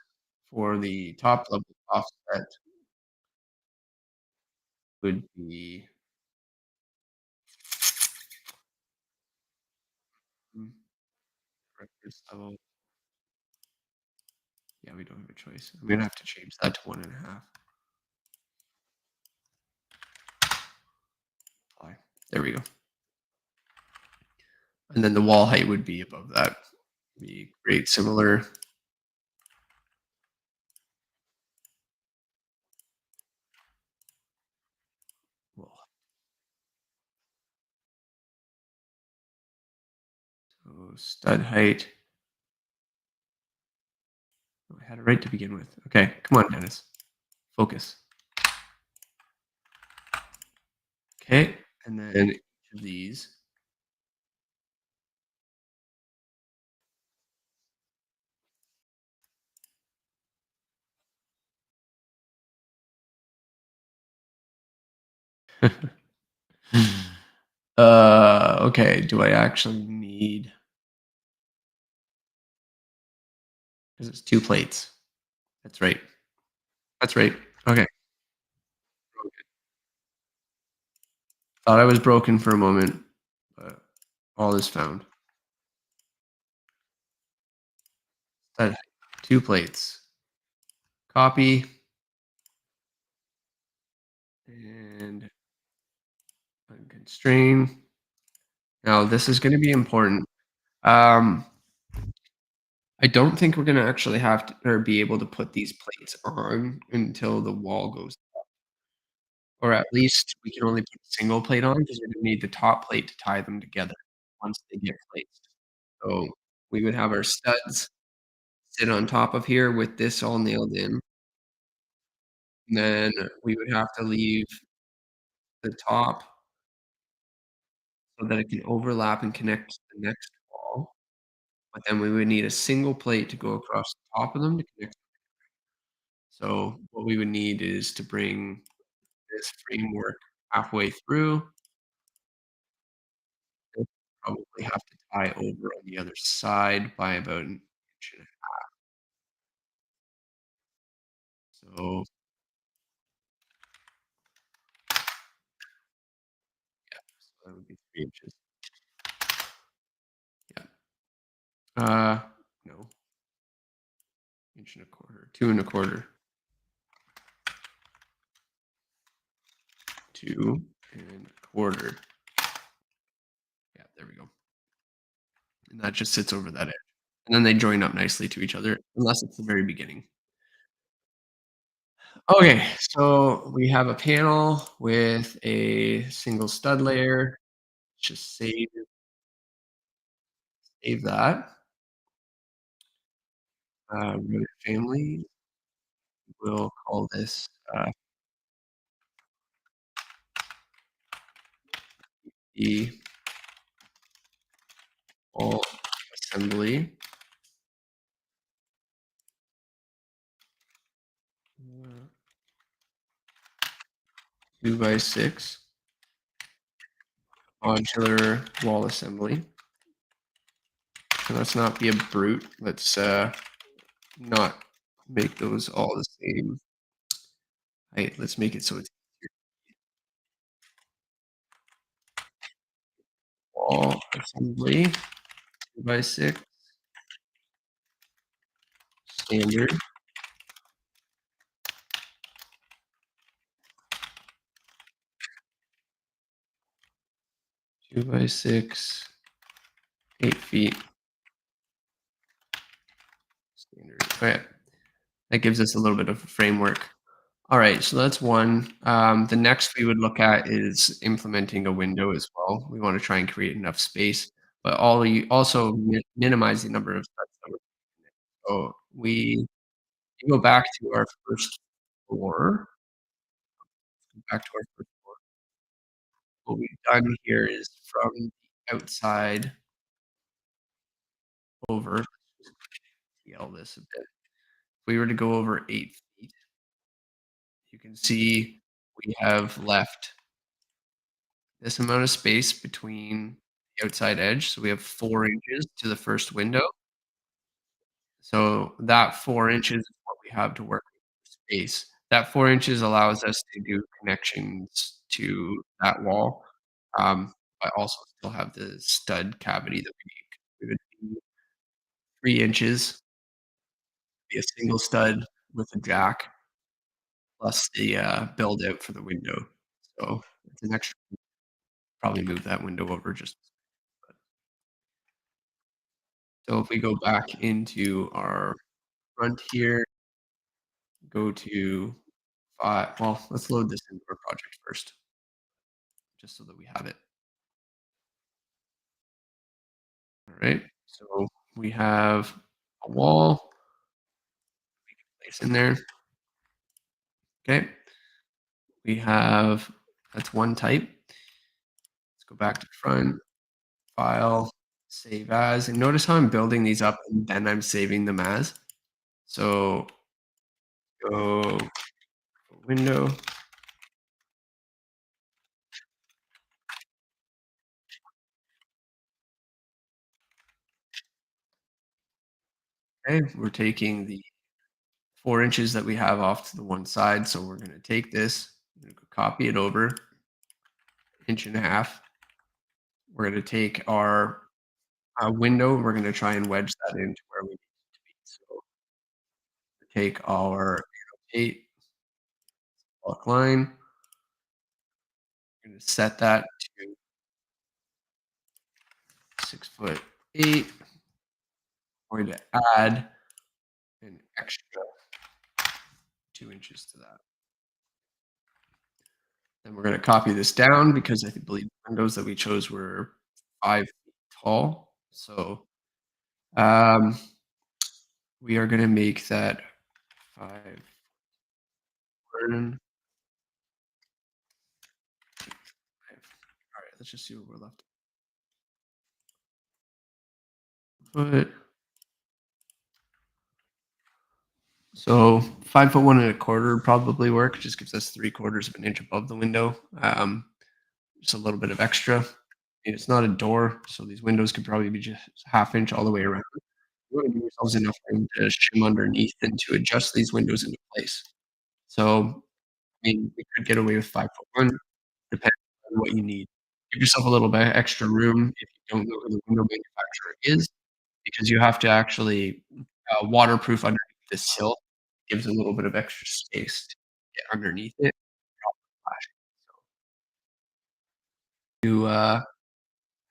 for the top level offset would be mm, reference level. Yeah, we don't have a choice. I'm gonna have to change that to 1.5. Apply. There we go. And then the wall height would be above that. We create similar. Well, so stud height. Oh, I had it right to begin with. Okay, come on, Dennis. Focus. Okay, and then each of these. Okay, do I actually need, because it's 2 plates. That's right. That's right. Okay. Thought I was broken for a moment, but all is found. That 2 plates. Copy and unconstrain. Now this is gonna be important. Um, I don't think we're gonna actually have to or be able to put these plates on until the wall goes, or at least we can only put a single plate on because we're gonna need the top plate to tie them together once they get placed. So, we would have our studs sit on top of here with this all nailed in, and then we would have to leave the top so that it can overlap and connect to the next wall, but then we would need a single plate to go across the top of them to connect. So, what we would need is to bring this framework halfway through. We'll probably have to tie over on the other side by about an inch and a so so that would be 3 inches. Yeah. No, inch and a quarter, 2 and a quarter, 2 and a quarter. Yeah, there we go. And that just sits over that edge. And then they join up nicely to each other, unless it's the very beginning. Okay, so we have a panel with a single stud layer. Just save that. Root family. We'll call this the all assembly. 2x6 modular wall assembly. So let's not be a brute. Let's not make those all the same height. Let's make it so it's wall assembly 2x6 standard 2 by 6, 8 feet standard. Okay, that gives us a little bit of a framework. All right, so that's one. The next we would look at is implementing a window as well. We want to try and create enough space, but also minimize the number of steps that we're so we go back to our first floor, back to our first floor. What we've done here is from the outside over, scale this a bit. If we were to go over 8 feet, you can see we have left this amount of space between the outside edge. So we have 4 inches to the first window. So that 4 inches is what we have to work with for space. That 4 inches allows us to do connections to that wall, but also still have the stud cavity that we need. We would need 3 inches, be a single stud with a jack, plus the build out for the window. So it's an extra. Probably move that window over just. So if we go back into our front here, go to well, let's load this into our project first, just so that we have it. All right. So we have a wall place in there. Okay. We have that's one type. Let's go back to front, file, save as, and notice how I'm building these up and then I'm saving them as. So go window. Okay. We're taking the 4 inches that we have off to the one side. So we're going to take this, we're gonna copy it over, inch and a half. We're going to take our window. We're going to try and wedge that into where we need it to be. So take our 8 block line. We're going to set that to 6'8". We're going to add an extra 2 inches to that. Then we're going to copy this down because I believe the windows that we chose were 5 feet tall. So um, we are going to make that 5. All right, let's just see what we're left. Foot. So 5'1 1/4" would probably work. Just gives us 3/4 of an inch above the window. Just a little bit of extra. And it's not a door, so these windows could probably be just half inch all the way around. We want to give ourselves enough room to shim underneath and to adjust these windows into place. So, I mean, we could get away with 5'1", depending on what you need. Give yourself a little bit extra room if you don't know who the window manufacturer is, because you have to actually waterproof underneath the sill. Gives a little bit of extra space to get underneath it without splashing. So you have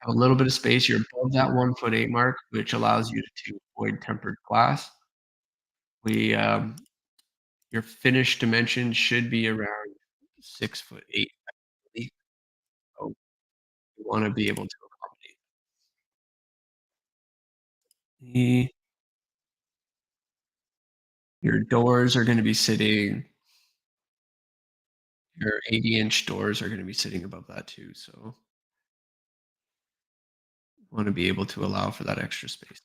a little bit of space. You're above that 1'8" mark, which allows you to avoid tempered glass. We your finished dimension should be around 6'8", I believe. So you wanna be able to accommodate the your doors are gonna be sitting your 80-inch doors are gonna be sitting above that too, so wanna be able to allow for that extra space.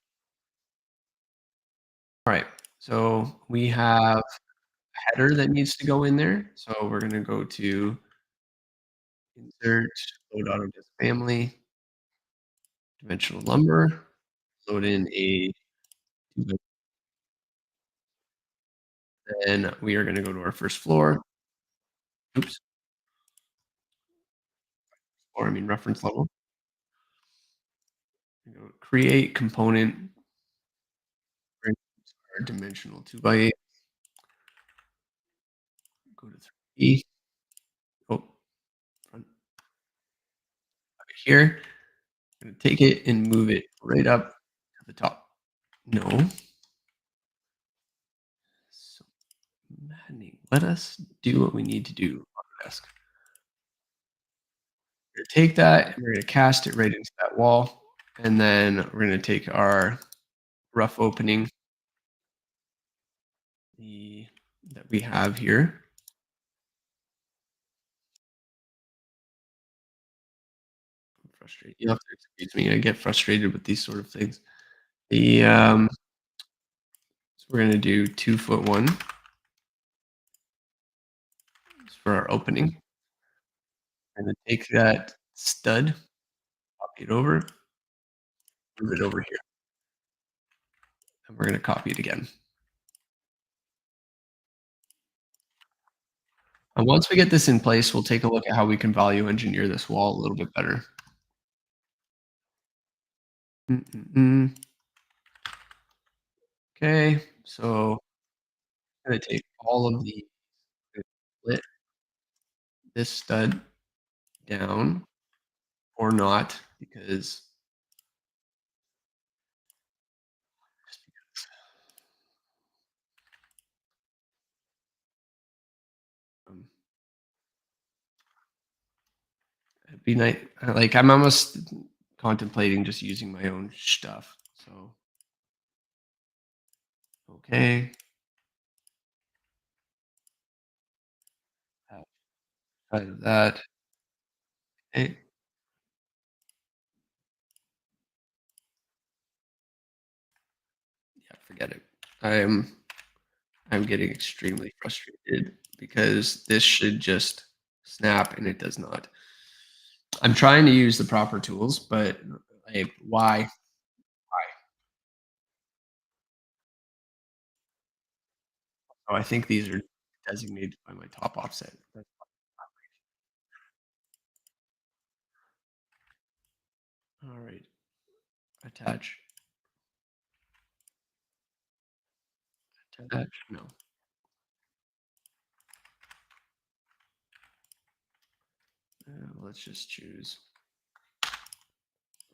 Alright, so we have a header that needs to go in there, so we're gonna go to insert, load Autodesk family, dimensional lumber, load in a then we are gonna go to our first floor. Oops, or I mean reference level. Create component our dimensional 2 by 8. Go to 3. Oh, front here. I'm gonna take it and move it right up to the top. No, so maddening. Let us do what we need to do on the desk. We're gonna take that and we're gonna cast it right into that wall, and then we're gonna take our rough opening the that we have here. I'm frustrated. You'll have to excuse me. I get frustrated with these sort of things. The so we're gonna do 2 foot one for our opening. And then take that stud, copy it over, move it over here, and we're gonna copy it again. And once we get this in place, we'll take a look at how we can value engineer this wall a little bit better. Mm, mm, mm. Okay, so I'm gonna take all of the split this stud down or not because just because, um, it'd be nice. Like I'm almost contemplating just using my own stuff. So okay, outside of that, okay, yeah, forget it. I'm getting extremely frustrated because this should just snap and it does not. I'm trying to use the proper tools, but like, why? Oh, I think these are designated by my top offset. All right, attach, attach. No, let's just choose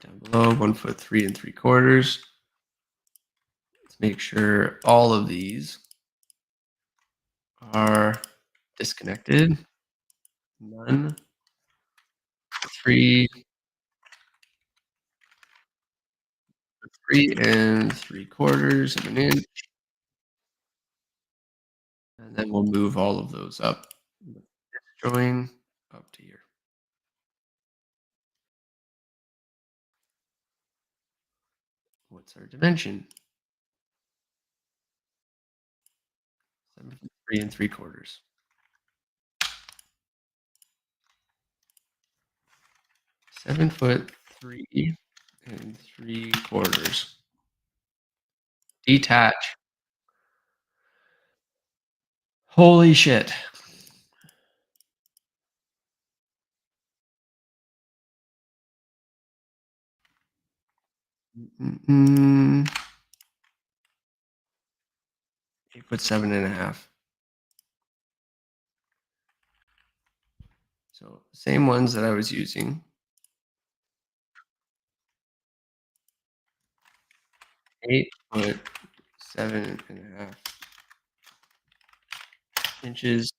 down below 1 foot 3 3/4. Let's make sure all of these are disconnected. None, 3 3 and 3/4 of an inch. And then we'll move all of those up. Join up to here. What's our dimension? 7 3 3/4. 7 foot 3 3/4. Detach. Holy shit. Mm-mm. 8 foot 7.5. So same ones that I was using. 8 foot 7.5 inches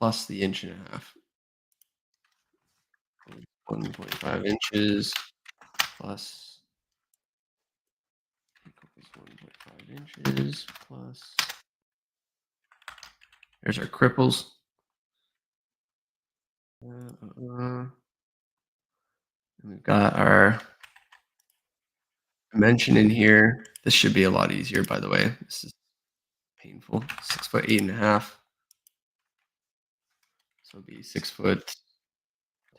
plus the inch and a half. 1.5 inches plus equals 1.5 inches plus. There's our cripples. And we've got our dimension in here. This should be a lot easier, by the way. This is painful. 6 foot 8.5. So it'll be 6 foot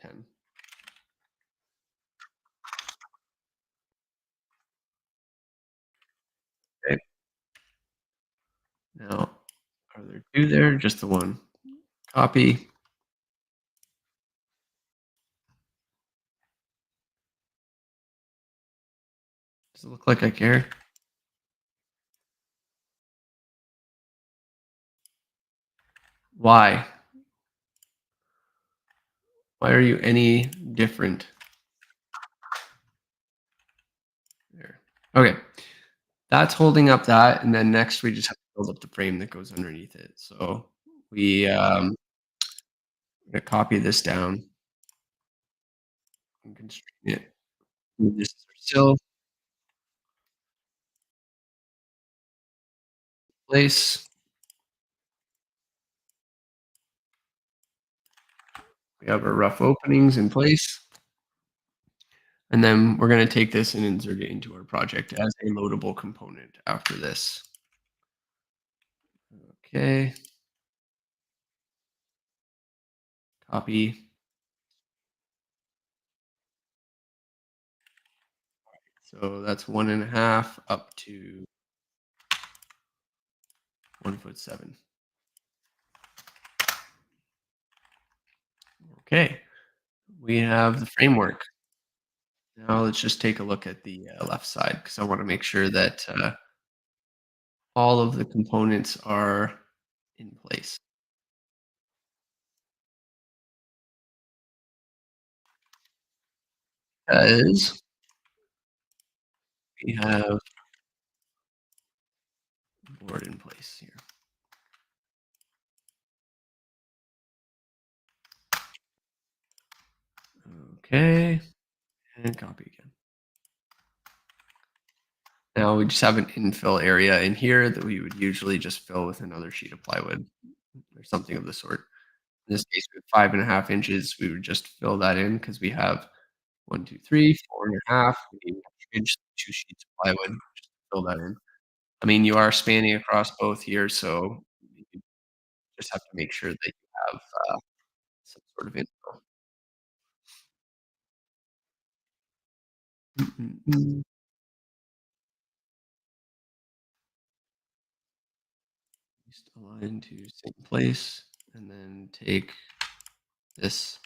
10. Okay. Now, are there two there? Just the one. Copy. Does it look like I care? Why? Why are you any different? There. Okay. That's holding up that, and then next we just have to build up the frame that goes underneath it. So we gonna copy this down and constrain it. And this is our sill place. We have our rough openings in place. And then we're gonna take this and insert it into our project as a loadable component after this. Okay, copy. So that's 1.5 up to 1 foot 7. Okay, we have the framework. Now let's just take a look at the left side because I want to make sure that all of the components are in place. Because we have board in place here. Okay, and copy again. Now we just have an infill area in here that we would usually just fill with another sheet of plywood or something of the sort. In this case, with 5.5 inches, we would just fill that in because we have 1, 2, 3, 4.5. We need an inch, 2 sheets of plywood just to fill that in. I mean, you are spanning across both here, so you just have to make sure that you have some sort of info. Mm, mm, mm. Just align to same place, and then take this,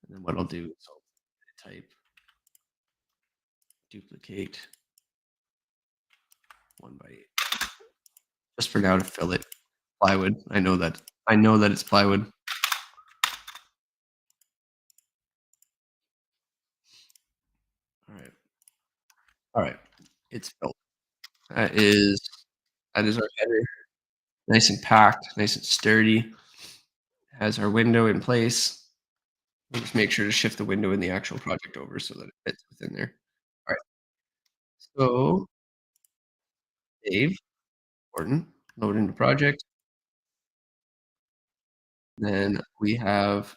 and then what I'll do is I'll type duplicate 1 by 8, just for now to fill it. Plywood. I know that it's plywood. All right. All right. It's filled. That is that is our header. Nice and packed, nice and sturdy. Has our window in place. We'll just make sure to shift the window in the actual project over so that it fits within there. All right. So save, important, load into project. Then we have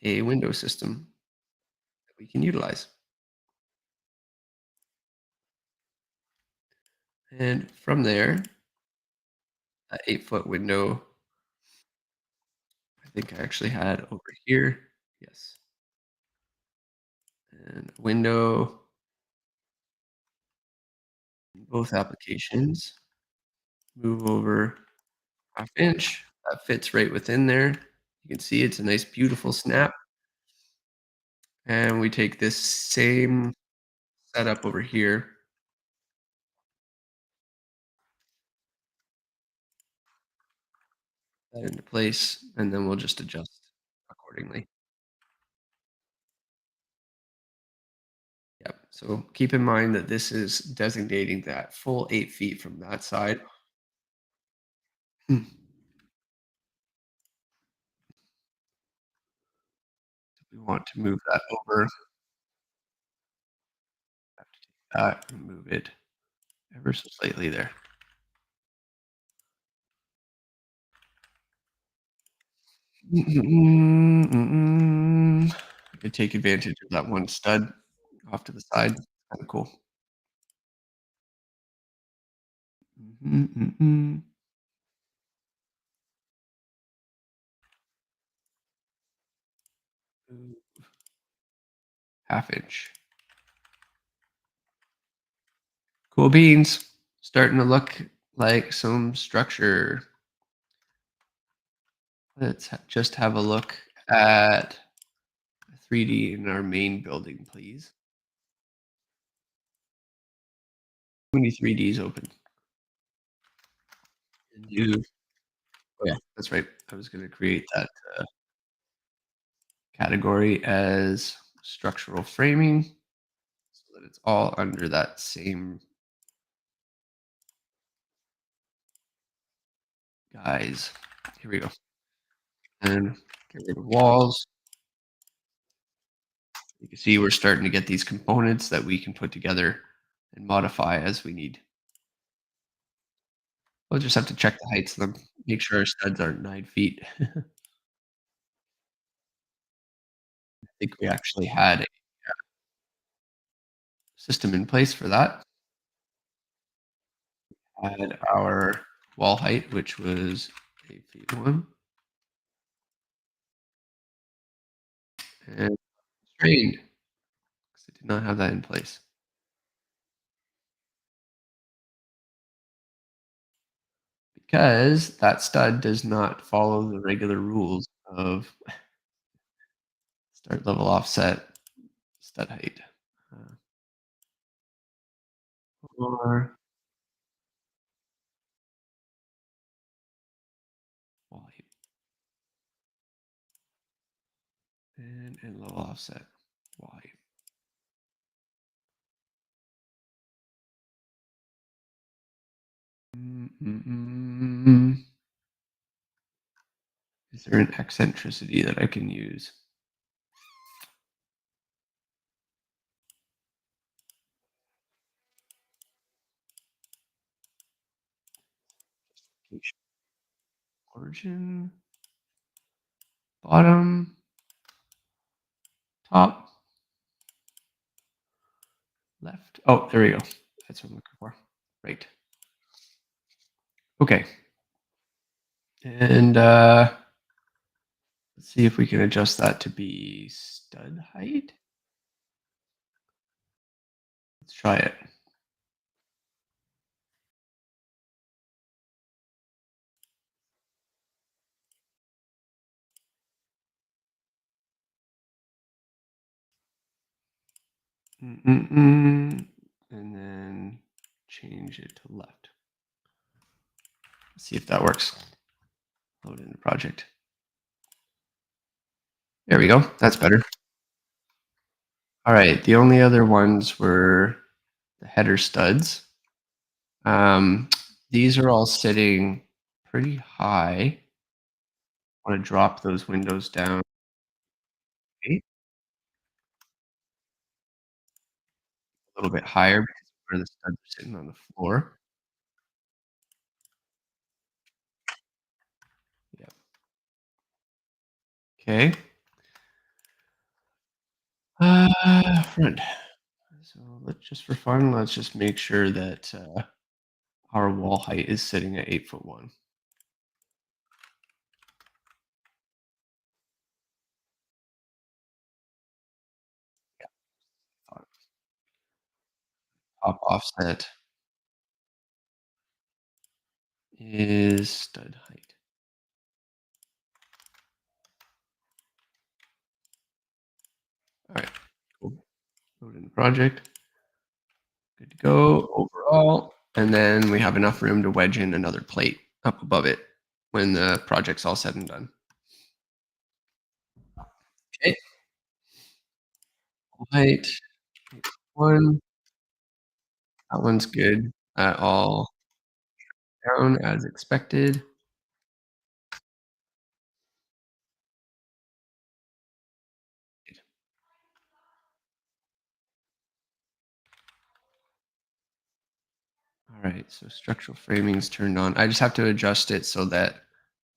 a window system that we can utilize. And from there, that 8-foot window, I think I actually had over here. Yes. And window in both applications. Move over 1/2 inch. That fits right within there. You can see it's a nice, beautiful snap. And we take this same setup over here, that into place, and then we'll just adjust accordingly. Yep. So keep in mind that this is designating that full 8 feet from that side. Hmm. We want to move that over, have to take that and move it ever so slightly there. I could take advantage of that one stud off to the side. Kind of cool. Mhm, mhm. 1/2 inch. Cool beans. Starting to look like some structure. Let's just have a look at 3D in our main building, please. many 3Ds open. And you Oh, yeah, that's right. I was gonna create that, category as structural framing so that it's all under that same guise. Here we go. And get rid of walls. You can see we're starting to get these components that we can put together and modify as we need. We'll just have to check the heights of them, make sure our studs aren't 9 feet. I think we actually had a system in place for that. Had our wall height, which was 8 feet 1, and strained, 'cause I did not have that in place. Because that stud does not follow the regular rules of start level offset stud height. Uh, or wall height and level offset wall height. Mm, mm, mm. Is there an eccentricity that I can use? Origin, bottom, top, left. Oh, there we go. That's what I'm looking for. Right. Okay. And let's see if we can adjust that to be stud height. Let's try it. Mm-mm-mm. And then change it to left. See if that works. Load in the project. There we go. That's better. All right. The only other ones were the header studs. Um, these are all sitting pretty high. I want to drop those windows down a little bit higher because of where the studs are sitting on the floor. Yeah. Okay. Front. So let's just for fun, let's just make sure that our wall height is sitting at 8 foot 1. Top offset is stud height. All right, cool. Load in the project. Good to go overall. And then we have enough room to wedge in another plate up above it when the project's all said and done. Okay, height one. That one's good. All down as expected. All right, so structural framing's turned on. I just have to adjust it so that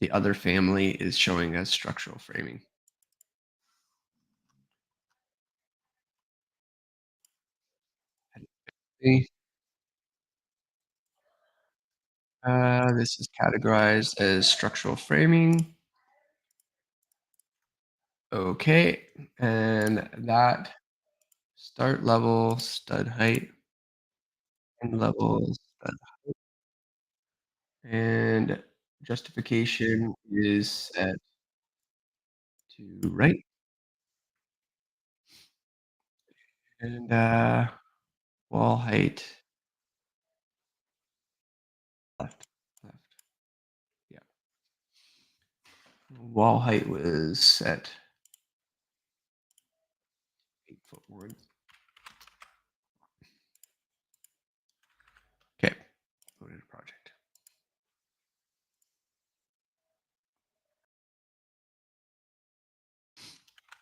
the other family is showing as structural framing. Okay. This is categorized as structural framing. Okay, and that start level, stud height, end level, stud, and justification is set to right, and wall height Wall height was set 8 foot boards. Okay, loaded project.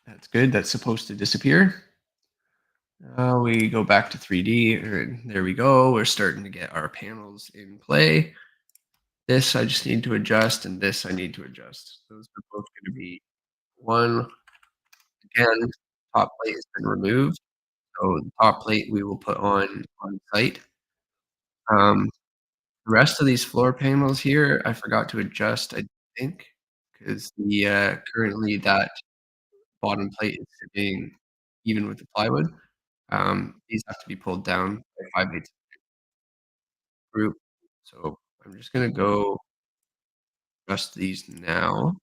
That's good. That's supposed to disappear. We go back to 3D, and there we go. We're starting to get our panels in play. This I just need to adjust, and this I need to adjust. Those are both going to be one. Again, top plate has been removed, so the top plate we will put on site. Um, the rest of these floor panels here, I forgot to adjust, I think, because currently that bottom plate is sitting even with the plywood. These have to be pulled down by 5/8 group. So I'm just gonna go adjust these now,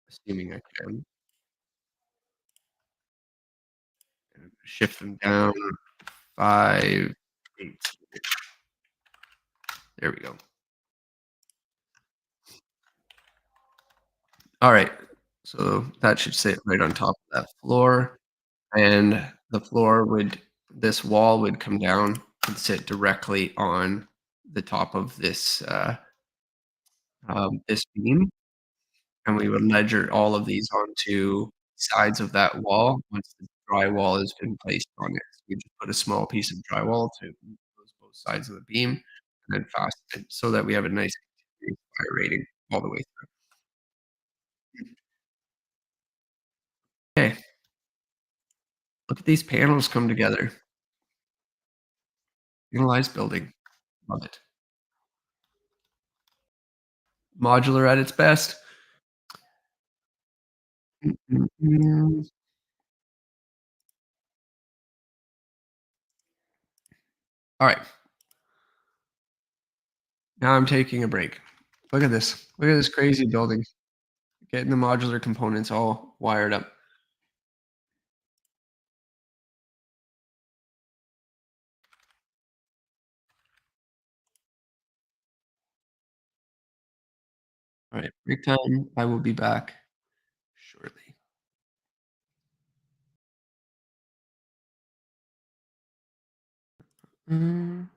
assuming I can. And shift them down 5/8. There we go. All right. So that should sit right on top of that floor. And the floor would this wall would come down and sit directly on the top of this beam, and we would ledger all of these onto sides of that wall once the drywall has been placed on it. So we just put a small piece of drywall to those both sides of the beam and then fasten it so that we have a nice fire rating all the way through. Okay, look at these panels come together. Analyze building. Love it. Modular at its best. Mm, mm, mm. All right, now I'm taking a break. Look at this. Look at this crazy building. Getting the modular components all wired up. All right, break time. I will be back shortly. Mm.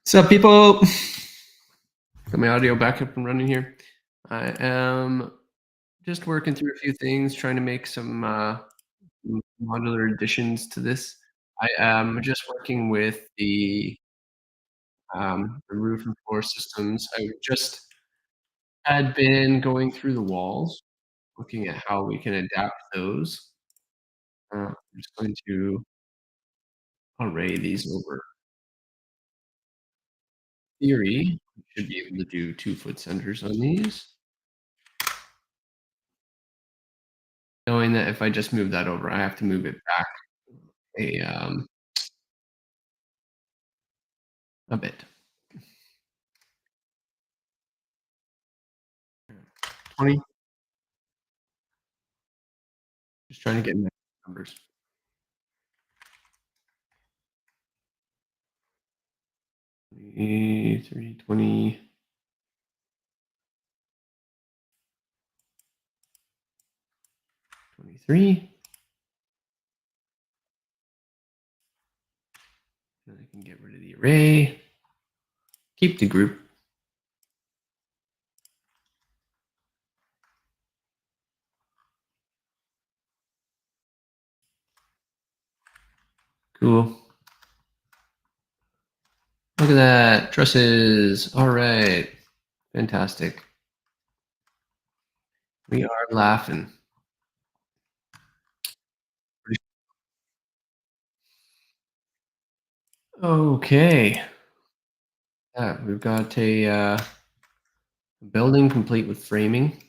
Sup, people? Got my audio back up and running here. I am just working through a few things, trying to make some modular additions to this. I am just working with the roof and floor systems. I just had been going through the walls, looking at how we can adapt those. I'm just going to array these over. Theory, we should be able to do 2-foot centers on these. Knowing that if I just move that over, I have to move it back a a bit. 20. Just trying to get nice numbers. 23, 20. 23. And I can get rid of the array. Keep the group. Cool. Look at that. Trusses. All right. Fantastic. We are laughing. Okay. Yeah, we've got a building complete with framing.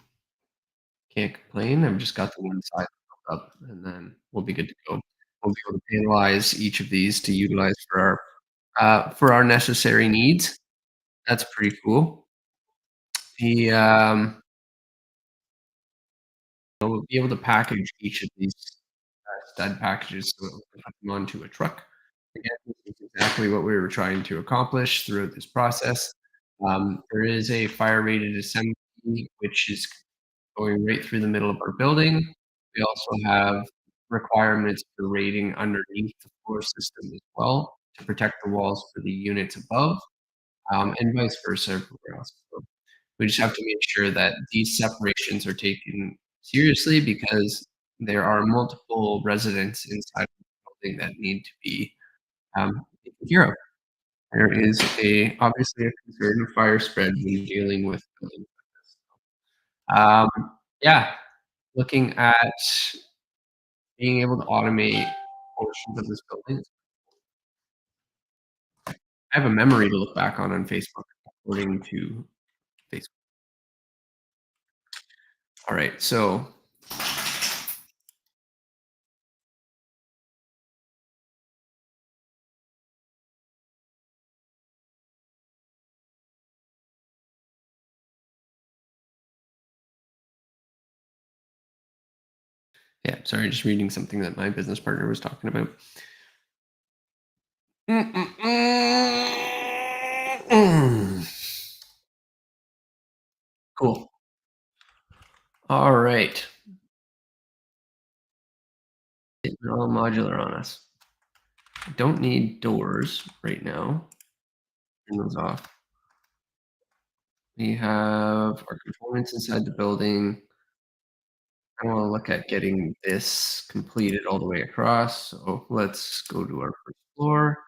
Can't complain. I've just got the one side built up, and then we'll be good to go. We'll be able to panelize each of these to utilize for our necessary needs. That's pretty cool. The we'll be able to package each of these stud packages so that we can put them onto a truck. Again, this is exactly what we were trying to accomplish throughout this process. There is a fire rated assembly which is going right through the middle of our building. We also have requirements for rating underneath the floor system as well to protect the walls for the units above, and vice versa everywhere else. So we just have to make sure that these separations are taken seriously because there are multiple residents inside the building that need to be taken care of. There is obviously a concern of fire spread when dealing with buildings like this. Yeah, looking at being able to automate portions of this building. I have a memory to look back on Facebook according to Facebook. All right, so yeah, sorry, just reading something that my business partner was talking about. Cool. All right. Getting all modular on us. I don't need doors right now. Turn those off. We have our components inside the building. I want to look at getting this completed all the way across. So let's go to our first floor,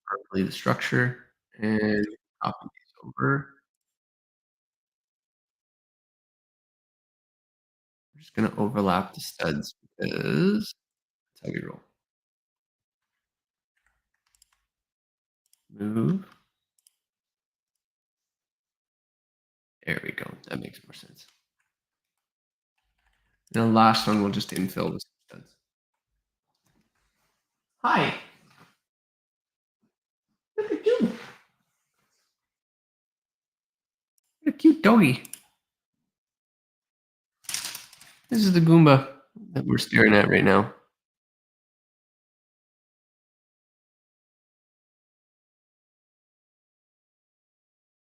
probably the structure, and copy these over. I'm just going to overlap the studs because that's how we roll. Move. There we go. That makes more sense. And the last one we'll just infill with some studs. Hi. Look at you. What a cute doggy. This is the Goomba that we're staring at right now.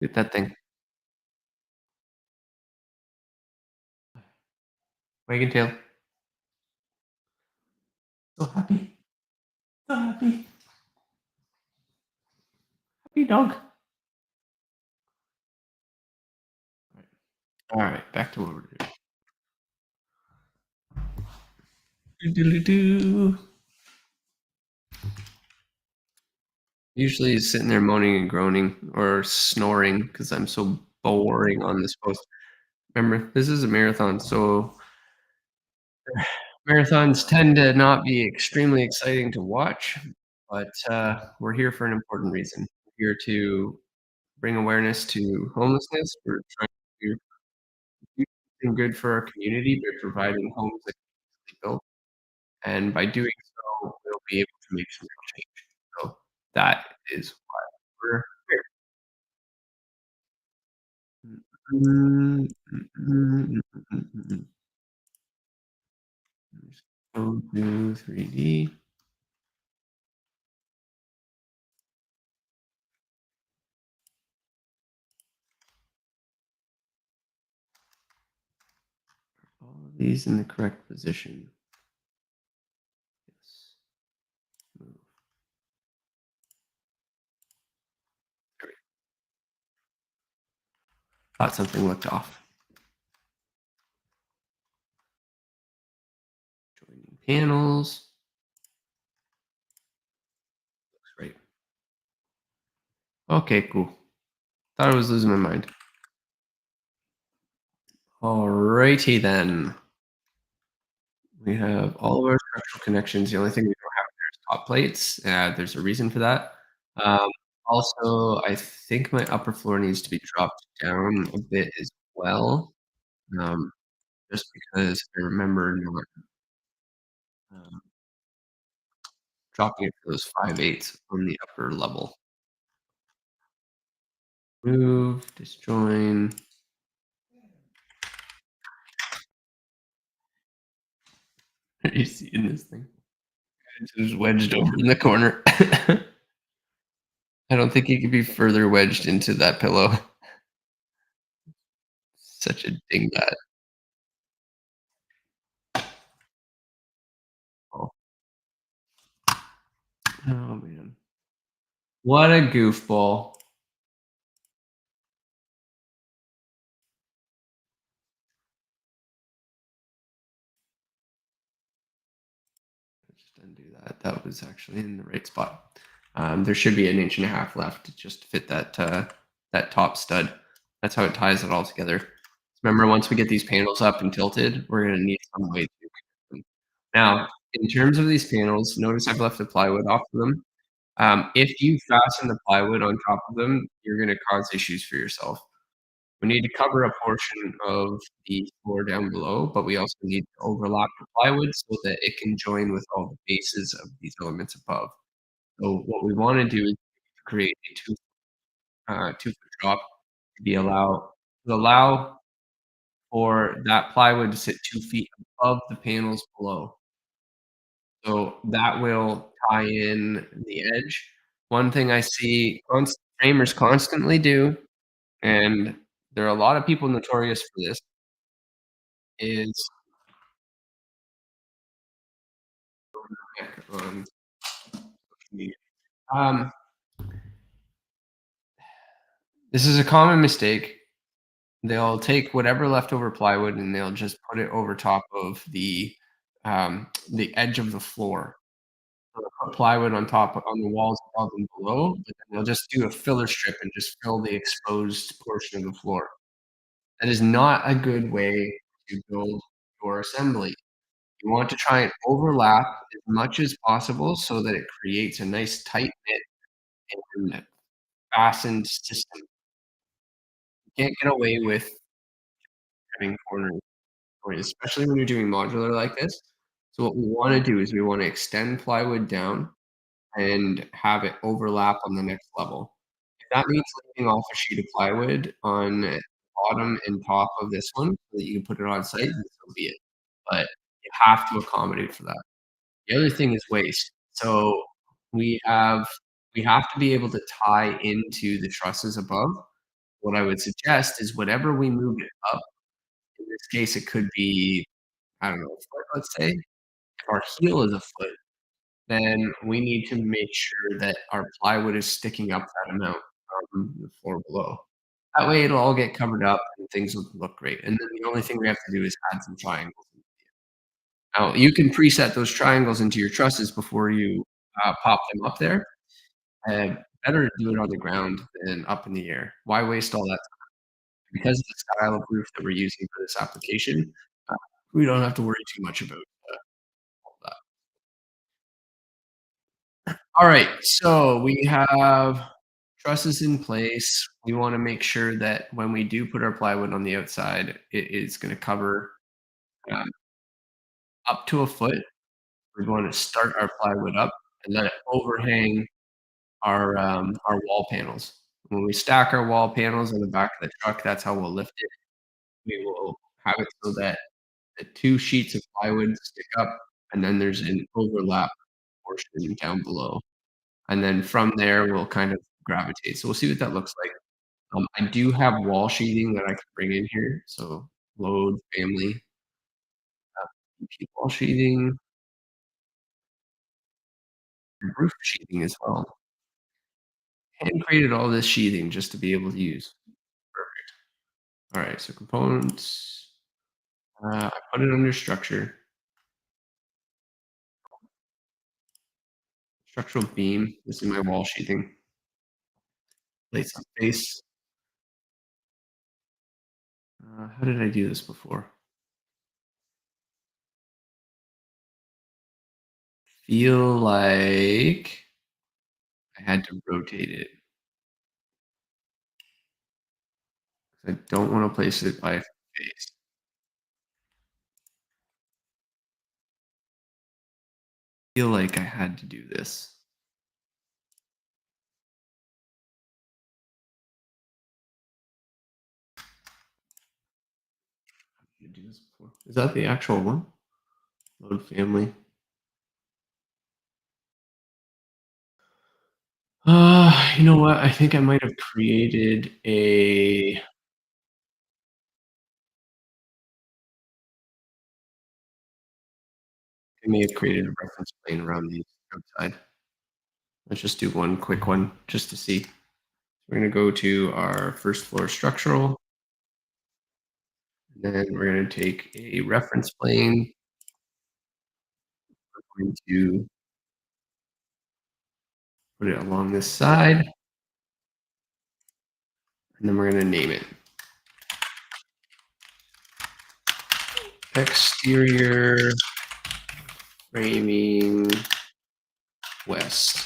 Look at that thing. Wagging tail. So happy. So happy. Hey, dog. All right, back to what we're doing. Doo-doo-doo-doo. Usually he's sitting there moaning and groaning or snoring because I'm so boring on this post. Remember, this is a marathon, so marathons tend to not be extremely exciting to watch, but we're here for an important reason. We're here to bring awareness to homelessness. We're trying to do something good for our community by providing homes that can be built, and by doing so, we'll be able to make some real change. So that is why we're here. Mm, mm, mm, mm, mm, mm. Let's go to 3D. All of these in the correct position. Yes. Move. There we Thought something looked off. Joining panels. Looks right. Okay, cool. Thought I was losing my mind. Alrighty then. We have all of our structural connections. The only thing we don't have there is top plates. There's a reason for that. Um, Also, I think my upper floor needs to be dropped down a bit as well, um, just because I remember not um, dropping it for those 5/8 on the upper level. Move, disjoin. Are you seeing this thing? It's just wedged over in the corner. I don't think it could be further wedged into that pillow. Such a dingbat. Oh, oh man. What a goofball. Just undo that. That was actually in the right spot. There should be an inch and a half left just to fit that top stud. That's how it ties it all together. Remember, once we get these panels up and tilted, we're going to need some way to connect them. Now, in terms of these panels, notice I've left the plywood off of them. If you fasten the plywood on top of them, you're going to cause issues for yourself. We need to cover a portion of the floor down below, but we also need to overlap the plywood so that it can join with all the bases of these elements above. So what we wanna do is create a 2-foot drop to allow for that plywood to sit 2 feet above the panels below. So that will tie in the edge. One thing I see framers constantly do, and there are a lot of people notorious for this, is on social media. Um, this is a common mistake. They'll take whatever leftover plywood and they'll just put it over top of the edge of the floor. So they'll put plywood on top on the walls above and below, but then they'll just do a filler strip and just fill the exposed portion of the floor. That is not a good way to build your assembly. You want to try and overlap as much as possible so that it creates a nice tight knit and fastened system. You can't get away with cutting corners, especially when you're doing modular like this. So what we wanna do is we wanna extend plywood down and have it overlap on the next level. If that means leaving off a sheet of plywood on the bottom and top of this one so that you can put it on site, then so be it. But you have to accommodate for that. The other thing is waste. So we have we have to be able to tie into the trusses above. What I would suggest is whatever we move it up, in this case, it could be, I don't know, a foot, let's say. If our heel is a foot, then we need to make sure that our plywood is sticking up that amount. from the floor below. That way it'll all get covered up and things will look great, and then the only thing we have to do is add some triangles. Now, you can preset those triangles into your trusses before you, pop them up there, and better to do it on the ground than up in the air. Why waste all that time? Because of the style of roof that we're using for this application, uh, we don't have to worry too much about, all that. Alright, so we have trusses in place. We wanna make sure that when we do put our plywood on the outside, it is gonna cover, um, up to a foot. We're going to start our plywood up and let it overhang our wall panels. When we stack our wall panels in the back of the truck, that's how we'll lift it. We will have it so that the 2 sheets of plywood stick up, and then there's an overlap portion down below. And then from there, we'll kind of gravitate. So we'll see what that looks like. I do have wall sheathing that I can bring in here. So load, family, wall sheathing, and roof sheathing as well. Hand created all this sheathing just to be able to use. Perfect. Alright, so components, I put it under structure, structural beam, this is my wall sheathing, place on face. How did I do this before? Feel like I had to rotate it. I don't wanna place it by face. Feel like I had to do this. Did I do this before? Is that the actual one? Load family. You know what? I think I might have created a I may have created a reference plane around the outside. Let's just do one quick one just to see. We're gonna go to our first floor structural, and then we're gonna take a reference plane. We're going to put it along this side, and then we're gonna name it exterior framing west.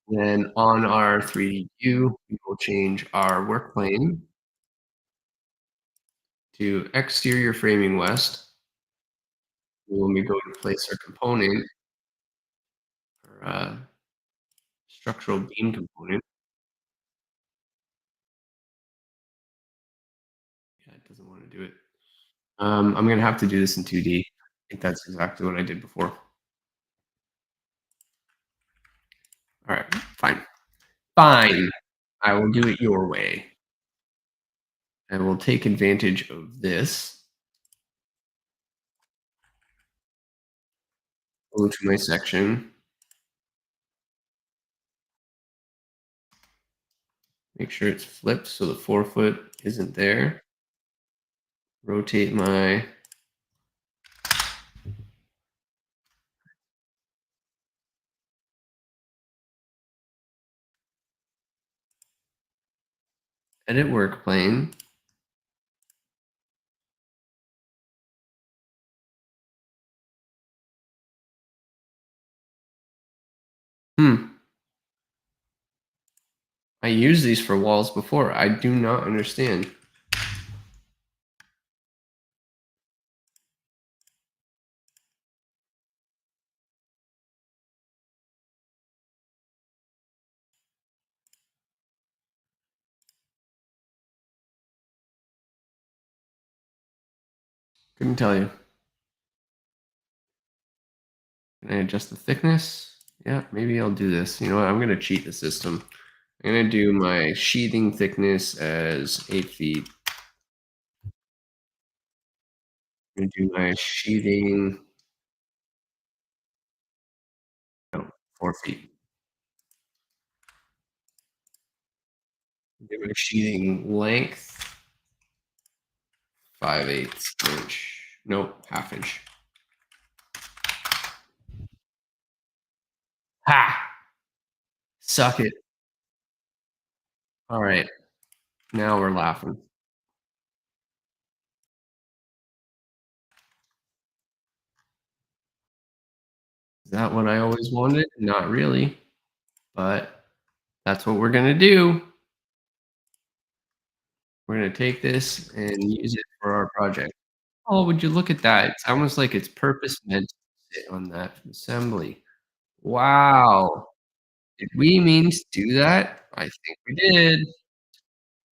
Then on our 3D view, we will change our work plane to exterior framing west. When we go to place our component, or structural beam component, yeah, it doesn't want to do it. I'm gonna have to do this in 2D. I think that's exactly what I did before. All right, fine. Fine. I will do it your way. I will take advantage of this. Go to my section. Make sure it's flipped so the 4-foot isn't there. Rotate my edit work plane. Hmm. I used these for walls before. I do not understand. Couldn't tell you. Can I adjust the thickness? Yeah, maybe I'll do this. You know what? I'm gonna cheat the system. I'm gonna do my sheathing thickness as 8 feet. I'm gonna do my sheathing, no, 4 feet. Give it a sheathing length, 5/8 inch. Nope, half inch. Ha! Suck it. All right, now we're laughing. Is that what I always wanted? Not really, but that's what we're gonna do. We're gonna take this and use it for our project. Oh, would you look at that? It's almost like it's purpose meant to sit on that assembly. Wow. Did we mean to do that? I think we did.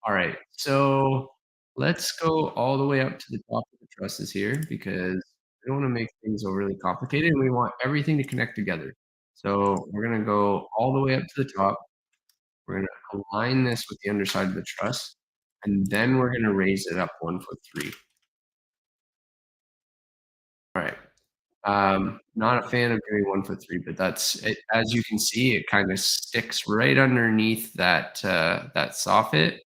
All right, so let's go all the way up to the top of the trusses here because we don't wanna make things overly complicated, and we want everything to connect together. So we're gonna go all the way up to the top. We're gonna align this with the underside of the truss, and then we're gonna raise it up 1'3". All right. Not a fan of doing 1'3", but that's it. As you can see, it kind of sticks right underneath that soffit.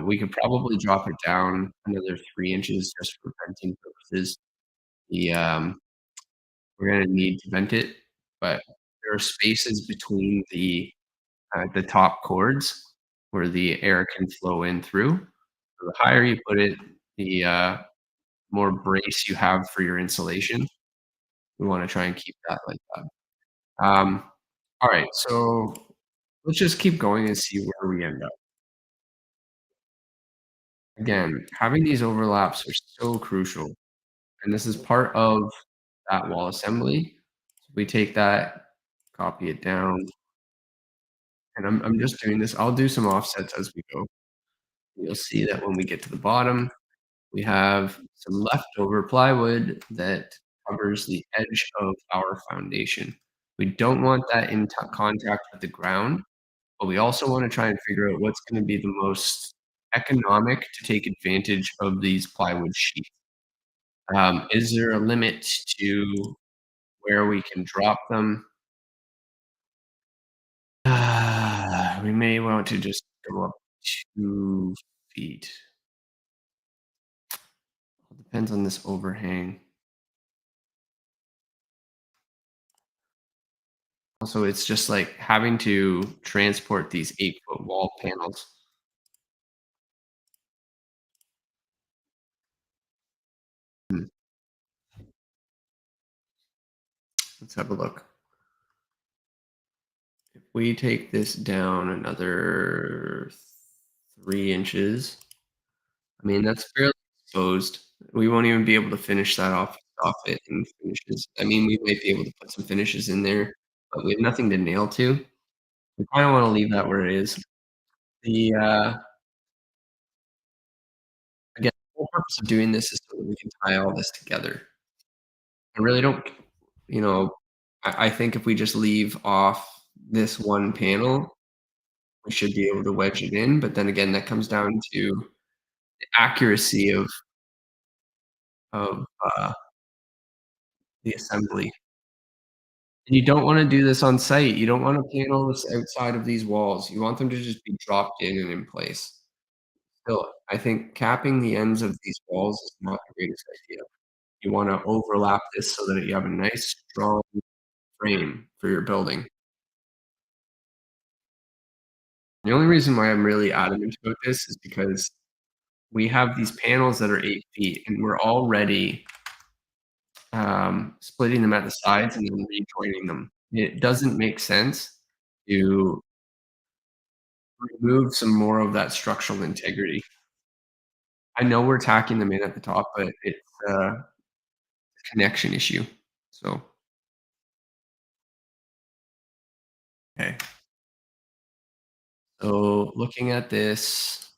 We could probably drop it down another 3 inches just for venting purposes. The We're gonna need to vent it, but there are spaces between the top cords where the air can flow in through. So the higher you put it, the more brace you have for your insulation. We wanna try and keep that like that. Alright, so let's just keep going and see where we end up. Again, having these overlaps are so crucial, and this is part of that wall assembly. So we take that, copy it down, and I'm just doing this. I'll do some offsets as we go. You'll see that when we get to the bottom, we have some leftover plywood that covers the edge of our foundation. We don't want that in contact with the ground, but we also wanna try and figure out what's gonna be the most economic to take advantage of these plywood sheets. Is there a limit to where we can drop them? We may want to just go up 2 feet. Depends on this overhang. Also, it's just like having to transport these 8-foot wall panels. Hmm, let's have a look. If we take this down another 3 inches, I mean, that's fairly exposed. We won't even be able to finish that off it and finishes. I mean, we might be able to put some finishes in there, but we have nothing to nail to. We kinda wanna leave that where it is. The, Again, the whole purpose of doing this is so that we can tie all this together. I really don't you know, I think if we just leave off this one panel, we should be able to wedge it in, but then again, that comes down to the accuracy of, the assembly. And you don't wanna do this on site, you don't wanna panel this outside of these walls, you want them to just be dropped in and in place. So, I think capping the ends of these walls is not the greatest idea. You wanna overlap this so that you have a nice strong frame for your building. The only reason why I'm really adamant about this is because we have these panels that are 8 feet, and we're already, splitting them at the sides and then rejoining them. It doesn't make sense to remove some more of that structural integrity. I know we're tacking them in at the top, but it's a connection issue. So, okay. So, looking at this,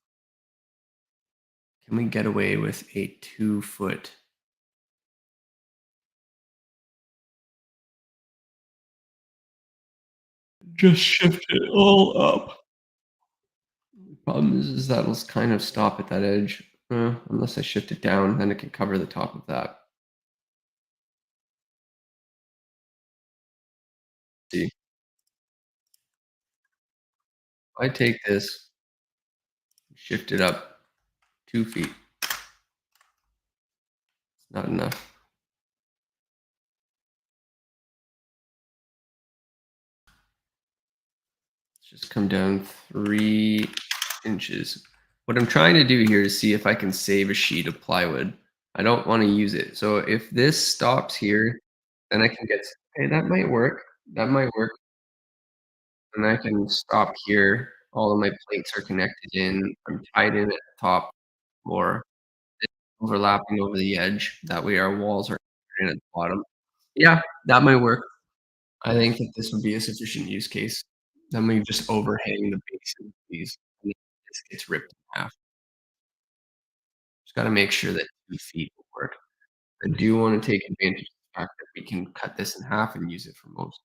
can we get away with a 2 foot? Just shift it all up. Problem is that'll kind of stop at that edge, unless I shift it down, then it can cover the top of that. see. I take this, shift it up 2 feet. It's not enough. Let's just come down 3 inches. What I'm trying to do here is see if I can save a sheet of plywood. I don't want to use it. So if this stops here, then I can get, hey, that might work. That might work. And I can stop here. All of my plates are connected in. I'm tied in at the top floor. It's overlapping over the edge. That way our walls are in at the bottom. Yeah, that might work. I think that this would be a sufficient use case. Then we just overhang the base of these, and this gets ripped in half. Just gotta make sure that 2 feet will work. I do wanna take advantage of the fact that we can cut this in half and use it for most.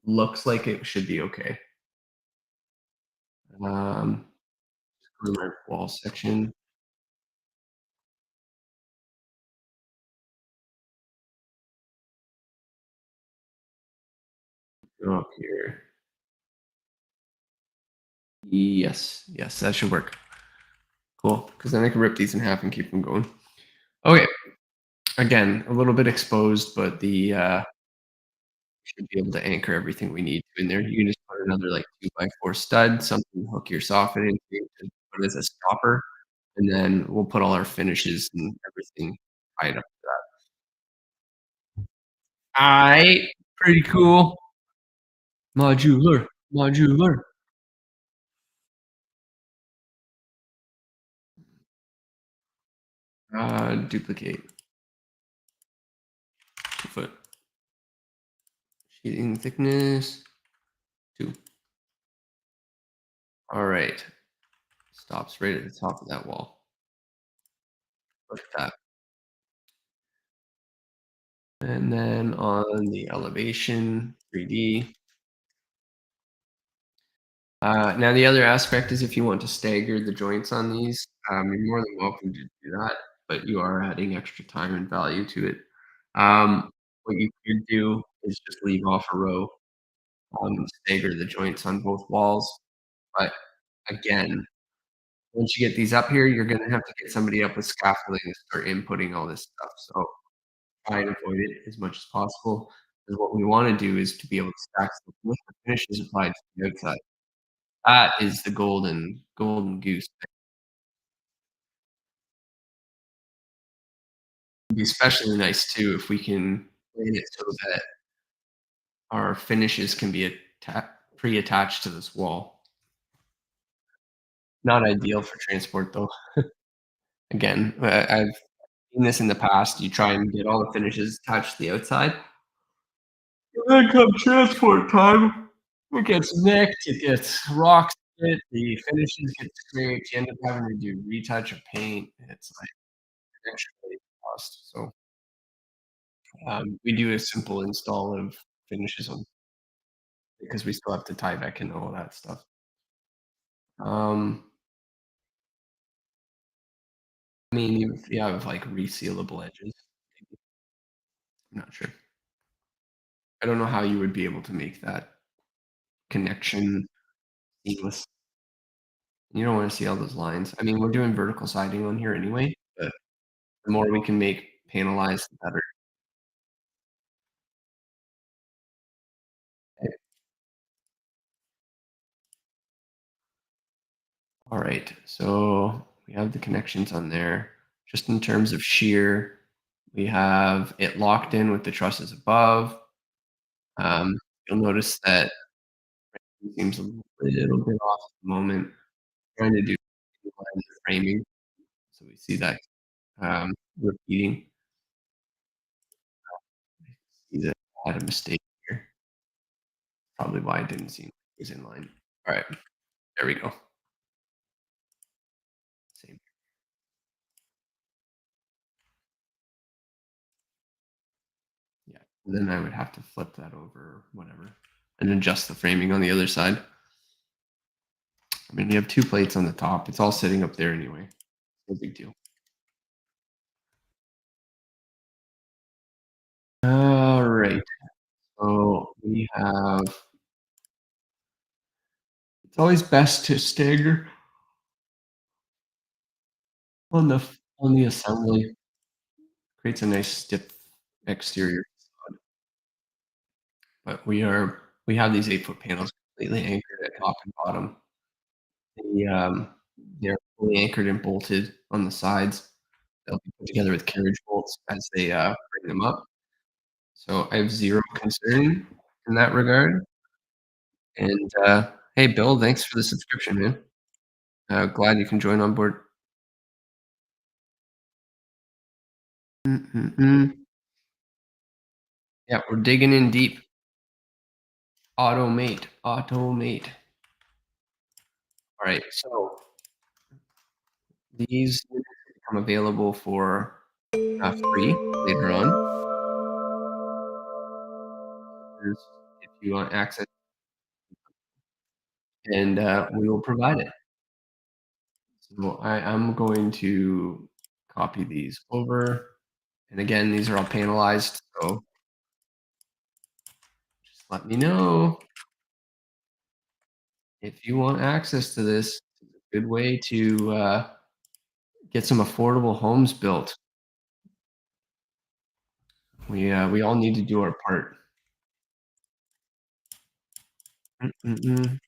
Looks like it should be okay. Um, screw my wall section, go up here. Yes, yes, that should work. Cool, because then I can rip these in half and keep them going. Okay, again, a little bit exposed, but the, should be able to anchor everything we need to in there. You can just put another, like, 2x4 stud, something to hook your soffit into to put as a stopper, and then we'll put all our finishes and everything tied up to that. Aight, pretty cool. Modular, modular. Duplicate 2 foot. Sheeting thickness 2. Alright. Stops right at the top of that wall. Look at that. And then on the elevation, 3D. Now the other aspect is if you want to stagger the joints on these, you're more than welcome to do that, but you are adding extra time and value to it. What you could do is just leave off a row, stagger the joints on both walls, but again, once you get these up here, you're gonna have to get somebody up with scaffolding to start inputting all this stuff, so try and avoid it as much as possible, because what we wanna do is to be able to stack stuff with the finishes applied to the outside. That is the golden goose. It'd be especially nice too if we can plan it so that our finishes can be pre-attached to this wall. Not ideal for transport though. Again, I've seen this in the past, you try and get all the finishes attached to the outside, and then come transport time, it gets nicked, it gets rocks in it, the finishes get scraped, you end up having to do retouch of paint, it's like an extra cost, so, we do a simple install of finishes on because we still have to tie back in all that stuff. Um, I mean, you have, like, resealable edges. I'm not sure. I don't know how you would be able to make that connection seamless. You don't wanna see all those lines. I mean, we're doing vertical siding on here anyway, but the more we can make panelized, the better. Alright, so we have the connections on there. Just in terms of shear, we have it locked in with the trusses above. You'll notice that it seems a little bit off at the moment. Trying to do the framing, so we see that, repeating. See that I had a mistake here. Probably why it didn't seem like it was in line. Alright, there we go. Same. Yeah, and then I would have to flip that over or whatever, and adjust the framing on the other side. I mean, you have 2 plates on the top, it's all sitting up there anyway. No big deal. Alright, so we have it's always best to stagger on the assembly. Creates a nice stiff exterior, but we have these 8-foot panels completely anchored at top and bottom. They, they're fully anchored and bolted on the sides. They'll be put together with carriage bolts as they, bring them up. So I have 0 concern in that regard, and, hey, Bill, thanks for the subscription, man. Glad you can join on board. Mm, mm, mm. Yeah, we're digging in deep. Automate, automate. Alright, so these become available for, free later on. There's if you want access, and, we will provide it. So I'm going to copy these over, and again, these are all panelized, so just let me know if you want access to this. It's a good way to, get some affordable homes built. We all need to do our part. Mm, mm, mm.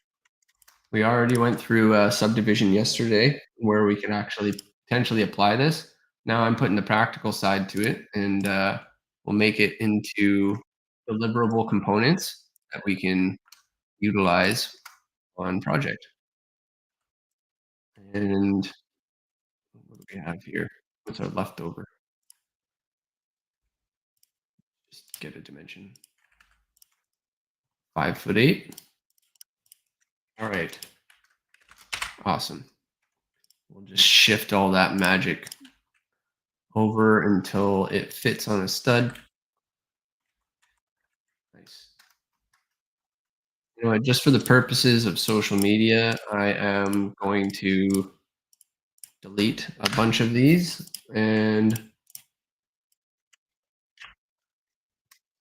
We already went through a subdivision yesterday where we could actually potentially apply this. Now I'm putting the practical side to it, and, we'll make it into deliverable components that we can utilize on project. And what do we have here? What's our leftover? Just get a dimension. 5'8". All right, awesome. We'll just shift all that magic over until it fits on a stud. Nice. You know what? Just for the purposes of social media, I am going to delete a bunch of these and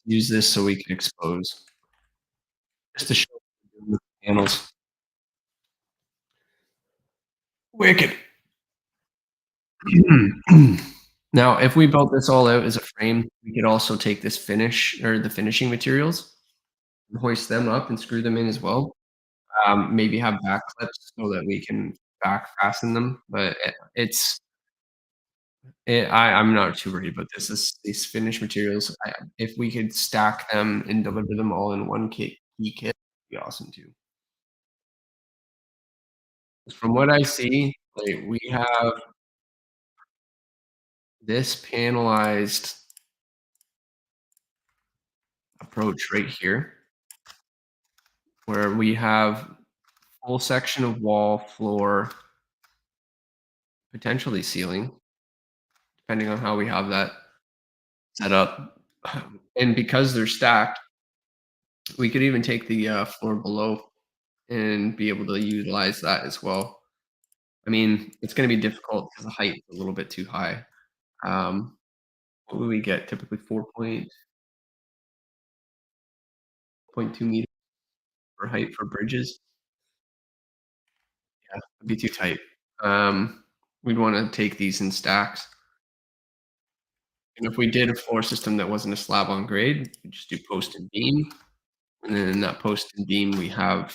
use this so we can expose, just to show the panels. Wicked. Now, if we built this all out as a frame, we could also take this finish or the finishing materials and hoist them up and screw them in as well. Maybe have back clips so that we can back fasten them, but I'm not too worried about this. These finished materials, if we could stack them and deliver them all in one kit, it'd be awesome too. From what I see, like, we have this panelized approach right here, where we have full section of wall, floor, potentially ceiling, depending on how we have that set up. And because they're stacked, we could even take the, floor below and be able to utilize that as well. I mean, it's gonna be difficult because the height is a little bit too high. Um, what would we get? Typically 4.2 meters for height for bridges? Yeah, it'd be too tight. We'd wanna take these in stacks, and if we did a floor system that wasn't a slab on grade, we just do post and beam, and then in that post and beam, we have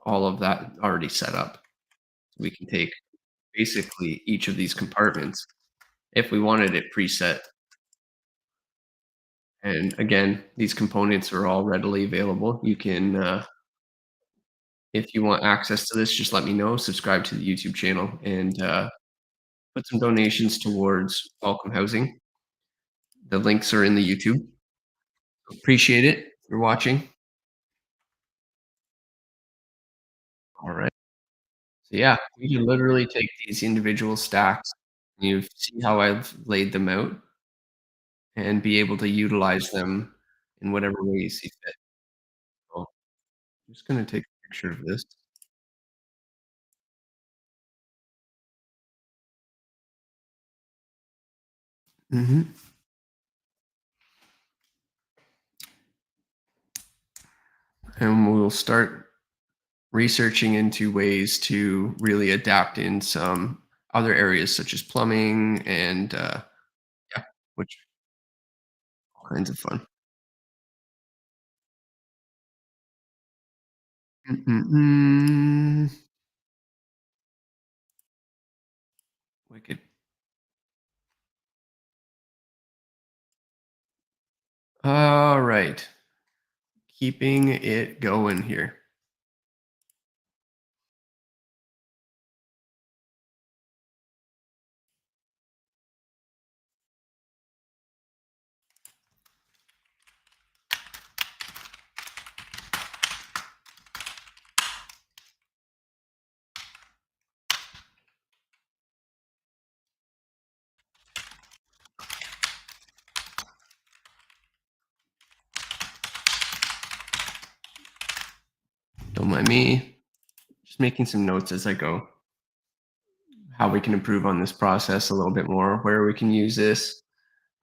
all of that already set up. We can take basically each of these compartments if we wanted it preset. And again, these components are all readily available. You can, if you want access to this, just let me know, subscribe to the YouTube channel, and, put some donations towards Welcome Housing. The links are in the YouTube. Appreciate it for watching. All right. So yeah, we can literally take these individual stacks, you see how I've laid them out, and be able to utilize them in whatever way you see fit. So I'm just gonna take a picture of this. Mhm. and we'll start researching into ways to really adapt in some other areas such as plumbing and yeah, which all kinds of fun. Mm-mm-mm. Wicked. All right, keeping it going here. Don't mind me. Just making some notes as I go. How we can improve on this process a little bit more, where we can use this.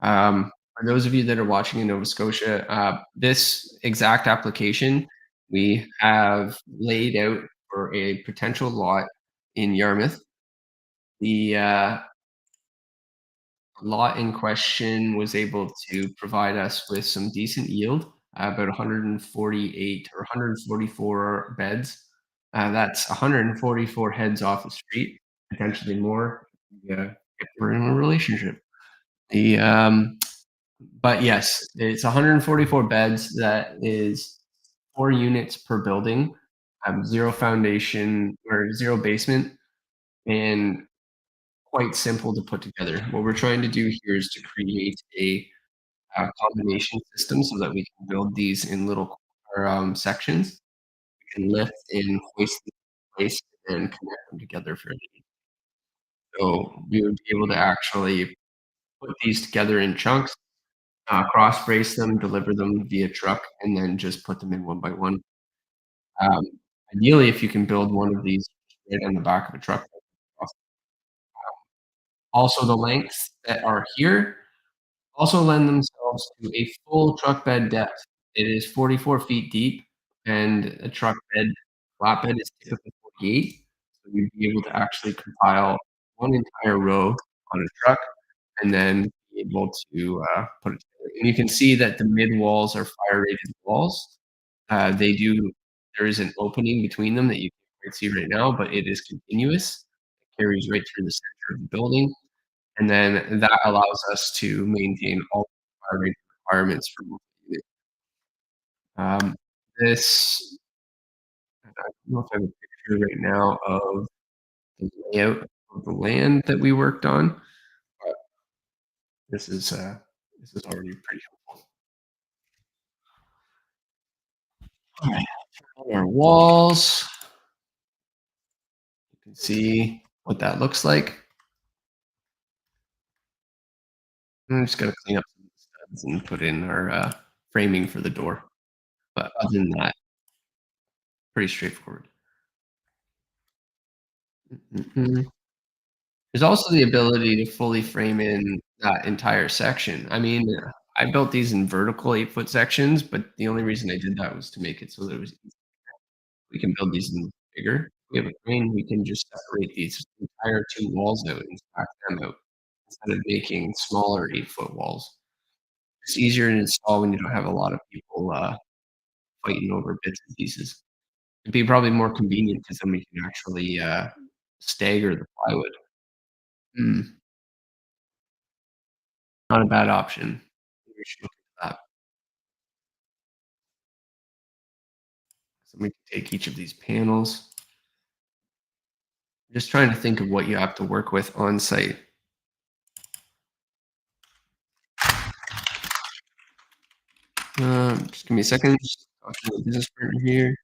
For those of you that are watching in Nova Scotia, this exact application we have laid out for a potential lot in Yarmouth. The lot in question was able to provide us with some decent yield, about 148 or 144 beds. That's 144 heads off the street, potentially more. Yeah, if we're in a relationship. The but yes, it's 144 beds. That is 4 units per building. Zero foundation or zero basement, and quite simple to put together. What we're trying to do here is to create a combination system so that we can build these in little sections. We can lift and hoist them in place and connect them together fairly easy. So we would be able to actually put these together in chunks, cross brace them, deliver them via truck, and then just put them in one by one. Um, Ideally, if you can build one of these right on the back of a truck. Also, the lengths that are here also lend themselves to a full truck bed depth. It is 44 feet deep, and a truck bed flatbed is typically 48. So you'd be able to actually compile one entire row on a truck and then be able to put it together. And you can see that the mid walls are fire rated walls. They do. There is an opening between them that you can't quite see right now, but it is continuous. It carries right through the center of the building, and then that allows us to maintain all fire rate requirements for multi-unit. Um, this I don't know if I have a picture right now of the layout of the land that we worked on, but this is, uh, this is already pretty helpful. Alright, on our walls, you can see what that looks like. I'm just gonna clean up some studs and put in our, framing for the door, but other than that, pretty straightforward. Mhm. There's also the ability to fully frame in that entire section. I mean, I built these in vertical 8-foot sections, but the only reason I did that was to make it so that it was we can build these in bigger. We have a crane, we can just separate these entire 2 walls out and stack them out instead of making smaller 8-foot walls. It's easier to install when you don't have a lot of people, fighting over bits and pieces. It'd be probably more convenient because then we can actually, stagger the plywood. Mm, not a bad option. We should look into that. So we can take each of these panels. Just trying to think of what you have to work with on site. Just give me a second. Just talking to the business partner here.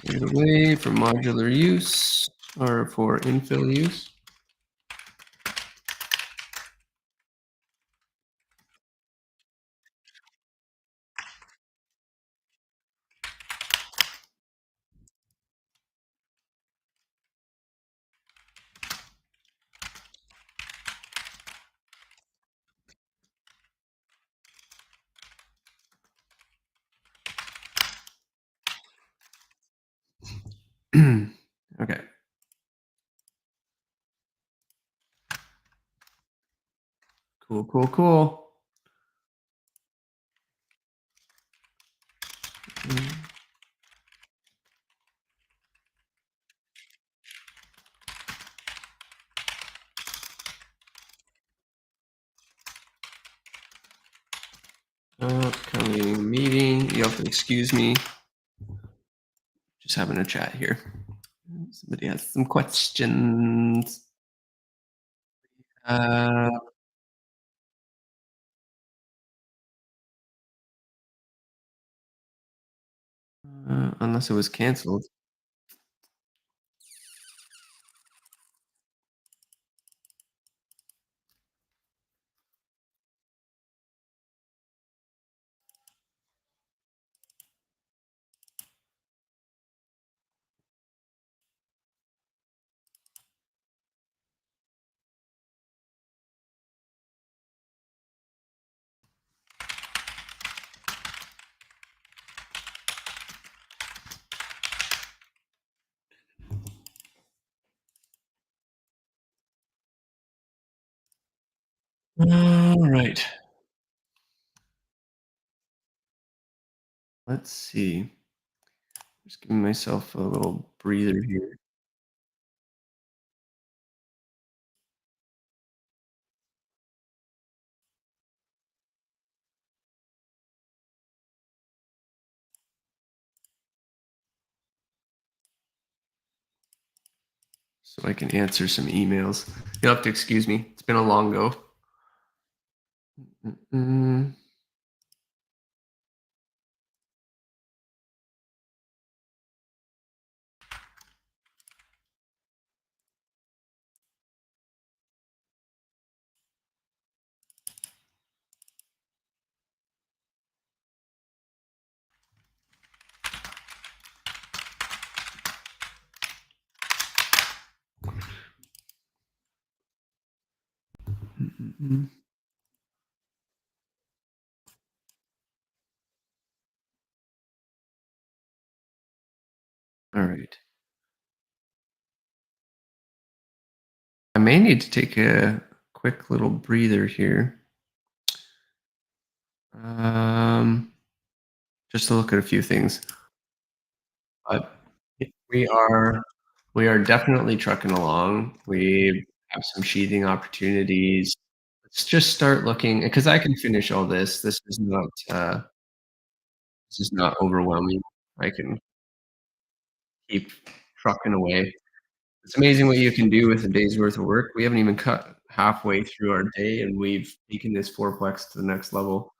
Cleared away for modular use or for infill use. Okay. Cool, cool, cool. Upcoming meeting. You have to excuse me. Just having a chat here. Somebody has some questions. Uh, unless it was canceled. All right. Let's see. Just giving myself a little breather here. So I can answer some emails. You'll have to excuse me. It's been a long go. Mm, mm. All right. I may need to take a quick little breather here. Um, just to look at a few things. But we are we are definitely trucking along. We have some sheathing opportunities. Let's just start looking because I can finish all this. This is not overwhelming. I can keep trucking away. It's amazing what you can do with a day's worth of work. We haven't even cut halfway through our day, and we've taken this fourplex to the next level.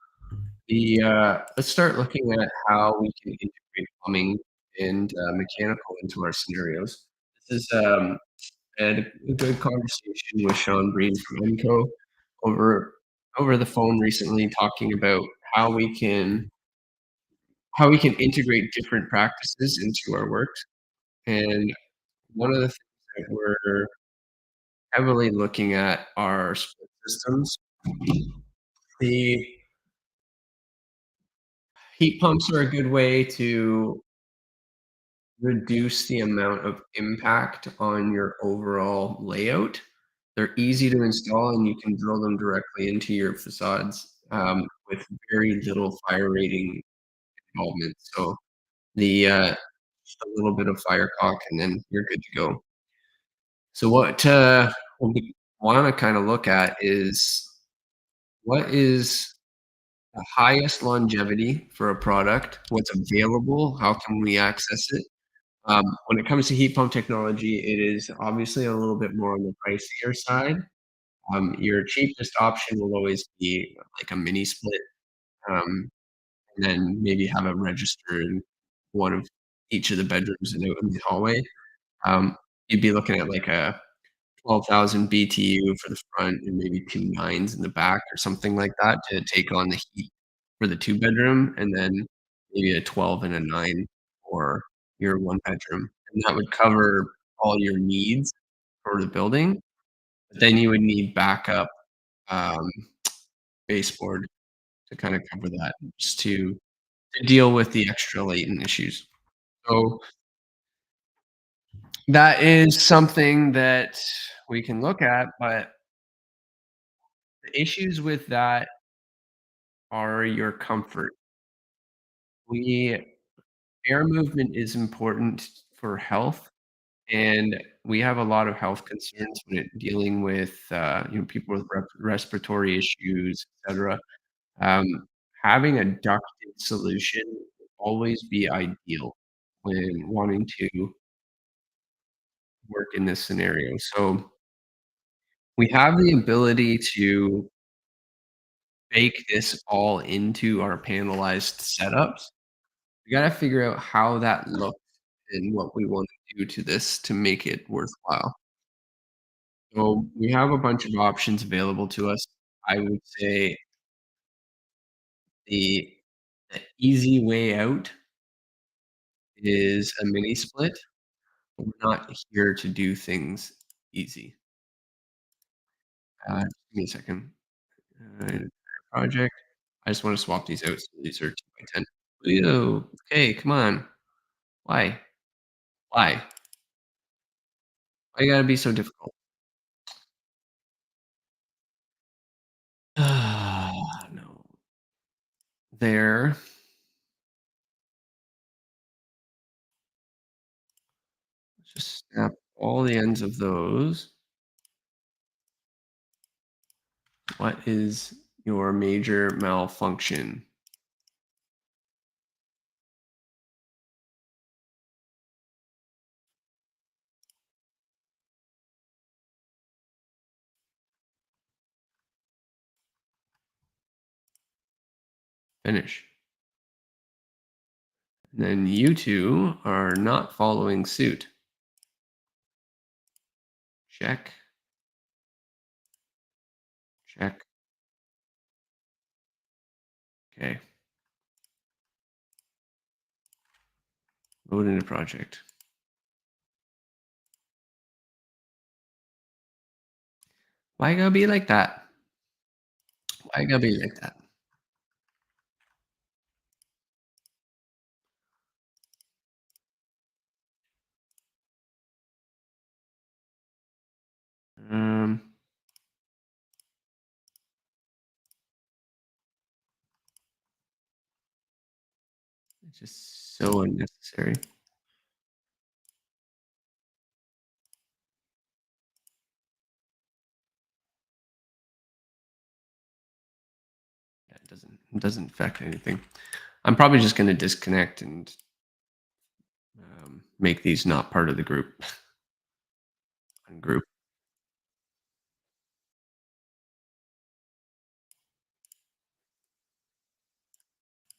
Let's start looking at how we can integrate plumbing and mechanical into our scenarios. This is I had a good conversation with Sean Breen from ENCO over over the phone recently, talking about how we can how we can integrate different practices into our work. And one of the things that we're heavily looking at are split systems. The heat pumps are a good way to reduce the amount of impact on your overall layout. They're easy to install, and you can drill them directly into your facades, with very little fire rating involvement. So just a little bit of fire caulk, and then you're good to go. So what we wanna kinda look at is what is the highest longevity for a product? What's available? How can we access it? When it comes to heat pump technology, it is obviously a little bit more on the pricier side. Your cheapest option will always be like a mini split, and then maybe have a register in one of each of the bedrooms and out in the hallway, um, you'd be looking at like a 12,000 BTU for the front and maybe 2 nines in the back or something like that to take on the heat for the 2-bedroom, and then maybe a 12 and a 9 for your 1-bedroom, and that would cover all your needs for the building. But then you would need backup, um, baseboard to kinda cover that just to deal with the extra latent issues. So, that is something that we can look at, but the issues with that are your comfort. We Air movement is important for health, and we have a lot of health concerns when dealing with, people with respiratory issues, etcetera. Um, Having a ducted solution would always be ideal when wanting to work in this scenario. So, we have the ability to bake this all into our panelized setups. We gotta figure out how that looks and what we wanna do to this to make it worthwhile. So, we have a bunch of options available to us. I would say the the easy way out is a mini split. We're not here to do things easy. Give me a second. Entire project. I just wanna swap these out, so these are 2 by 10. Ew, okay, come on. Why? Why? Why you gotta be so difficult? No. There. Let's just snap all the ends of those. What is your major malfunction? Finish. And then you two are not following suit. Check, check. Okay. Load into project. Why you gotta be like that? Why you gotta be like that? Um, it's just so unnecessary. Yeah, it doesn't affect anything. I'm probably just gonna disconnect and make these not part of the group. Ungroup.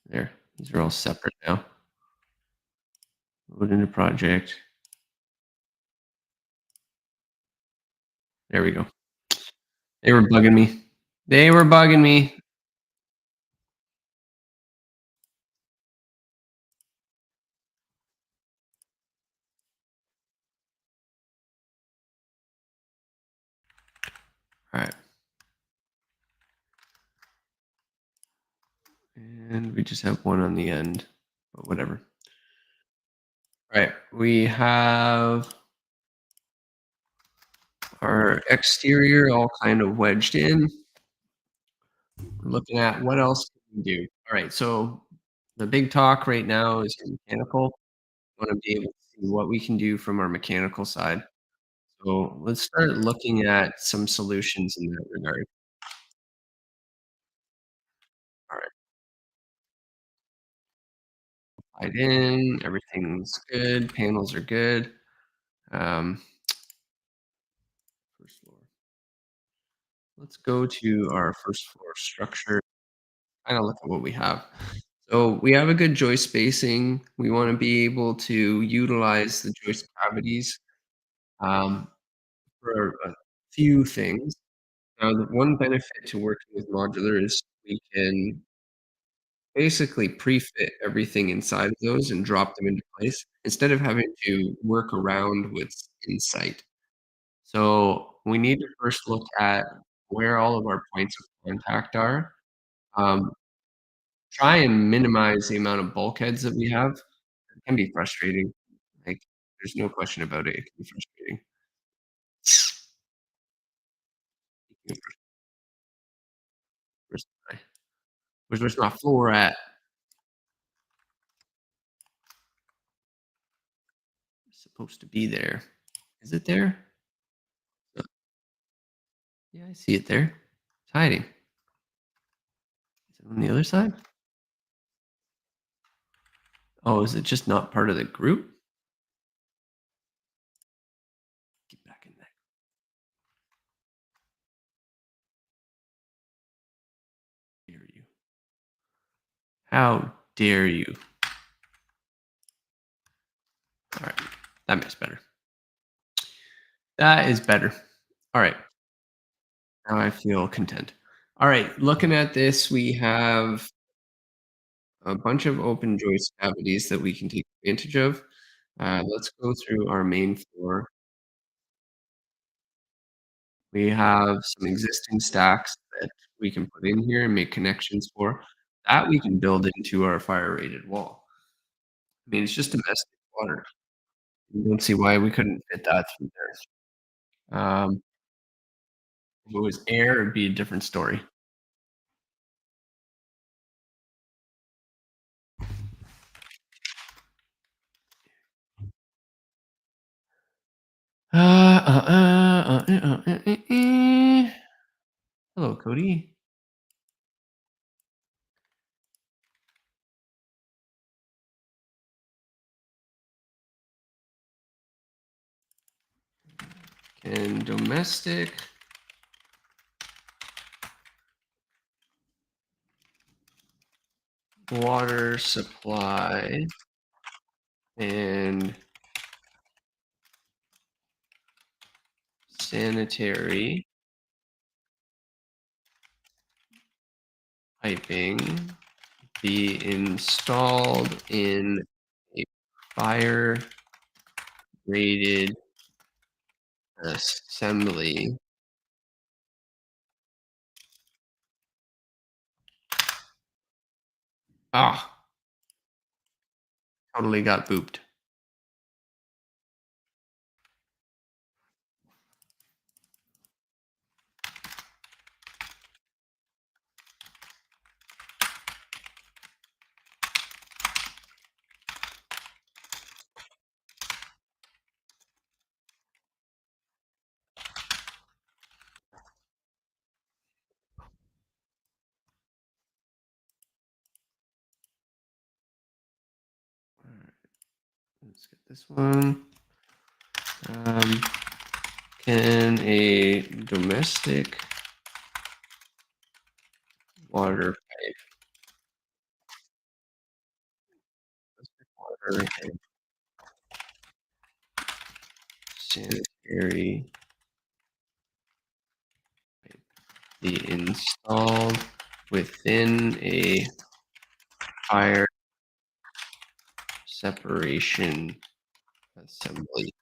There. These are all separate now. Load into project. There we go. They were bugging me. They were bugging me. All right. And we just have one on the end, but whatever. All right. We have our exterior all kind of wedged in. We're looking at what else can we do. All right. So the big talk right now is your mechanical. I want to be able to see what we can do from our mechanical side. So let's start looking at some solutions in that regard. All right. Tied in. Everything's good. Panels are good. Um, First floor. Let's go to our first floor structure, kinda look at what we have. So we have a good joist spacing. We want to be able to utilize the joist cavities um, for a few things. Now, the one benefit to working with modular is we can basically pre-fit everything inside of those and drop them into place instead of having to work around what's in sight. So we need to first look at where all of our points of contact are. Um, Try and minimize the amount of bulkheads that we have. It can be frustrating. Like, there's no question about it. It can be frustrating. Where's my where's my floor at? It's supposed to be there. Is it there? Uh, Yeah, I see it there. It's hiding. Is it on the other side? Oh, is it just not part of the group? Get back in there. Dare you? How dare you? All right, that makes better. That is better. All right, now I feel content. All right, looking at this, we have a bunch of open joist cavities that we can take advantage of. Let's go through our main floor. We have some existing stacks that we can put in here and make connections for. That we can build into our fire rated wall. I mean, it's just domestic water. I don't see why we couldn't fit that through there. If it was air, it'd be a different story. Hello, Cody. Can domestic water supply and sanitary piping be installed in a fire rated assembly? Ah, totally got booped. All right, let's get this one. Um, can a domestic water pipe, water and sanitary pipe be installed within a fire separation assembly?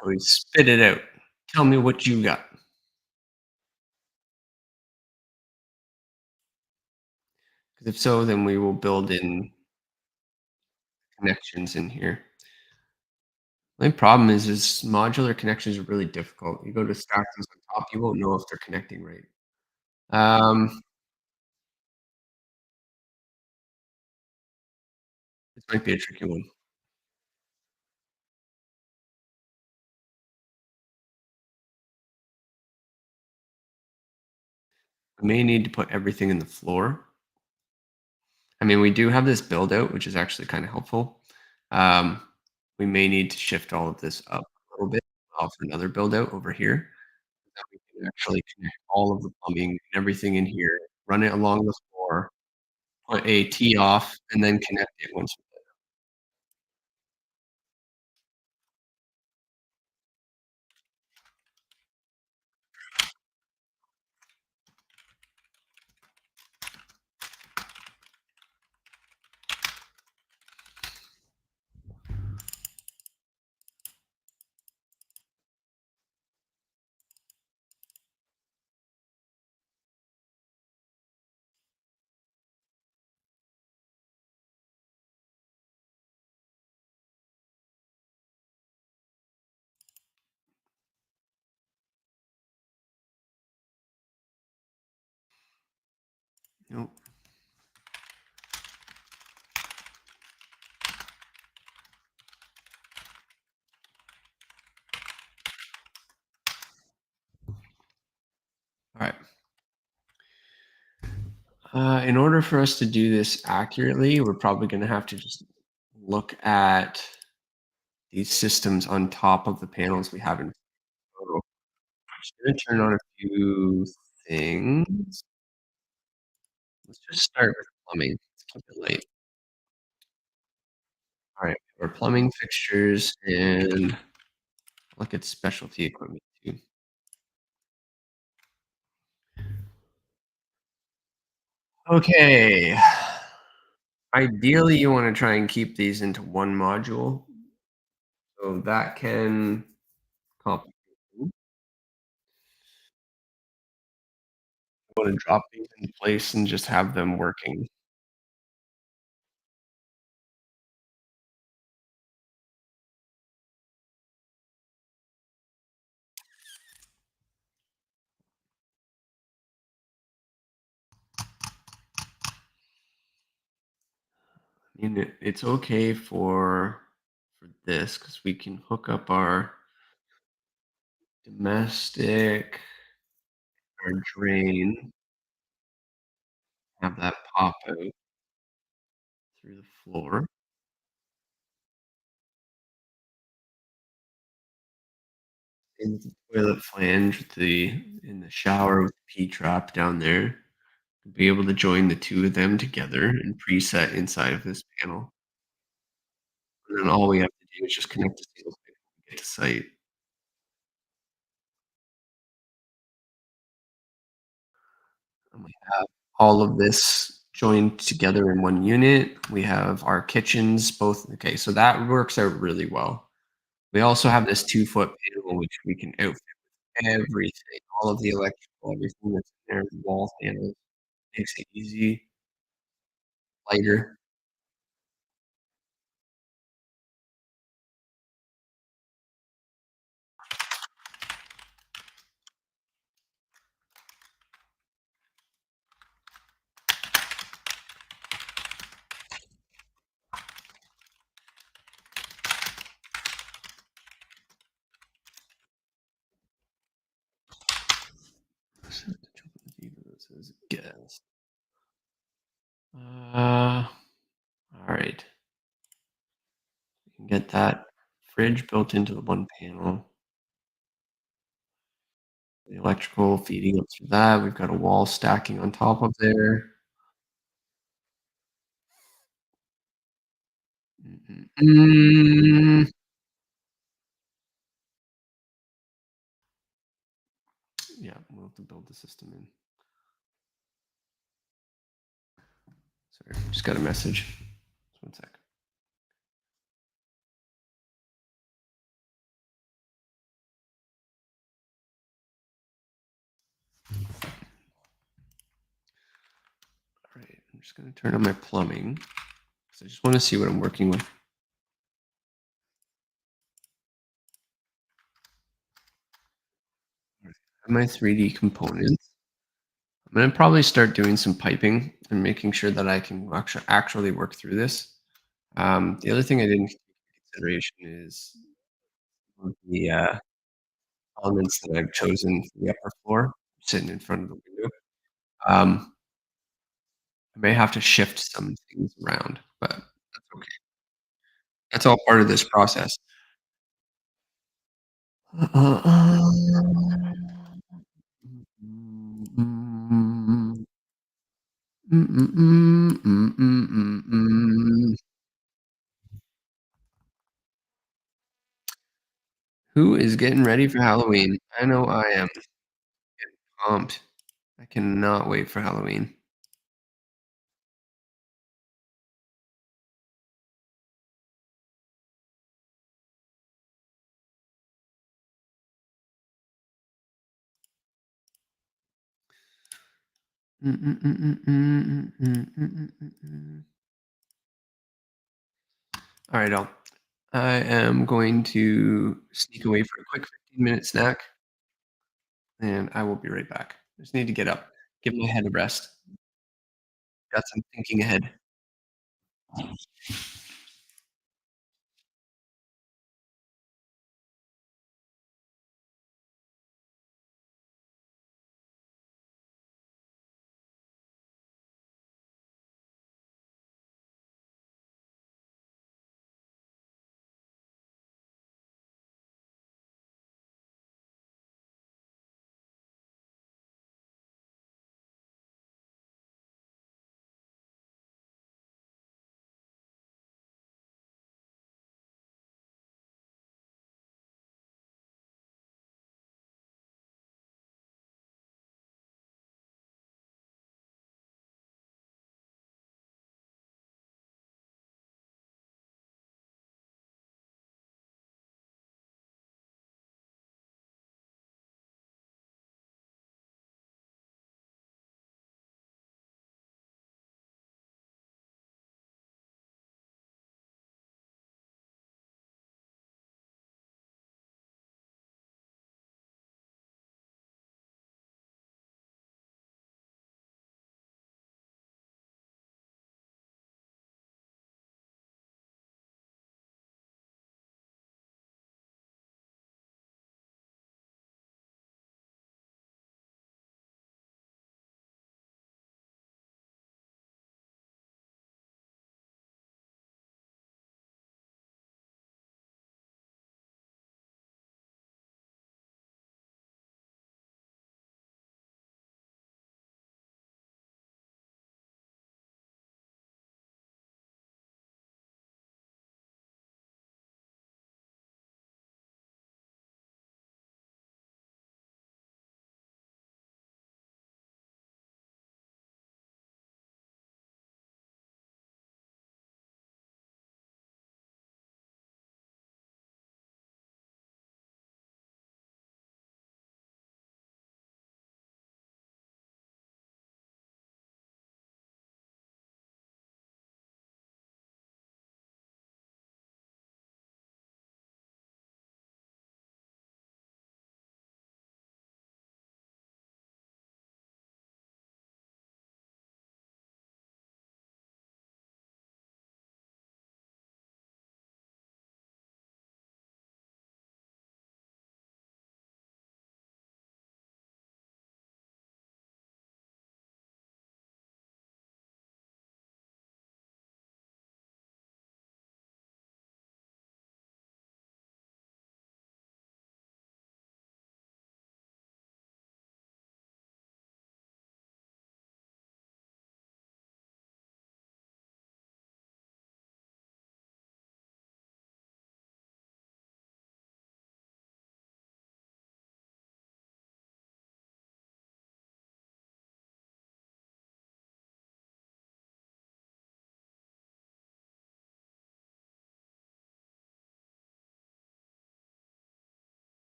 Cody, spit it out. Tell me what you got. Because if so, then we will build in connections in here. The only problem is modular connections are really difficult. You go to stack those on top, you won't know if they're connecting right. Um, this might be a tricky one. We may need to put everything in the floor. I mean, we do have this build out, which is actually kind of helpful. Um, we may need to shift all of this up a little bit, offer another build out over here. actually connect all of the plumbing and everything in here, run it along the floor, put a tee off, and then connect it once. Nope. Alright. In order for us to do this accurately, we're probably gonna have to just look at these systems on top of the panels we have in photo. I'm just gonna turn on a few things. Let's just start with plumbing. Let's keep it light. Alright, our plumbing fixtures and look at specialty equipment too. Okay. Ideally, you wanna try and keep these into one module, so that can complicate things. You wanna drop these in place and just have them working. I mean, it's okay for this because we can hook up our domestic, our drain, have that pop out through the floor. And the toilet flange with the in the shower with the P-trap down there. Be able to join the 2 of them together and preset inside of this panel. And then all we have to do is just connect the single stick when we get to site. And we have all of this joined together in one unit. We have our kitchens both okay, so that works out really well. We also have this 2-foot panel which we can outfit everything, all of the electrical, everything that's in there, the wall panels, makes it easy, lighter. Gas. Alright. We can get that fridge built into the one panel. The electrical feeding up through that. We've got a wall stacking on top of there. Mm. Yeah, we'll have to build the system in. Sorry, just got a message. Just one sec. All right, I'm just gonna turn on my plumbing because I just want to see what I'm working with. All right, I have my 3D components. I'm gonna probably start doing some piping and making sure that I can actually work through this. The other thing I didn't take into consideration is the elements that I've chosen for the upper floor, sitting in front of the window. Um, I may have to shift some things around, but that's okay. That's all part of this process. Uh, uh, uh. Mm, mm, mm, mm, mm, mm, mm. Who is getting ready for Halloween? I know I am pumped. I cannot wait for Halloween. Mm, mm, mm, mm, mm, mm, mm, mm, mm, mm. All right, I am going to sneak away for a quick 15-minute snack, and I will be right back. I just need to get up, give my head a rest. Got some thinking ahead.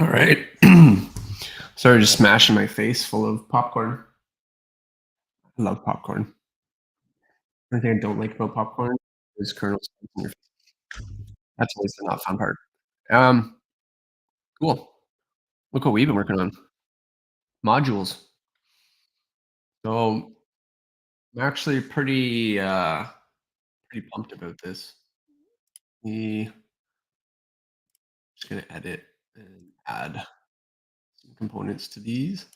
All right. Sorry, just smashing my face full of popcorn. I love popcorn. The only thing I don't like about popcorn is kernels in your face. That's always the not fun part. Um, cool. Look what we've been working on. Modules. So I'm actually pretty pumped about this. We just gonna edit and add some components to these.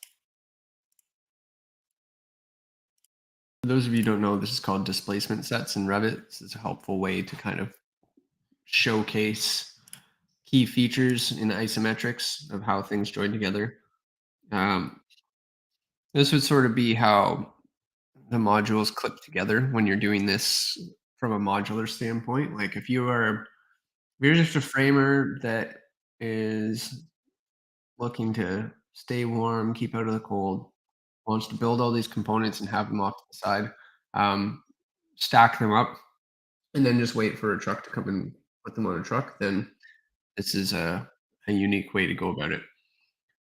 For those of you who don't know, this is called displacement sets in Revit. This is a helpful way to kind of showcase key features in isometrics of how things join together. Um, this would sort of be how the modules clip together when you're doing this from a modular standpoint. Like if you're just a framer that is looking to stay warm, keep out of the cold, wants to build all these components and have them off to the side, um, stack them up, and then just wait for a truck to come and put them on a truck, then this is a unique way to go about it.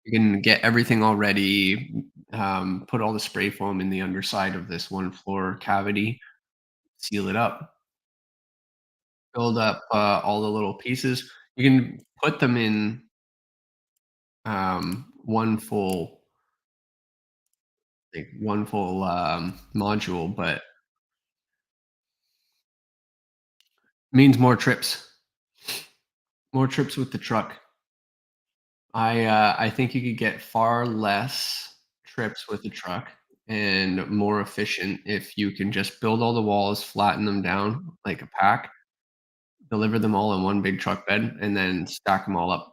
You can get everything all ready, put all the spray foam in the underside of this one floor cavity, seal it up, build up all the little pieces. You can put them in one full module, but means more trips with the truck. I think you could get far less trips with the truck and more efficient if you can just build all the walls, flatten them down like a pack, deliver them all in one big truck bed, and then stack them all up.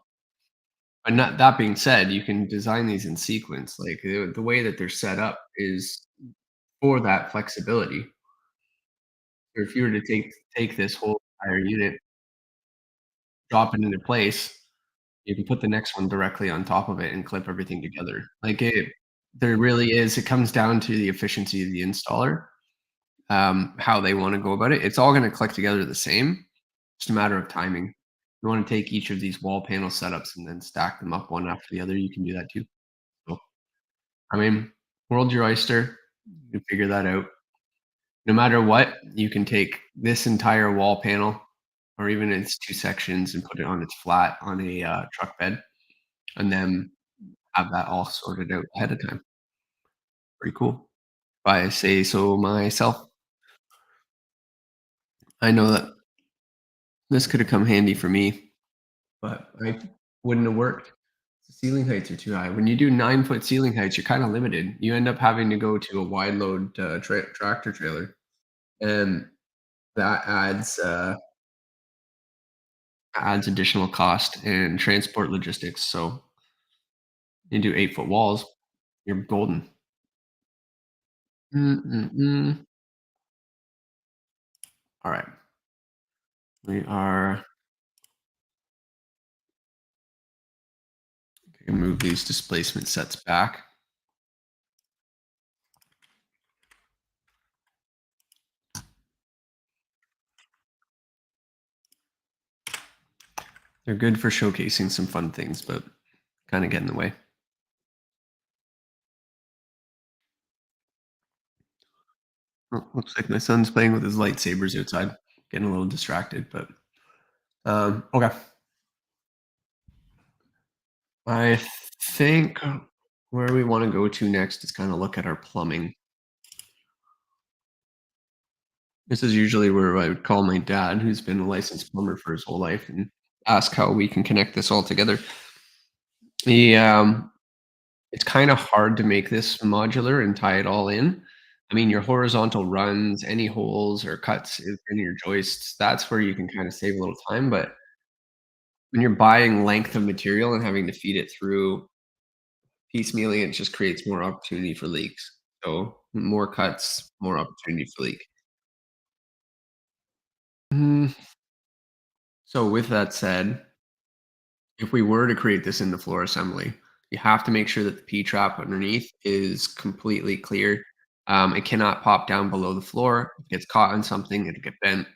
But not that being said, you can design these in sequence. Like the way that they're set up is for that flexibility. Or if you were to take this whole entire unit, drop it into place, you can put the next one directly on top of it and clip everything together. Like there really is. It comes down to the efficiency of the installer, how they want to go about it. It's all going to click together the same. Just a matter of timing. You want to take each of these wall panel setups and then stack them up one after the other. You can do that too. So, I mean, world's your oyster. You can figure that out. No matter what, you can take this entire wall panel or even its two sections and put it on its flat on a truck bed and then have that all sorted out ahead of time. Pretty cool. If I say so myself. I know that this could have come handy for me, but I wouldn't have worked. The ceiling heights are too high. When you do 9-foot ceiling heights, you're kind of limited. You end up having to go to a wide load tractor trailer, and that adds additional cost and transport logistics. So you do 8-foot walls, you're golden. Mm-mm-mm. All right, we are going to move these displacement sets back. They're good for showcasing some fun things, but kind of get in the way. Oh, looks like my son's playing with his lightsabers outside, getting a little distracted, but okay. I think where we want to go to next is kind of look at our plumbing. This is usually where I would call my dad, who's been a licensed plumber for his whole life, and ask how we can connect this all together. The It's kind of hard to make this modular and tie it all in. I mean, your horizontal runs, any holes or cuts in your joists, that's where you can kind of save a little time. But when you're buying length of material and having to feed it through piecemealing, it just creates more opportunity for leaks. So more cuts, more opportunity for leak. Mm, So with that said, if we were to create this in the floor assembly, you have to make sure that the P trap underneath is completely clear. It cannot pop down below the floor. If it gets caught on something, it'll get bent.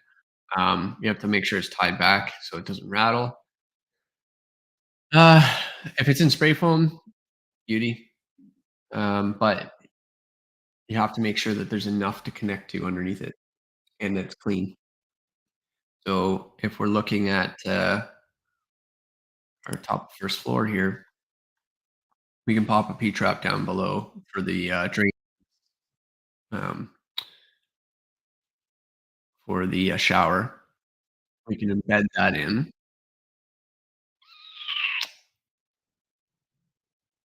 You have to make sure it's tied back so it doesn't rattle. Uh, If it's in spray foam, beauty, but you have to make sure that there's enough to connect to underneath it and it's clean. So if we're looking at, our top first floor here, we can pop a P-trap down below for the, drain, um, for the, shower. We can embed that in,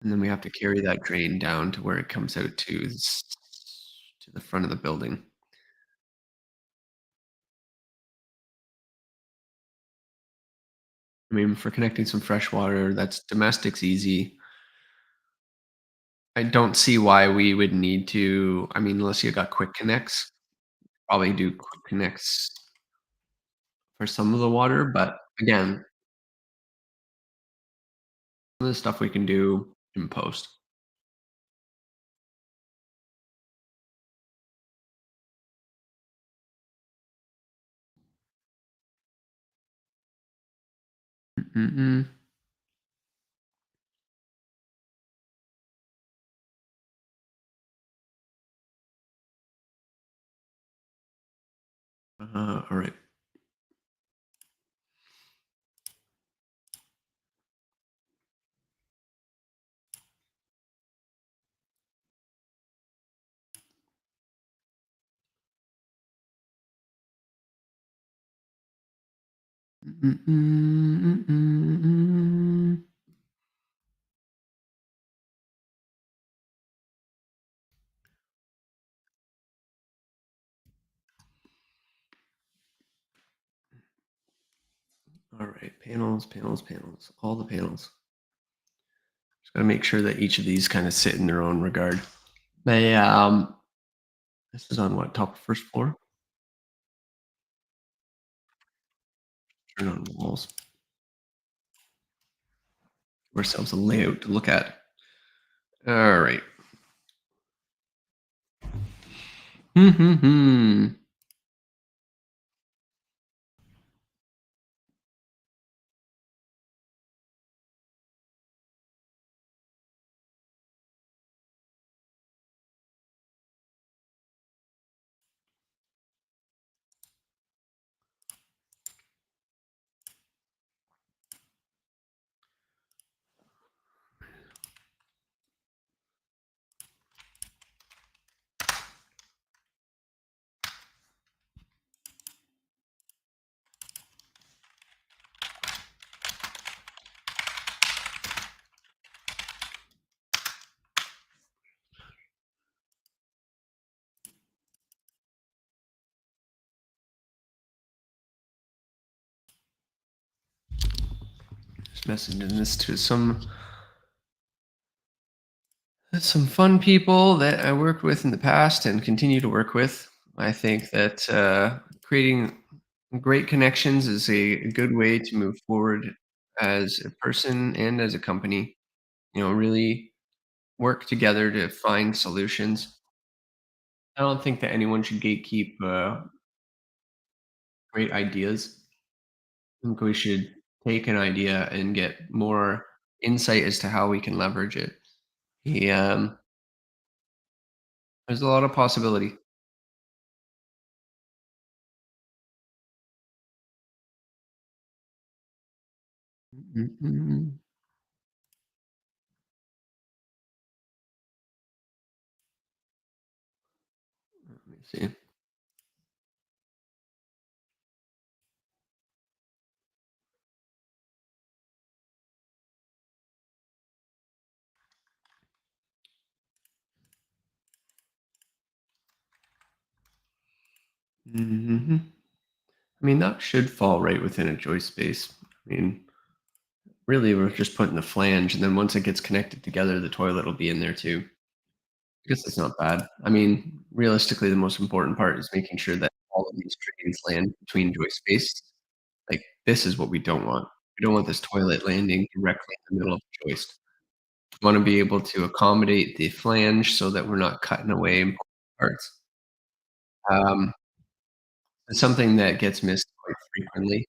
and then we have to carry that drain down to where it comes out to the front of the building. I mean, for connecting some fresh water, that's domestic's easy. I don't see why we would need to, I mean, unless you got quick connects, probably do quick connects for some of the water, but again, some of the stuff we can do in post. Mm-mm. All right. Mm-mm, mm-mm. All right, panels, panels, panels, all the panels. Just gotta make sure that each of these kind of sit in their own regard. They, this is on what, top of first floor? Turn on walls. Give ourselves a layout to look at. All right. Hmm. Just messaging this to some fun people that I worked with in the past and continue to work with. I think that creating great connections is a good way to move forward as a person and as a company. Really work together to find solutions. I don't think that anyone should gatekeep great ideas. I think we should take an idea and get more insight as to how we can leverage it. There's a lot of possibility. Mhm. Let me see. Mhm. I mean, that should fall right within a joist space. I mean, really, we're just putting the flange, and then once it gets connected together, the toilet will be in there too. I guess it's not bad. I mean, realistically, the most important part is making sure that all of these drains land between joist space. Like, this is what we don't want. We don't want this toilet landing directly in the middle of the joist. We wanna be able to accommodate the flange so that we're not cutting away important parts. Um, it's something that gets missed quite frequently,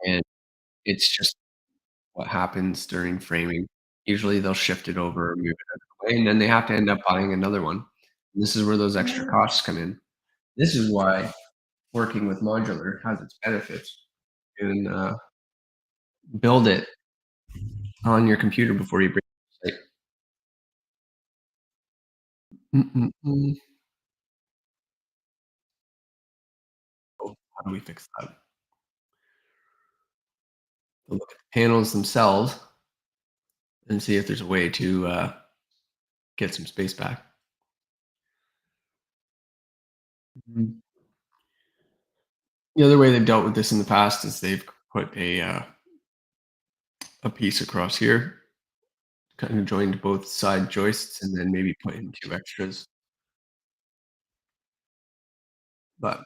and it's just what happens during framing. Usually, they'll shift it over or move it out of the way, and then they have to end up buying another one. And this is where those extra costs come in. This is why working with modular has its benefits. You can, build it on your computer before you bring it to site. Mm, mm, mm. Oh, how do we fix that? We'll look at the panels themselves and see if there's a way to, get some space back. Mhm. The other way they've dealt with this in the past is they've put a piece across here, kind of joined both side joists, and then maybe put in 2 extras, but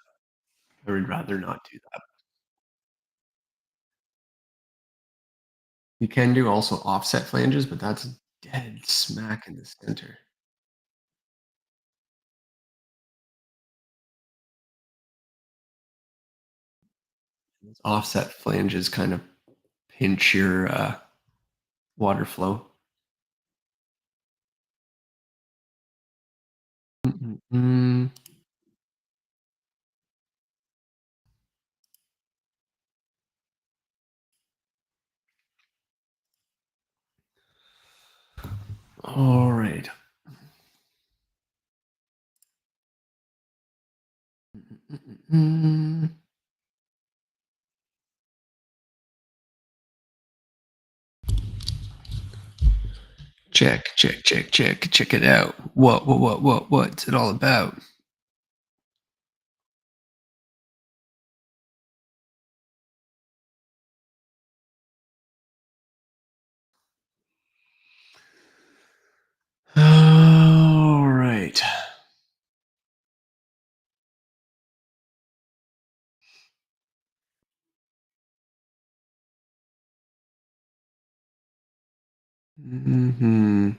I would rather not do that. You can do also offset flanges, but that's dead smack in the center. Those offset flanges kind of pinch your, water flow. Mm, mm, mm. Alright. Mm, mm, mm, mm. Check, check, check, check, check it out. What's it all about? Alright. Mhm.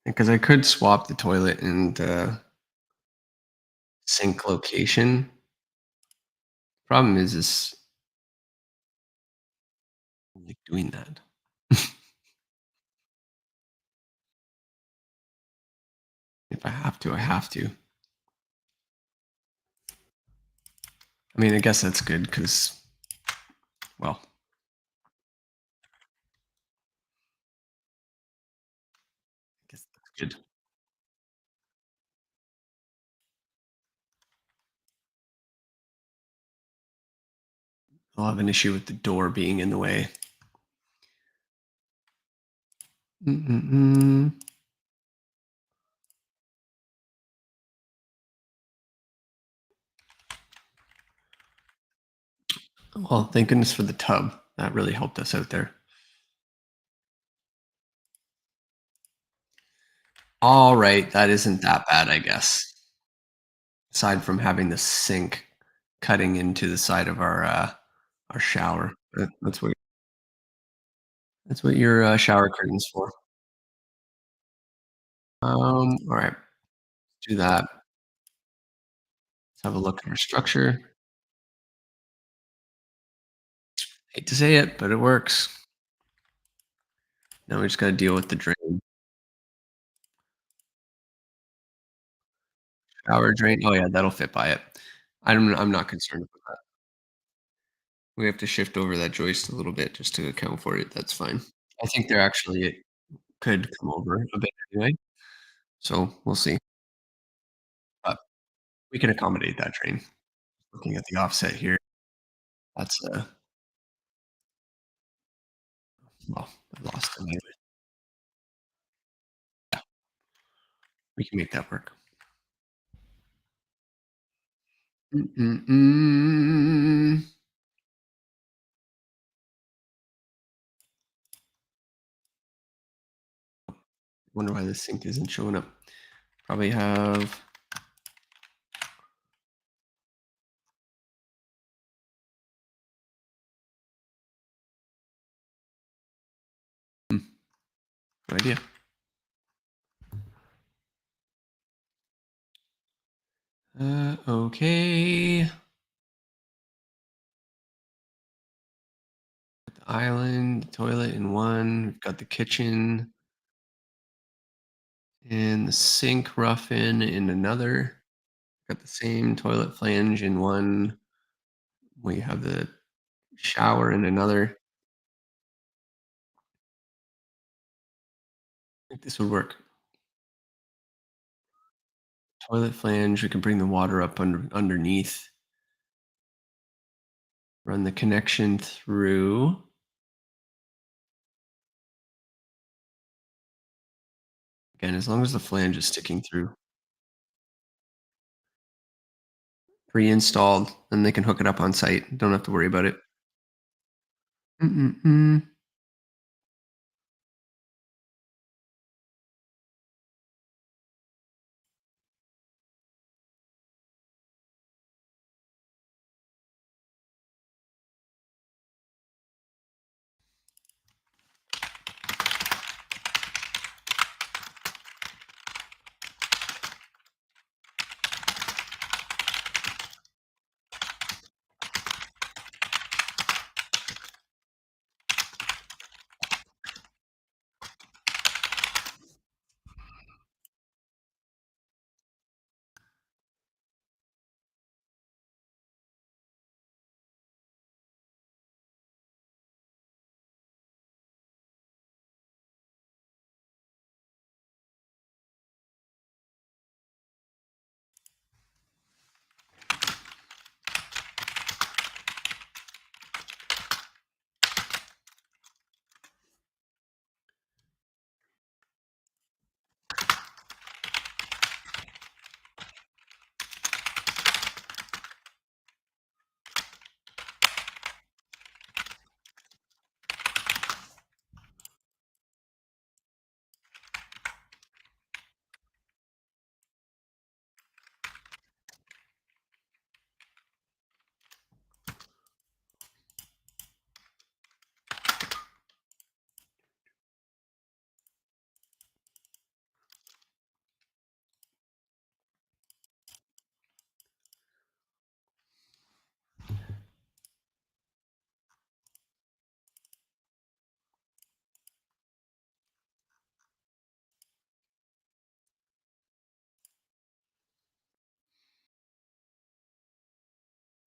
Because I could swap the toilet and, sink location. Problem is like doing that. If I have to, I have to. I mean, I guess that's good because, well, I guess that's good. I'll have an issue with the door being in the way. Mm-mm-mm. Well, thank goodness for the tub. That really helped us out there. All right, that isn't that bad, I guess. Aside from having the sink cutting into the side of our shower. That's what your, shower curtain's for. Alright, do that. Let's have a look at our structure. Hate to say it, but it works. Now we just gotta deal with the drain. Shower drain, oh yeah, that'll fit by it. I'm not concerned about that. We have to shift over that joist a little bit just to account for it, that's fine. I think they're actually it could come over a bit anyway, so we'll see, but we can accommodate that drain. Looking at the offset here, that's, well, I lost it anyway. Yeah, we can make that work. Mm, mm, mm. Wonder why the sink isn't showing up. Probably have no idea. Okay. island, toilet in one. We've got the kitchen and the sink rough in another. Got the same toilet flange in one. We have the shower in another. I think this would work. Toilet flange, we can bring the water up underneath. Run the connection through. Again, as long as the flange is sticking through. Pre-installed, and they can hook it up on site. Don't have to worry about it. Mm-mm-mm.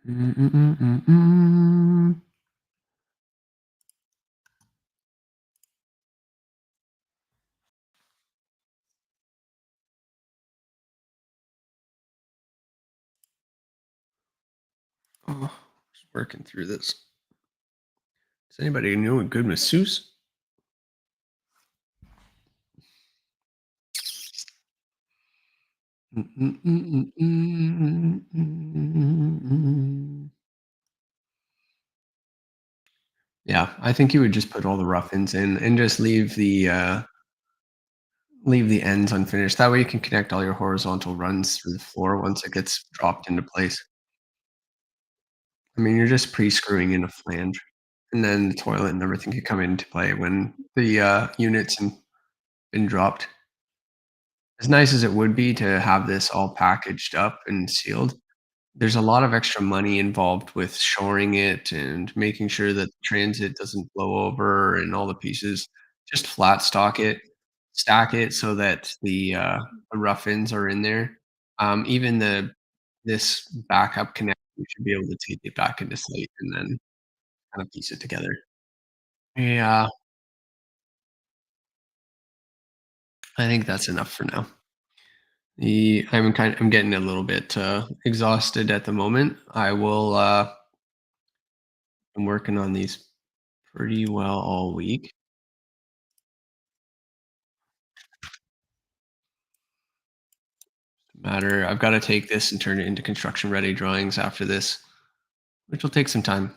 Mm-mm-mm-mm-mm. Oh, just working through this. Does anybody know a good masseuse? Mm-mm-mm-mm-mm-mm-mm-mm. Yeah, I think you would just put all the rough ends in and just leave the ends unfinished. That way you can connect all your horizontal runs through the floor once it gets dropped into place. I mean, you're just pre-screwing in a flange, and then the toilet and everything can come into play when the units and been dropped. As nice as it would be to have this all packaged up and sealed, there's a lot of extra money involved with shoring it and making sure that the transit doesn't blow over and all the pieces. Just flat stock it, stack it so that the rough ends are in there. Even this backup connection, you should be able to take it back into slate and then kind of piece it together. Yeah, I think that's enough for now. I'm getting a little bit exhausted at the moment. I'm working on these pretty well all week. I've got to take this and turn it into construction ready drawings after this, which will take some time.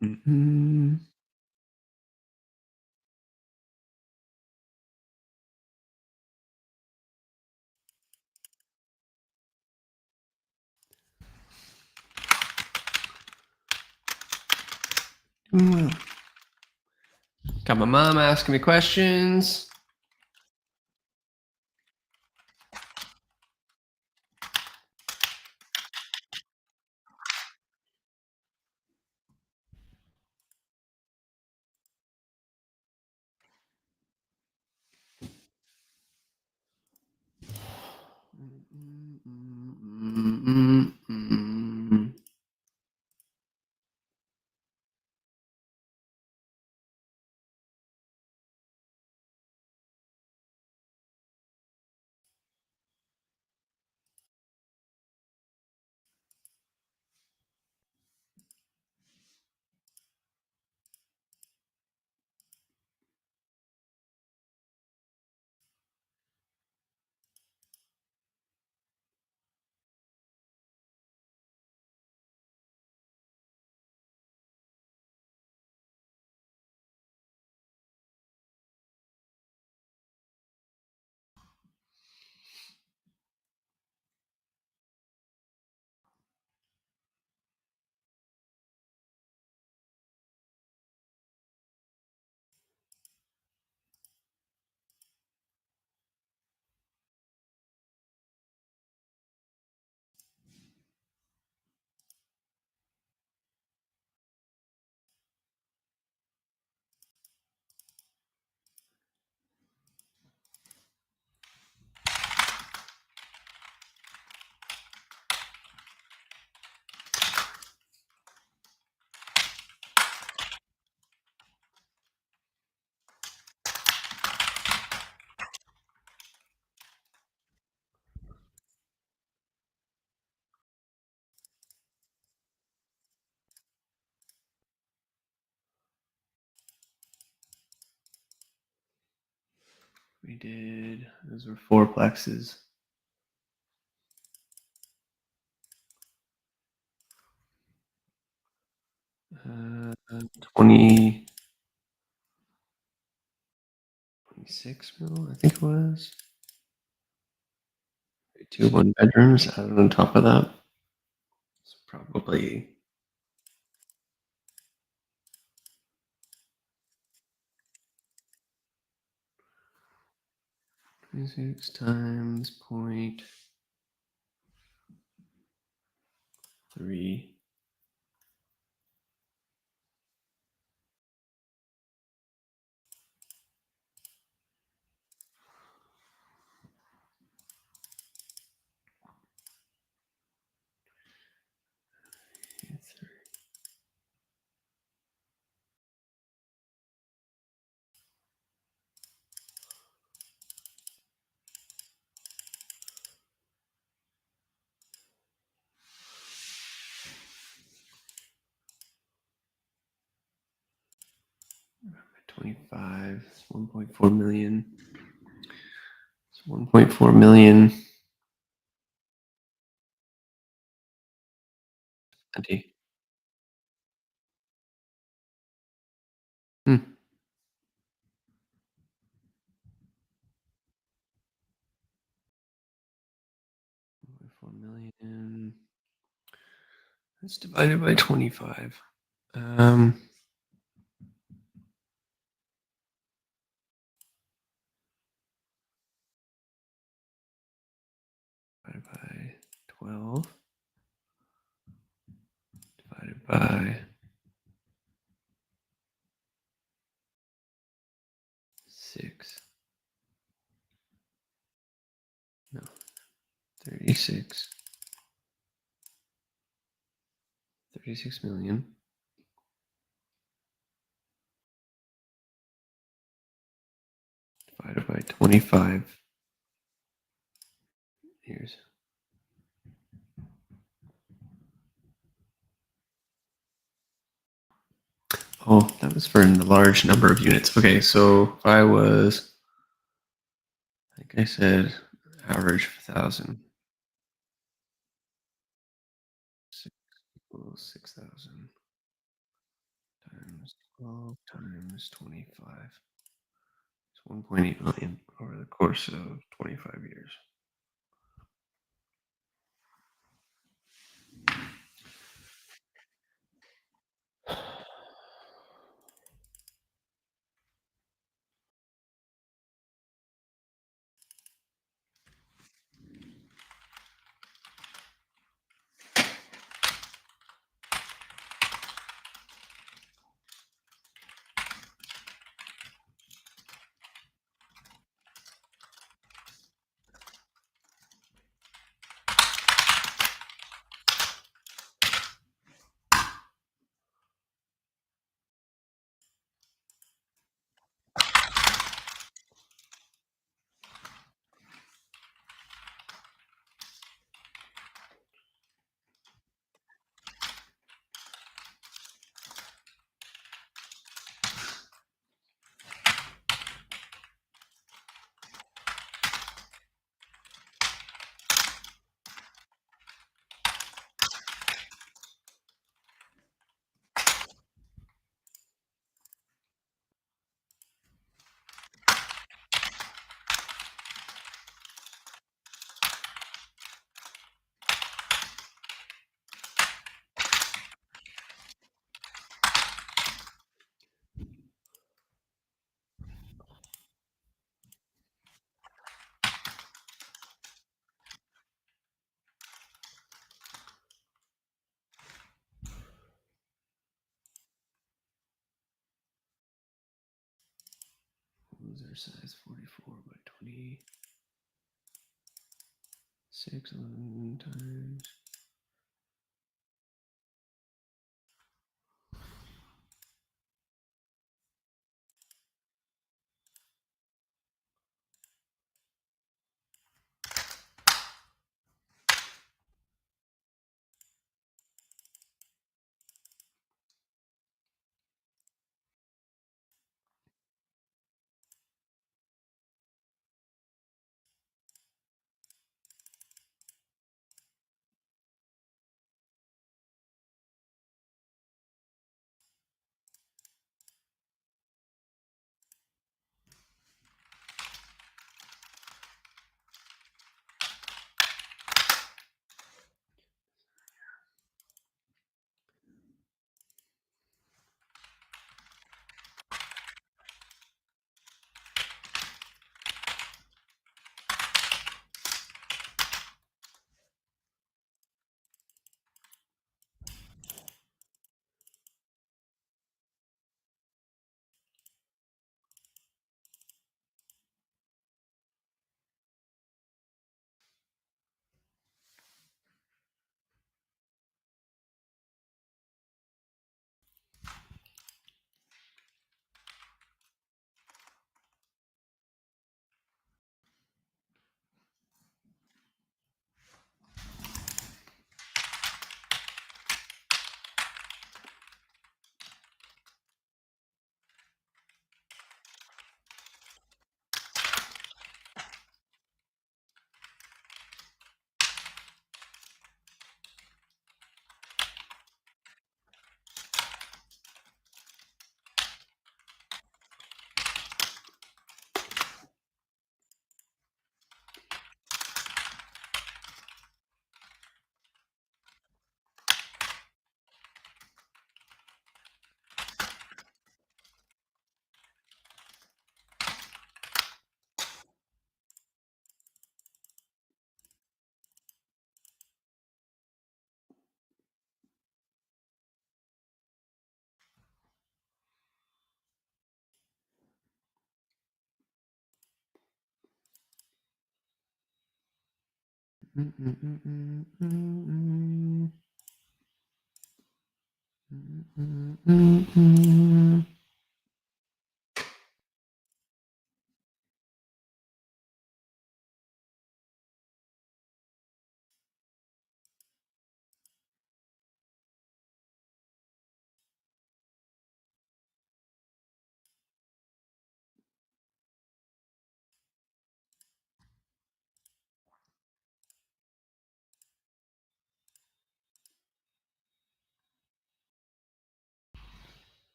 Mhm. Mm. Got my mom asking me questions. We did, those were fourplexes. 20, 26 mil, I think it was. 2 1-bedrooms added on top of that. It's probably 26 times 0.3. $25, it's 1.4 million. It's 1.4 million. Plenty. Hmm. 1.4 million. That's divided by 25. Divided by 12. Divided by 6. No, 36. 36 million. Divided by 25 years. Oh, that was for a large number of units. Okay, so if I was, I think I said average of 1,000. 6 equals 6,000 times 12 times 25. It's 1.8 million over the course of 25 years. their size 44 by 26, 11 times.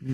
All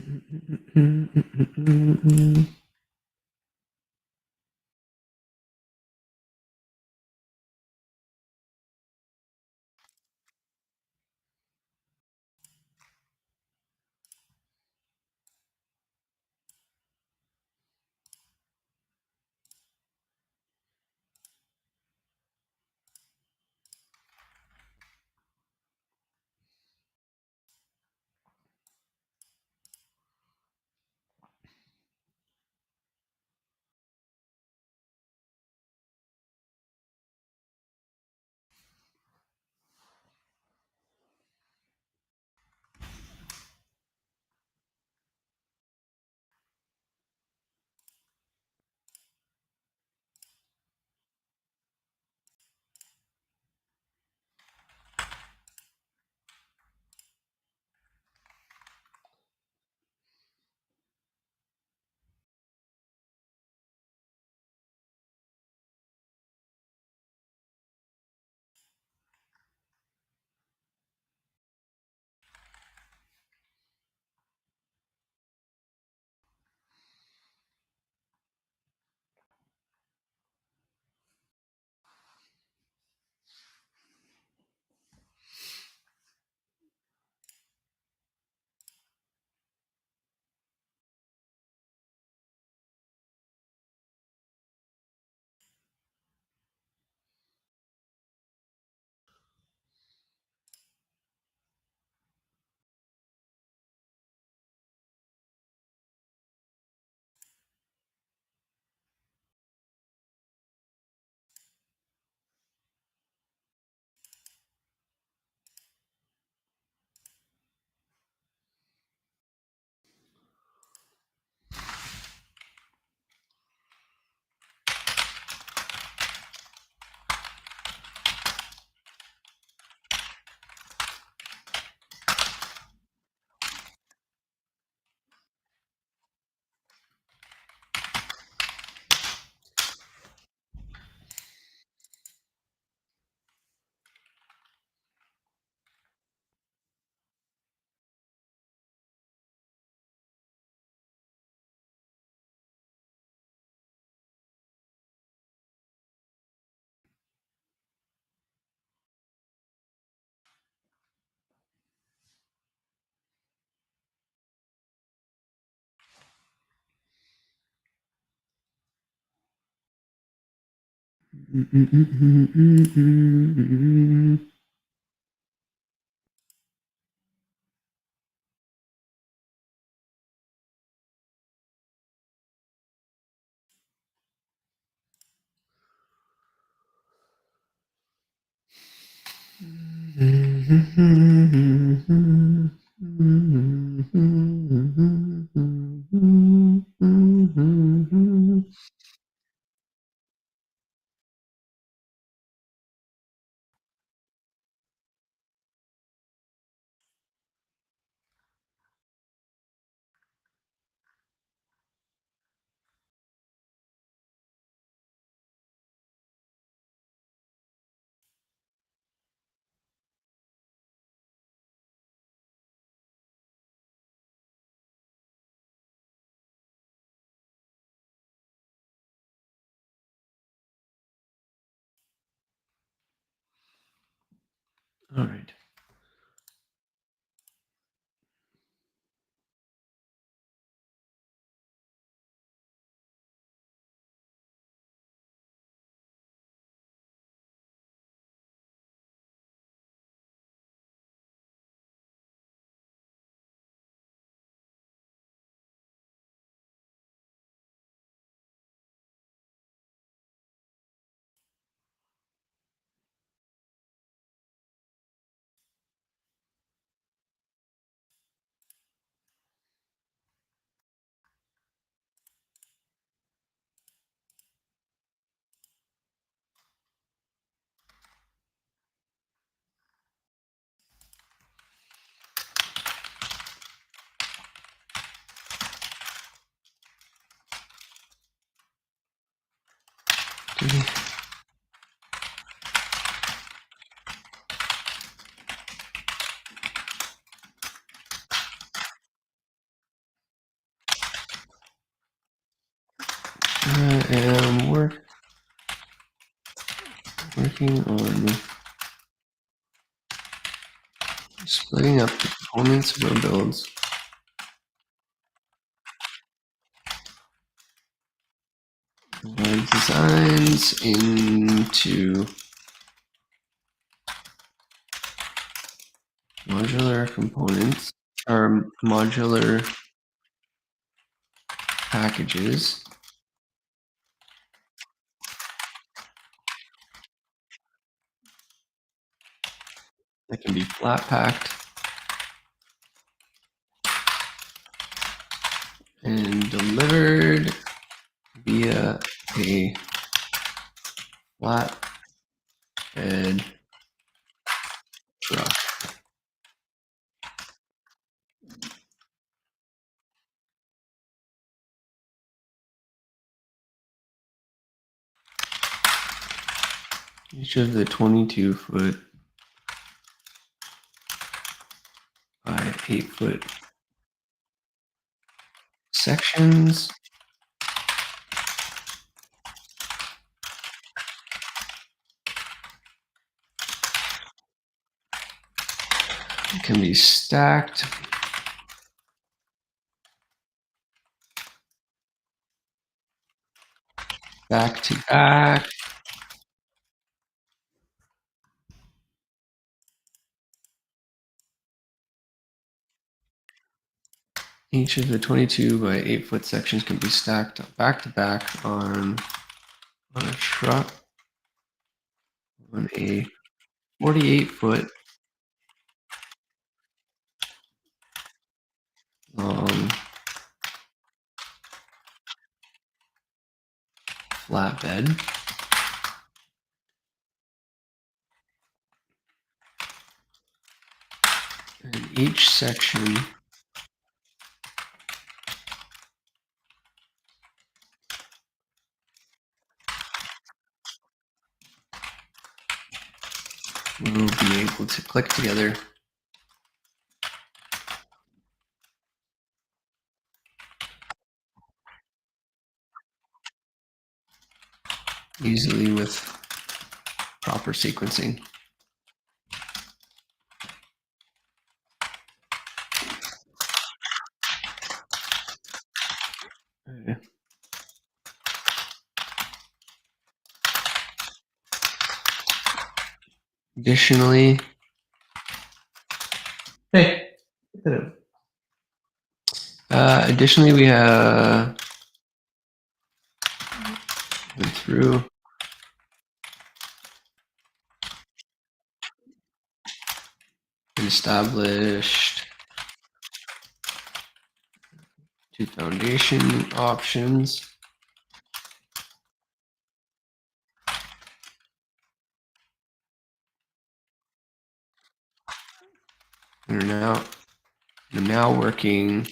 right. working on splitting up the components of our builds and designs into modular components or modular packages that can be flat packed and delivered via a flat bed truck. Each of the 22-foot by 8-foot sections can be stacked back to back Each of the 22 by 8-foot sections can be stacked back to back on a truck on a 48-foot long flatbed. And each section will be able to click together easily with proper sequencing. Okay. Additionally, additionally, we have went through and established 2 foundation options. I'm now working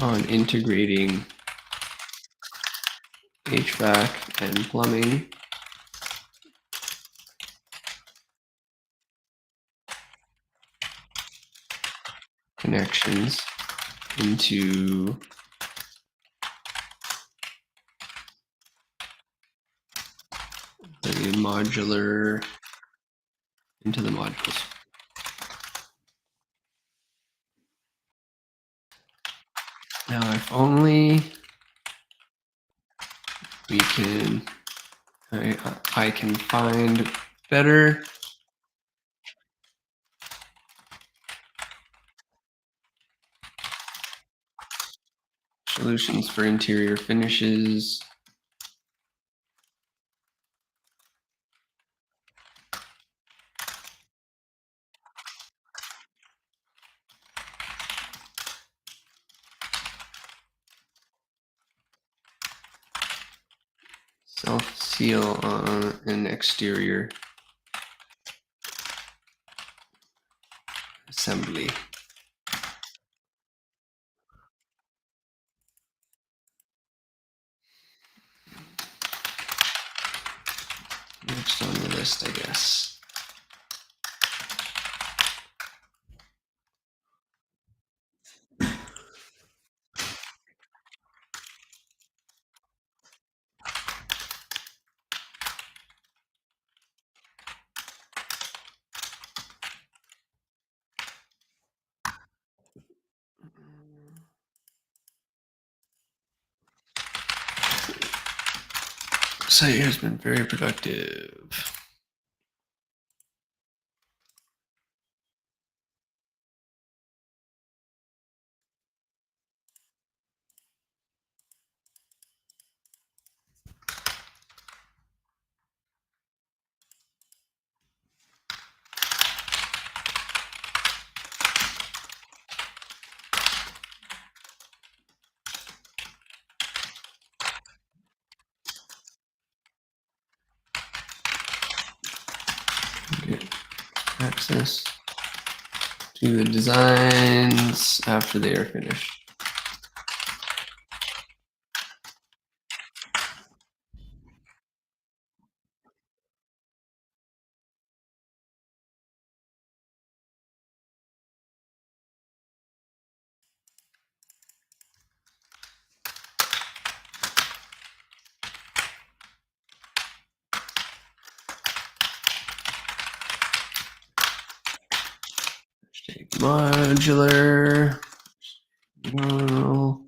on integrating HVAC and plumbing connections into the modular, into the modules. Now, if only we can, I can find better solutions for interior finishes. Self-seal on an exterior assembly. Next on the list, I guess. Site has been very productive. Get access to the designs after they are finished. Modular. No.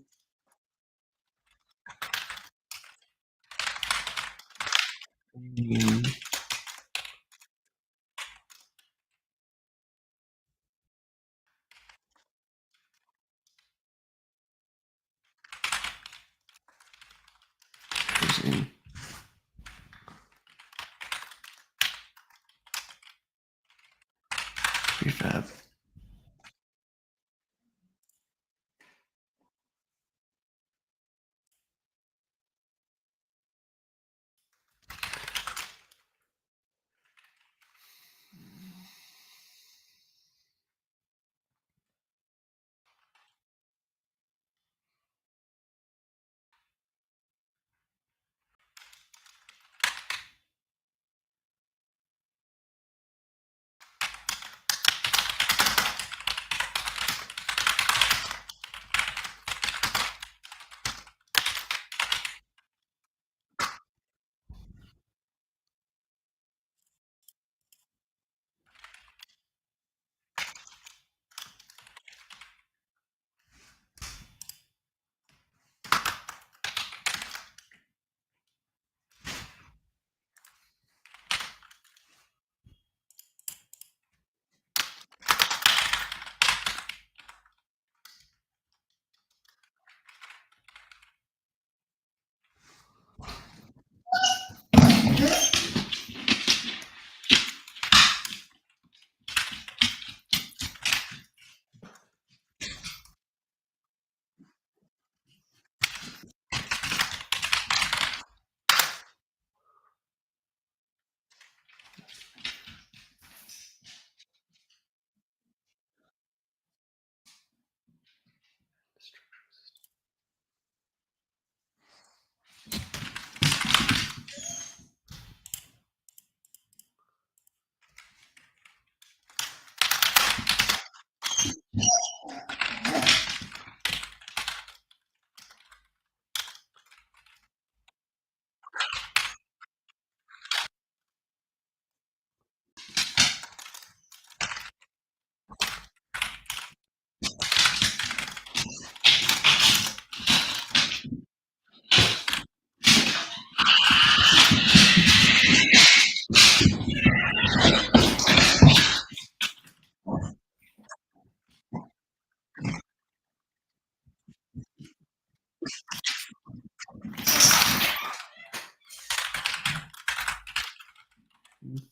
Using prefab.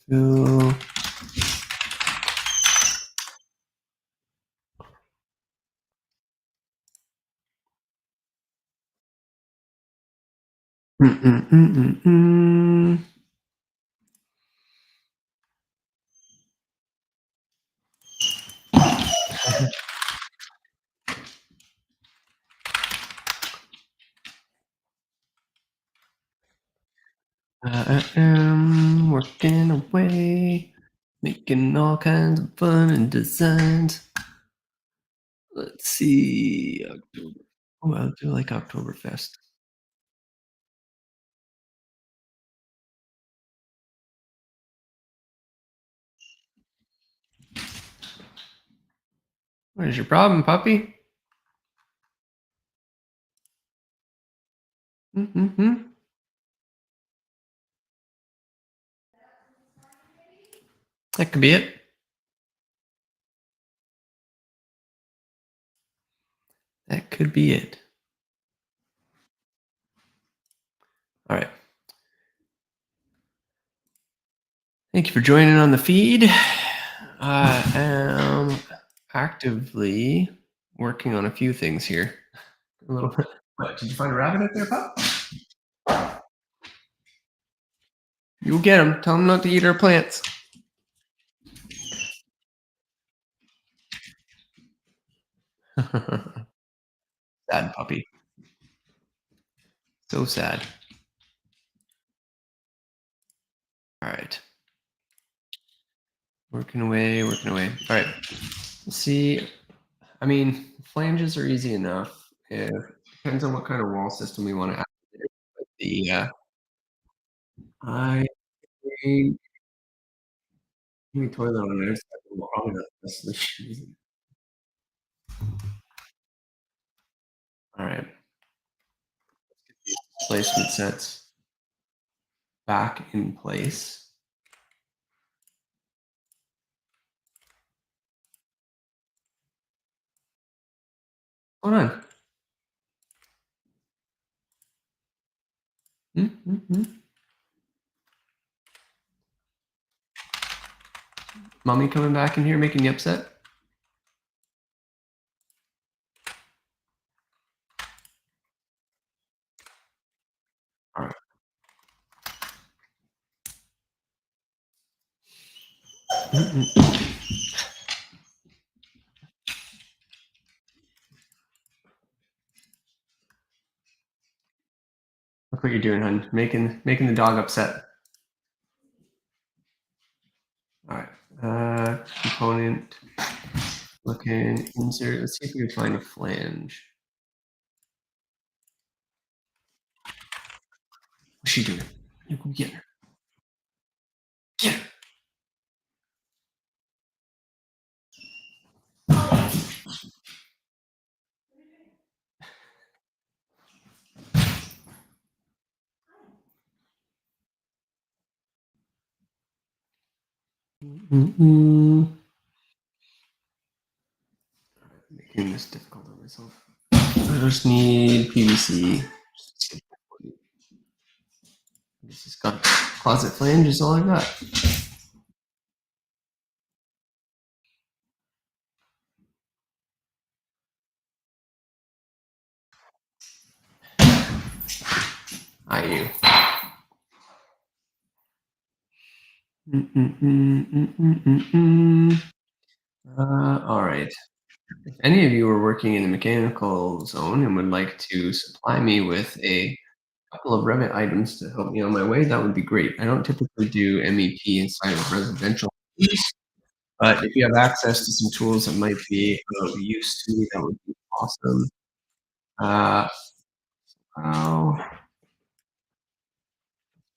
Fill. I am working away, making all kinds of fun and designs. Let's see, October. Oh, I do like Oktoberfest. What is your problem, puppy? Mm-hmm. That could be it. That could be it. All right. Thank you for joining on the feed. I am actively working on a few things here. A little bit. What? Did you find a rabbit out there, pup? You'll get him. Tell him not to eat our plants. Sad puppy. So sad. All right. Working away, working away. All right. Let's see. I mean, flanges are easy enough. It depends on what kind of wall system we want to have. The I think the toilet on there is probably not the best solution. All right. Placement sets back in place. Hold on. Mm-hmm. Mommy coming back in here making you upset? All right. Mm-mm. Look what you're doing, hon. Making the dog upset. All right. Component. Looking insert. Let's see if we can find a flange. What's she doing? You go get her. Get her. Mm-mm. Making this difficult on myself. I just need PVC. This has got closet flange is all I got. IU. All right. If any of you are working in the mechanical zone and would like to supply me with a couple of Revit items to help me on my way, that would be great. I don't typically do MEP inside of residential use, but if you have access to some tools that might be of use to me, that would be awesome. I'll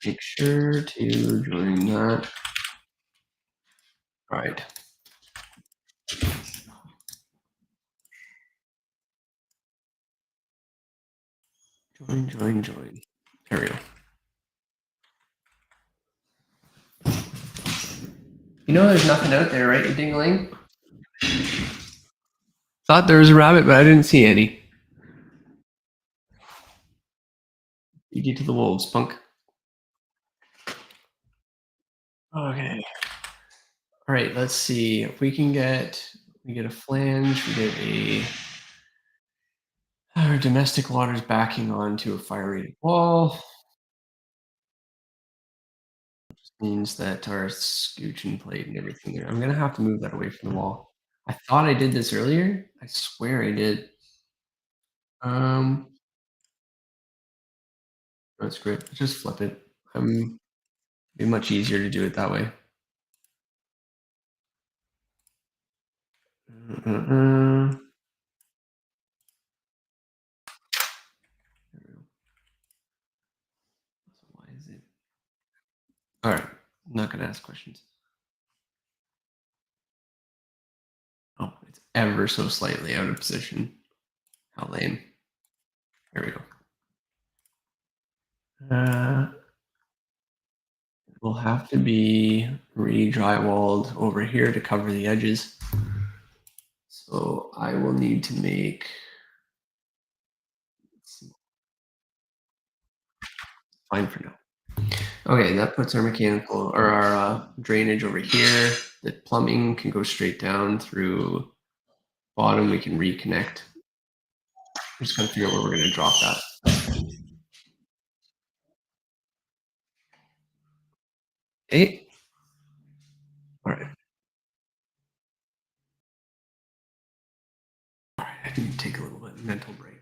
make sure to join that. All right. Join. There we go. You know there's nothing out there, right, you ding-a-ling? Thought there was a rabbit, but I didn't see any. You get to the wolves, punk. Okay. All right, let's see if we get a flange, we get our domestic water's backing onto a fire-rated wall. Which means that our scooching plate and everything there. I'm gonna have to move that away from the wall. I thought I did this earlier. I swear I did. That's great. Just flip it. Be much easier to do it that way. Uh, Why is it? All right. I'm not gonna ask questions. Oh, it's ever so slightly out of position. How lame. There we go. will have to be re-drywalled over here to cover the edges. So I will need to make, fine for now. Okay, that puts our mechanical or our drainage over here. The plumbing can go straight down through bottom. We can reconnect. I'm just gonna figure out where we're gonna drop that. Okay. All right. All right. I can take a little bit mental break.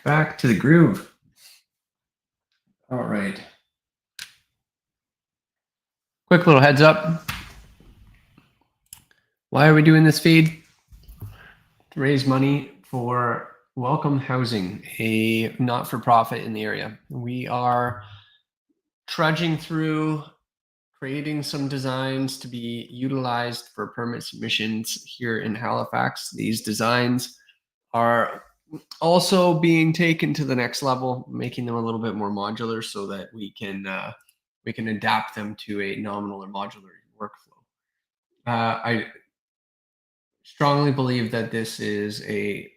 back to the groove. All right. Quick little heads up. Why are we doing this feed? To raise money for Welcome Housing, a not-for-profit in the area. We are trudging through creating some designs to be utilized for permit submissions here in Halifax. These designs are also being taken to the next level, making them a little bit more modular so that we can adapt them to a nominal or modular workflow. I strongly believe that this is a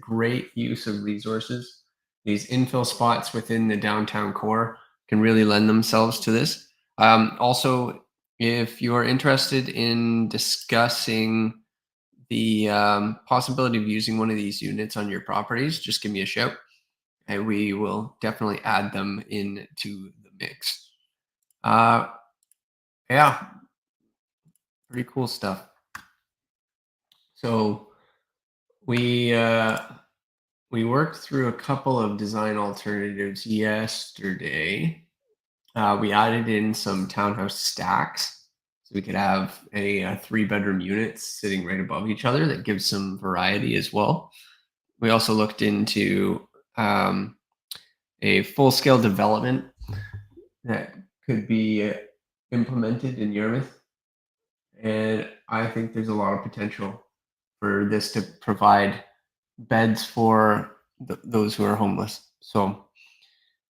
great use of resources. These infill spots within the downtown core can really lend themselves to this. Also, if you're interested in discussing the possibility of using one of these units on your properties, just give me a shout and we will definitely add them into the mix. Yeah, pretty cool stuff. So we worked through a couple of design alternatives yesterday. We added in some townhouse stacks, so we could have a 3-bedroom units sitting right above each other. That gives some variety as well. We also looked into a full-scale development that could be implemented in Yarmouth, and I think there's a lot of potential for this to provide beds for those who are homeless. So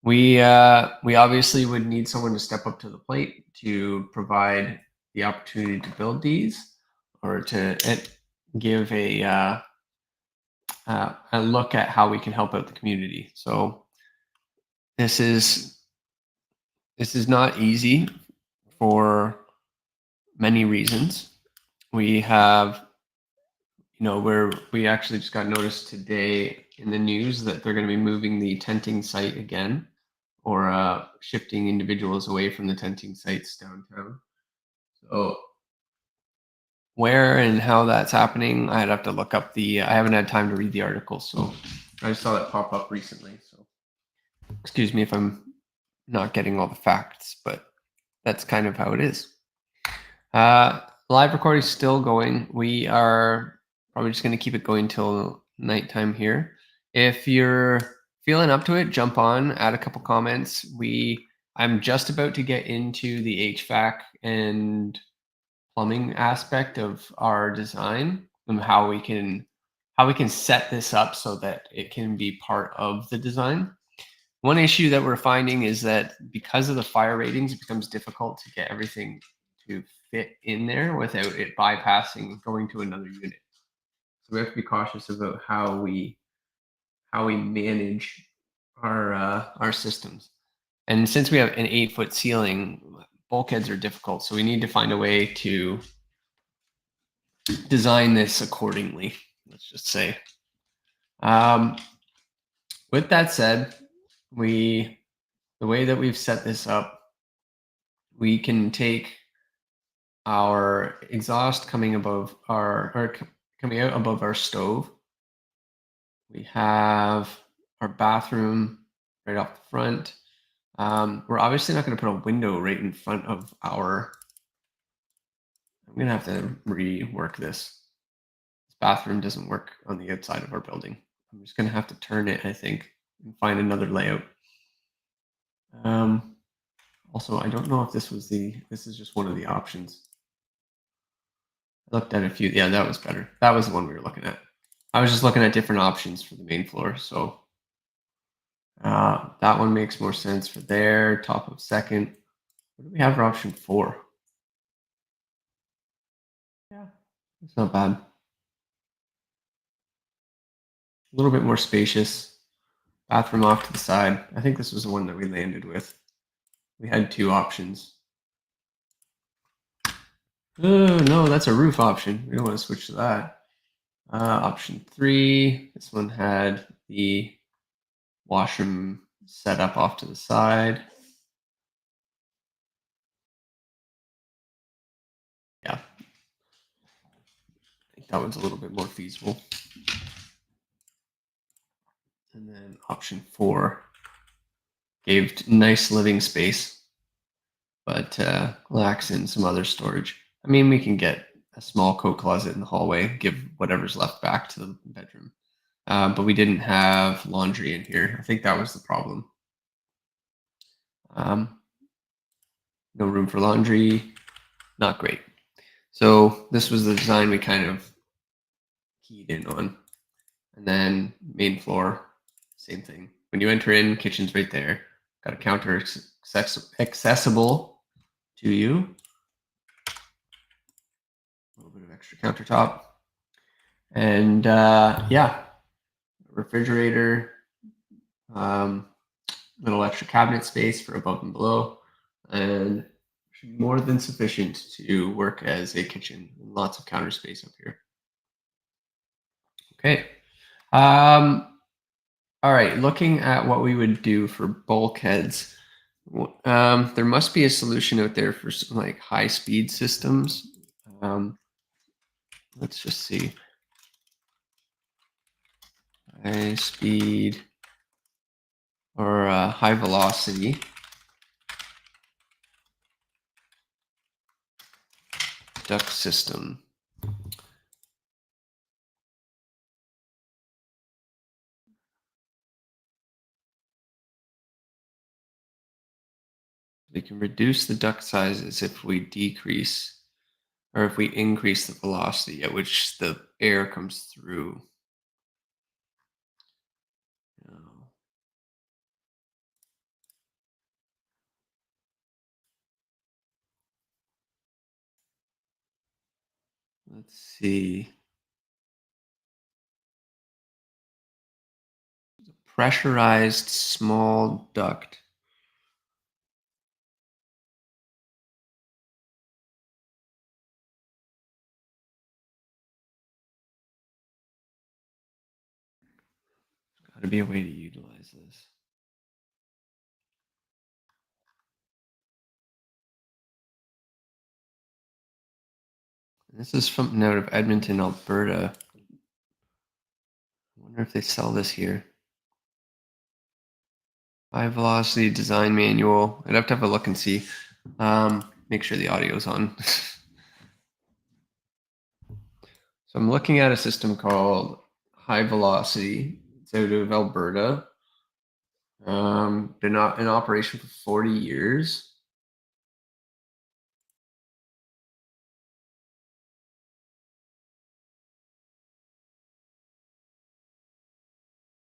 we obviously would need someone to step up to the plate to provide the opportunity to build these, or to give a look at how we can help out the community. So this is not easy for many reasons. We have, we actually just got notice today in the news that they're going to be moving the tenting site again, or shifting individuals away from the tenting sites downtown. So where and how that's happening, I'd have to look up I haven't had time to read the article, so I just saw that pop up recently. So excuse me if I'm not getting all the facts, but that's kind of how it is. Live recording is still going. We are probably just going to keep it going till nighttime here. If you're feeling up to it, jump on, add a couple comments. I'm just about to get into the HVAC and plumbing aspect of our design and how we can set this up so that it can be part of the design. One issue that we're finding is that because of the fire ratings, it becomes difficult to get everything to fit in there without it bypassing and going to another unit. So we have to be cautious about how we manage our systems. And since we have an 8-foot ceiling, bulkheads are difficult. So we need to find a way to design this accordingly, let's just say. With that said, the way that we've set this up, we can take our exhaust coming out above our stove. We have our bathroom right off the front. We're obviously not going to put a window right in front of our. I'm going to have to rework this. This bathroom doesn't work on the outside of our building. I'm just going to have to turn it, I think, and find another layout. Also, I don't know if this is just one of the options. I looked at a few. Yeah, that was better. That was the one we were looking at. I was just looking at different options for the main floor. So that one makes more sense for there. Top of second. What do we have for option 4? Yeah, it's not bad. A little bit more spacious. Bathroom off to the side. I think this was the one that we landed with. We had 2 options. Oh, no, that's a roof option. We don't want to switch to that. Option 3. This one had the washroom set up off to the side. Yeah. I think that one's a little bit more feasible. And then option 4 gave nice living space, but lacks in some other storage. I mean, we can get a small coat closet in the hallway, give whatever's left back to the bedroom. But we didn't have laundry in here. I think that was the problem. Um, no room for laundry, not great. So this was the design we kind of keyed in on. And then main floor, same thing. When you enter in, kitchen's right there. Got a counter accessible to you. A little bit of extra countertop. And yeah, refrigerator, little extra cabinet space for above and below, and should be more than sufficient to work as a kitchen. Lots of counter space up here. Okay. All right, looking at what we would do for bulkheads, there must be a solution out there for some like high-speed systems. Let's just see. High speed or high velocity duct system. We can reduce the duct sizes if we decrease or if we increase the velocity at which the air comes through. Oh, let's see. Pressurized small duct. Got to be a way to utilize this. This is from out of Edmonton, Alberta. I wonder if they sell this here. High velocity design manual. I'd have to have a look and see. Make sure the audio's on. So I'm looking at a system called High Velocity. It's out of Alberta. Been in operation for 40 years.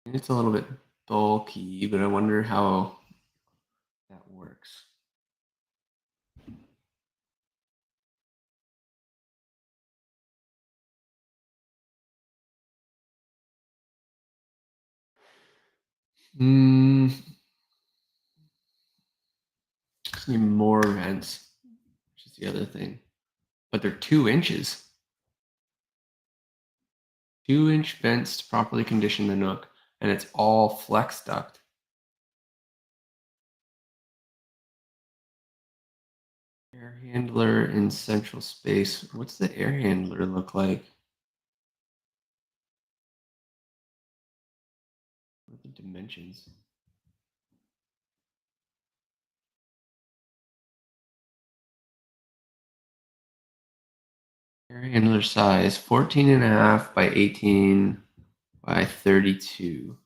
It's a little bit bulky, but I wonder how that works. Just need more vents, which is the other thing. But they're 2 inches. 2-inch vents to properly condition the nook, and it's all flex duct. Air handler in central space. What's the air handler look like? What are the dimensions? Air handler size 14.5 by 18 by 32.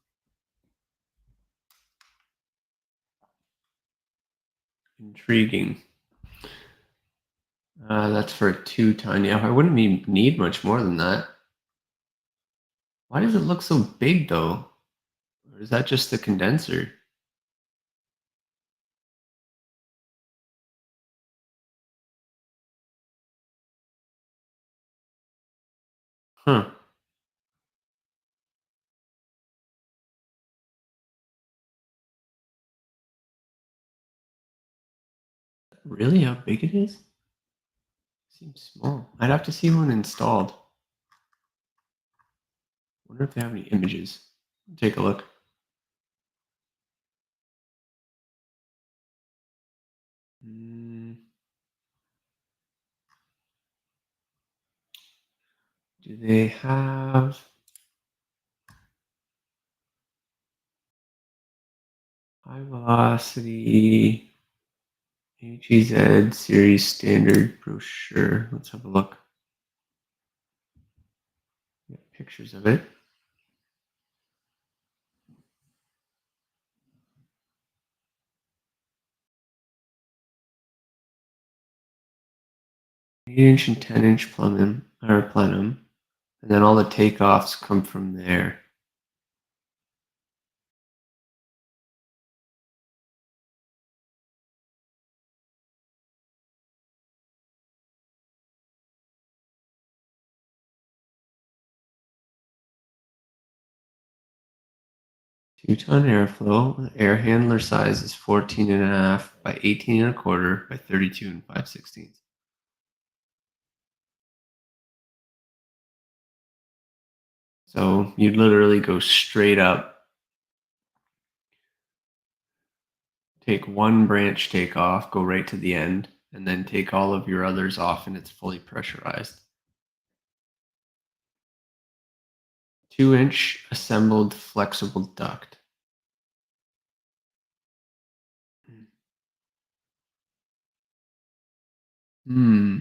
Intriguing. That's for a 2-ton. Yeah, I wouldn't need much more than that. Why does it look so big though? Or is that just the condenser? Huh. Really how big it is? Seems small. I'd have to see one installed. Wonder if they have any images. Take a look. Do they have High velocity HEZ series standard brochure. Let's have a look. Got pictures of it. Inch and 10-inch plenum, and then all the takeoffs come from there. Two-ton airflow. The air handler size is 14.5 by 18.25 by 32 and 5/16. So you'd literally go straight up, take one branch takeoff, go right to the end, and then take all of your others off, and it's fully pressurized. 2-inch assembled flexible duct. Hmm.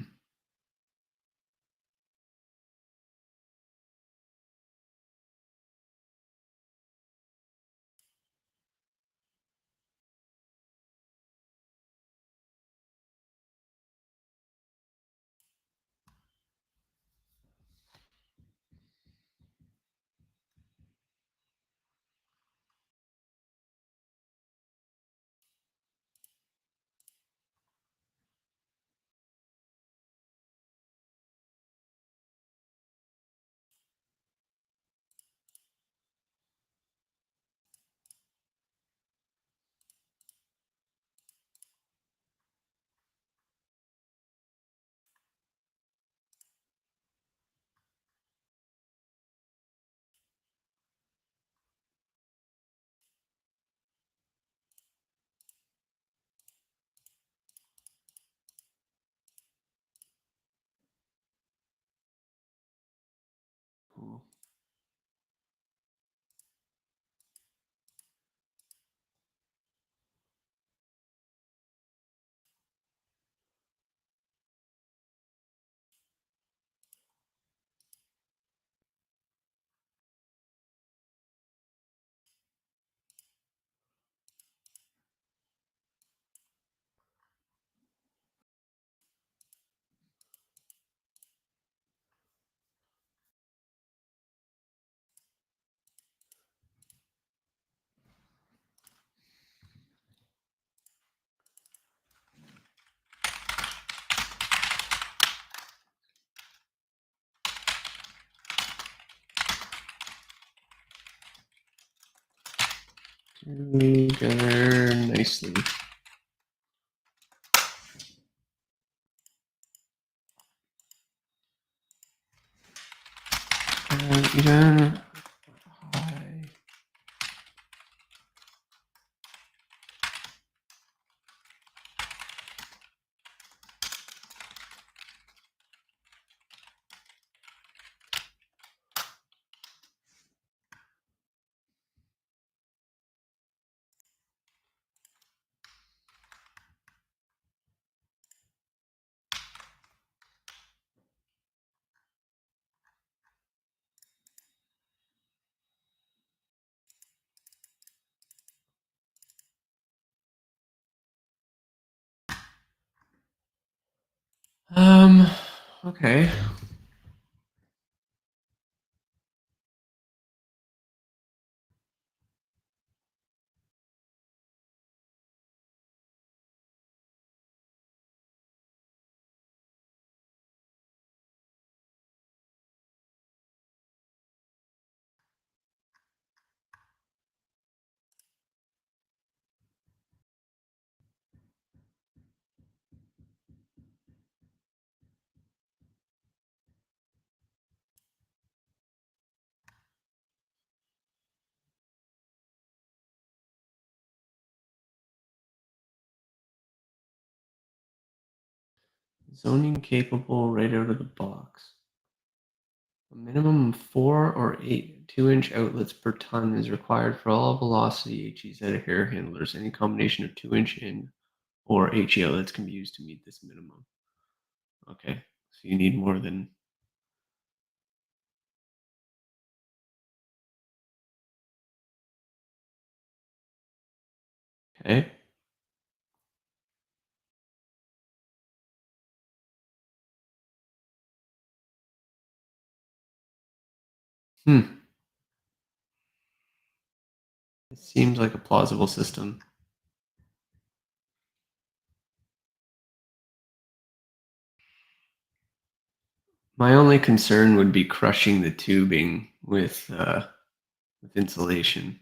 Cool. Together nicely. Even high. Okay. Zoning capable right out of the box. A minimum of 4 or 8 2-inch outlets per ton is required for all velocity HEs at air handlers. Any combination of 2-inch in or HE outlets can be used to meet this minimum. Okay, so you need more than. Okay. Hmm. It seems like a plausible system. My only concern would be crushing the tubing with insulation.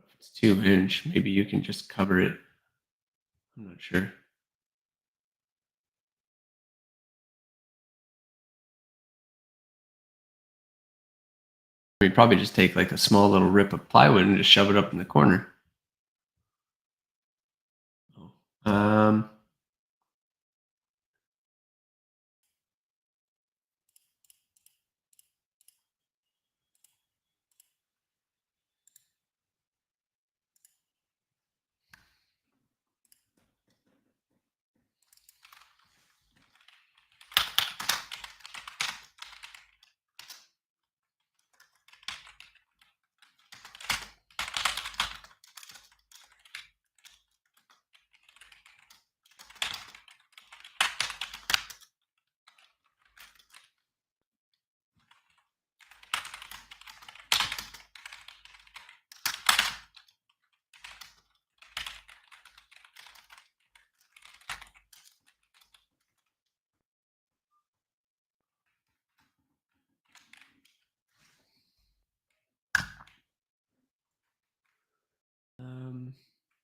If it's 2-inch, maybe you can just cover it. I'm not sure. We'd probably just take like a small little rip of plywood and just shove it up in the corner. Oh. Um,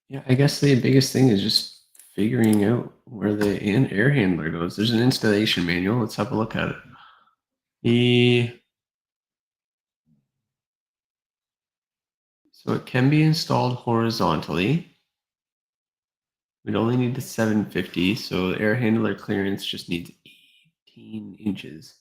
yeah, I guess the biggest thing is just figuring out where the air handler goes. There's an installation manual. Let's have a look at it. The So it can be installed horizontally. We'd only need the 750, so the air handler clearance just needs 18 inches.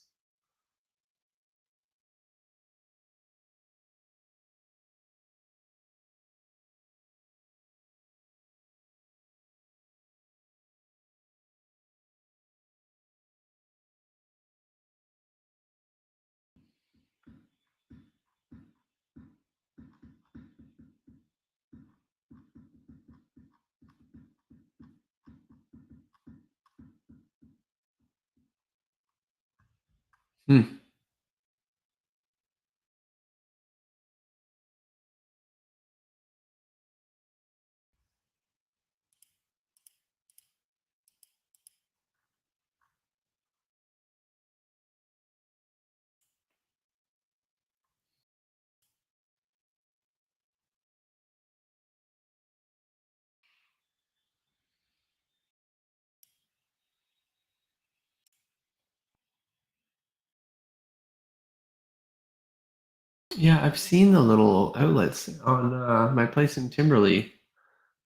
Hmm. Yeah, I've seen the little outlets on my place in Timberley.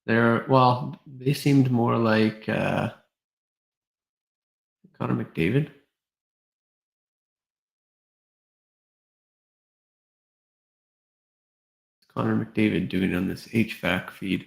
They seemed more like Connor McDavid. Connor McDavid doing on this HVAC feed.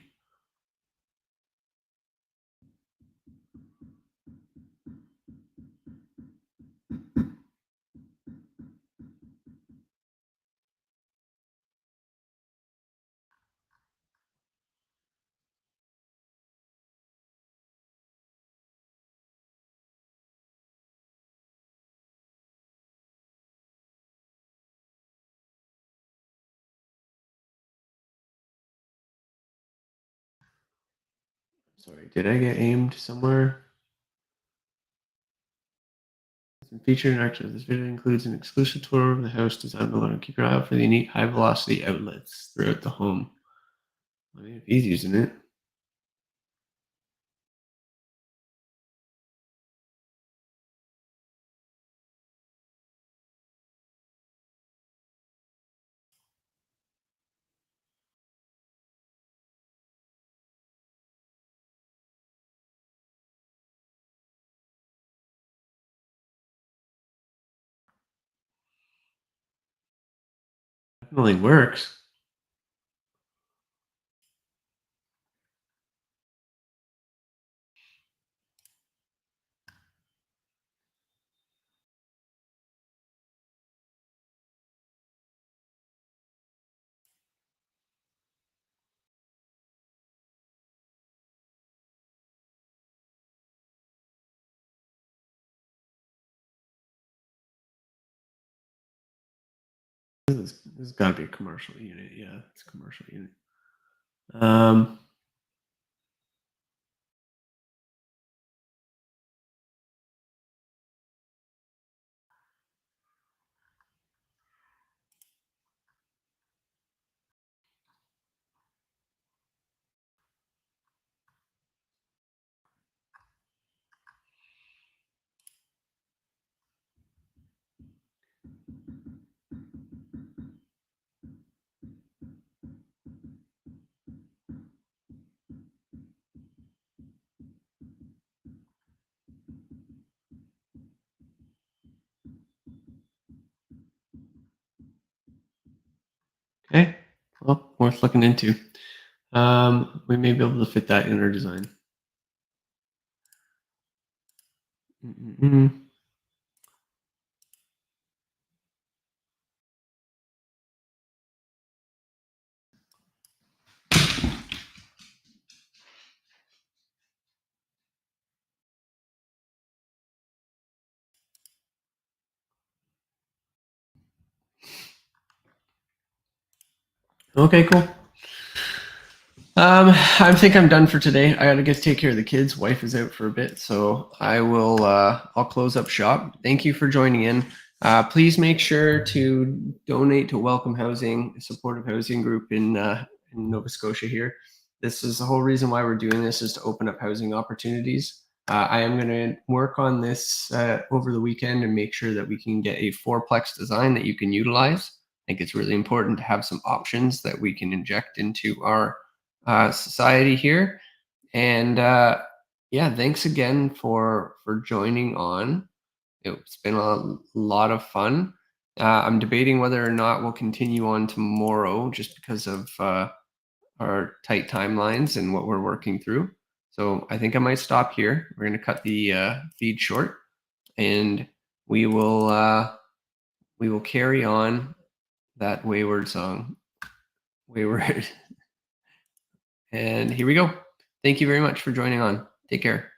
Sorry, did I get aimed somewhere? Featured in action. This video includes an exclusive tour of the house designed to learn. Keep your eye out for the unique high velocity outlets throughout the home. I mean, if he's using it. Definitely works. This has got to be a commercial unit. Yeah, it's a commercial unit. Um, okay, well, worth looking into. We may be able to fit that in our design. Mm-mm-mm. Okay, cool. I think I'm done for today. I gotta get to take care of the kids. Wife is out for a bit, so I will. I'll close up shop. Thank you for joining in. Please make sure to donate to Welcome Housing, a supportive housing group in Nova Scotia. Here, this is the whole reason why we're doing this is to open up housing opportunities. I am going to work on this over the weekend and make sure that we can get a fourplex design that you can utilize. I think it's really important to have some options that we can inject into our society here. And yeah, thanks again for joining on. It's been a lot of fun. I'm debating whether or not we'll continue on tomorrow, just because of our tight timelines and what we're working through. So I think I might stop here. We're going to cut the feed short, and we will carry on that wayward song. Wayward. And here we go. Thank you very much for joining on. Take care.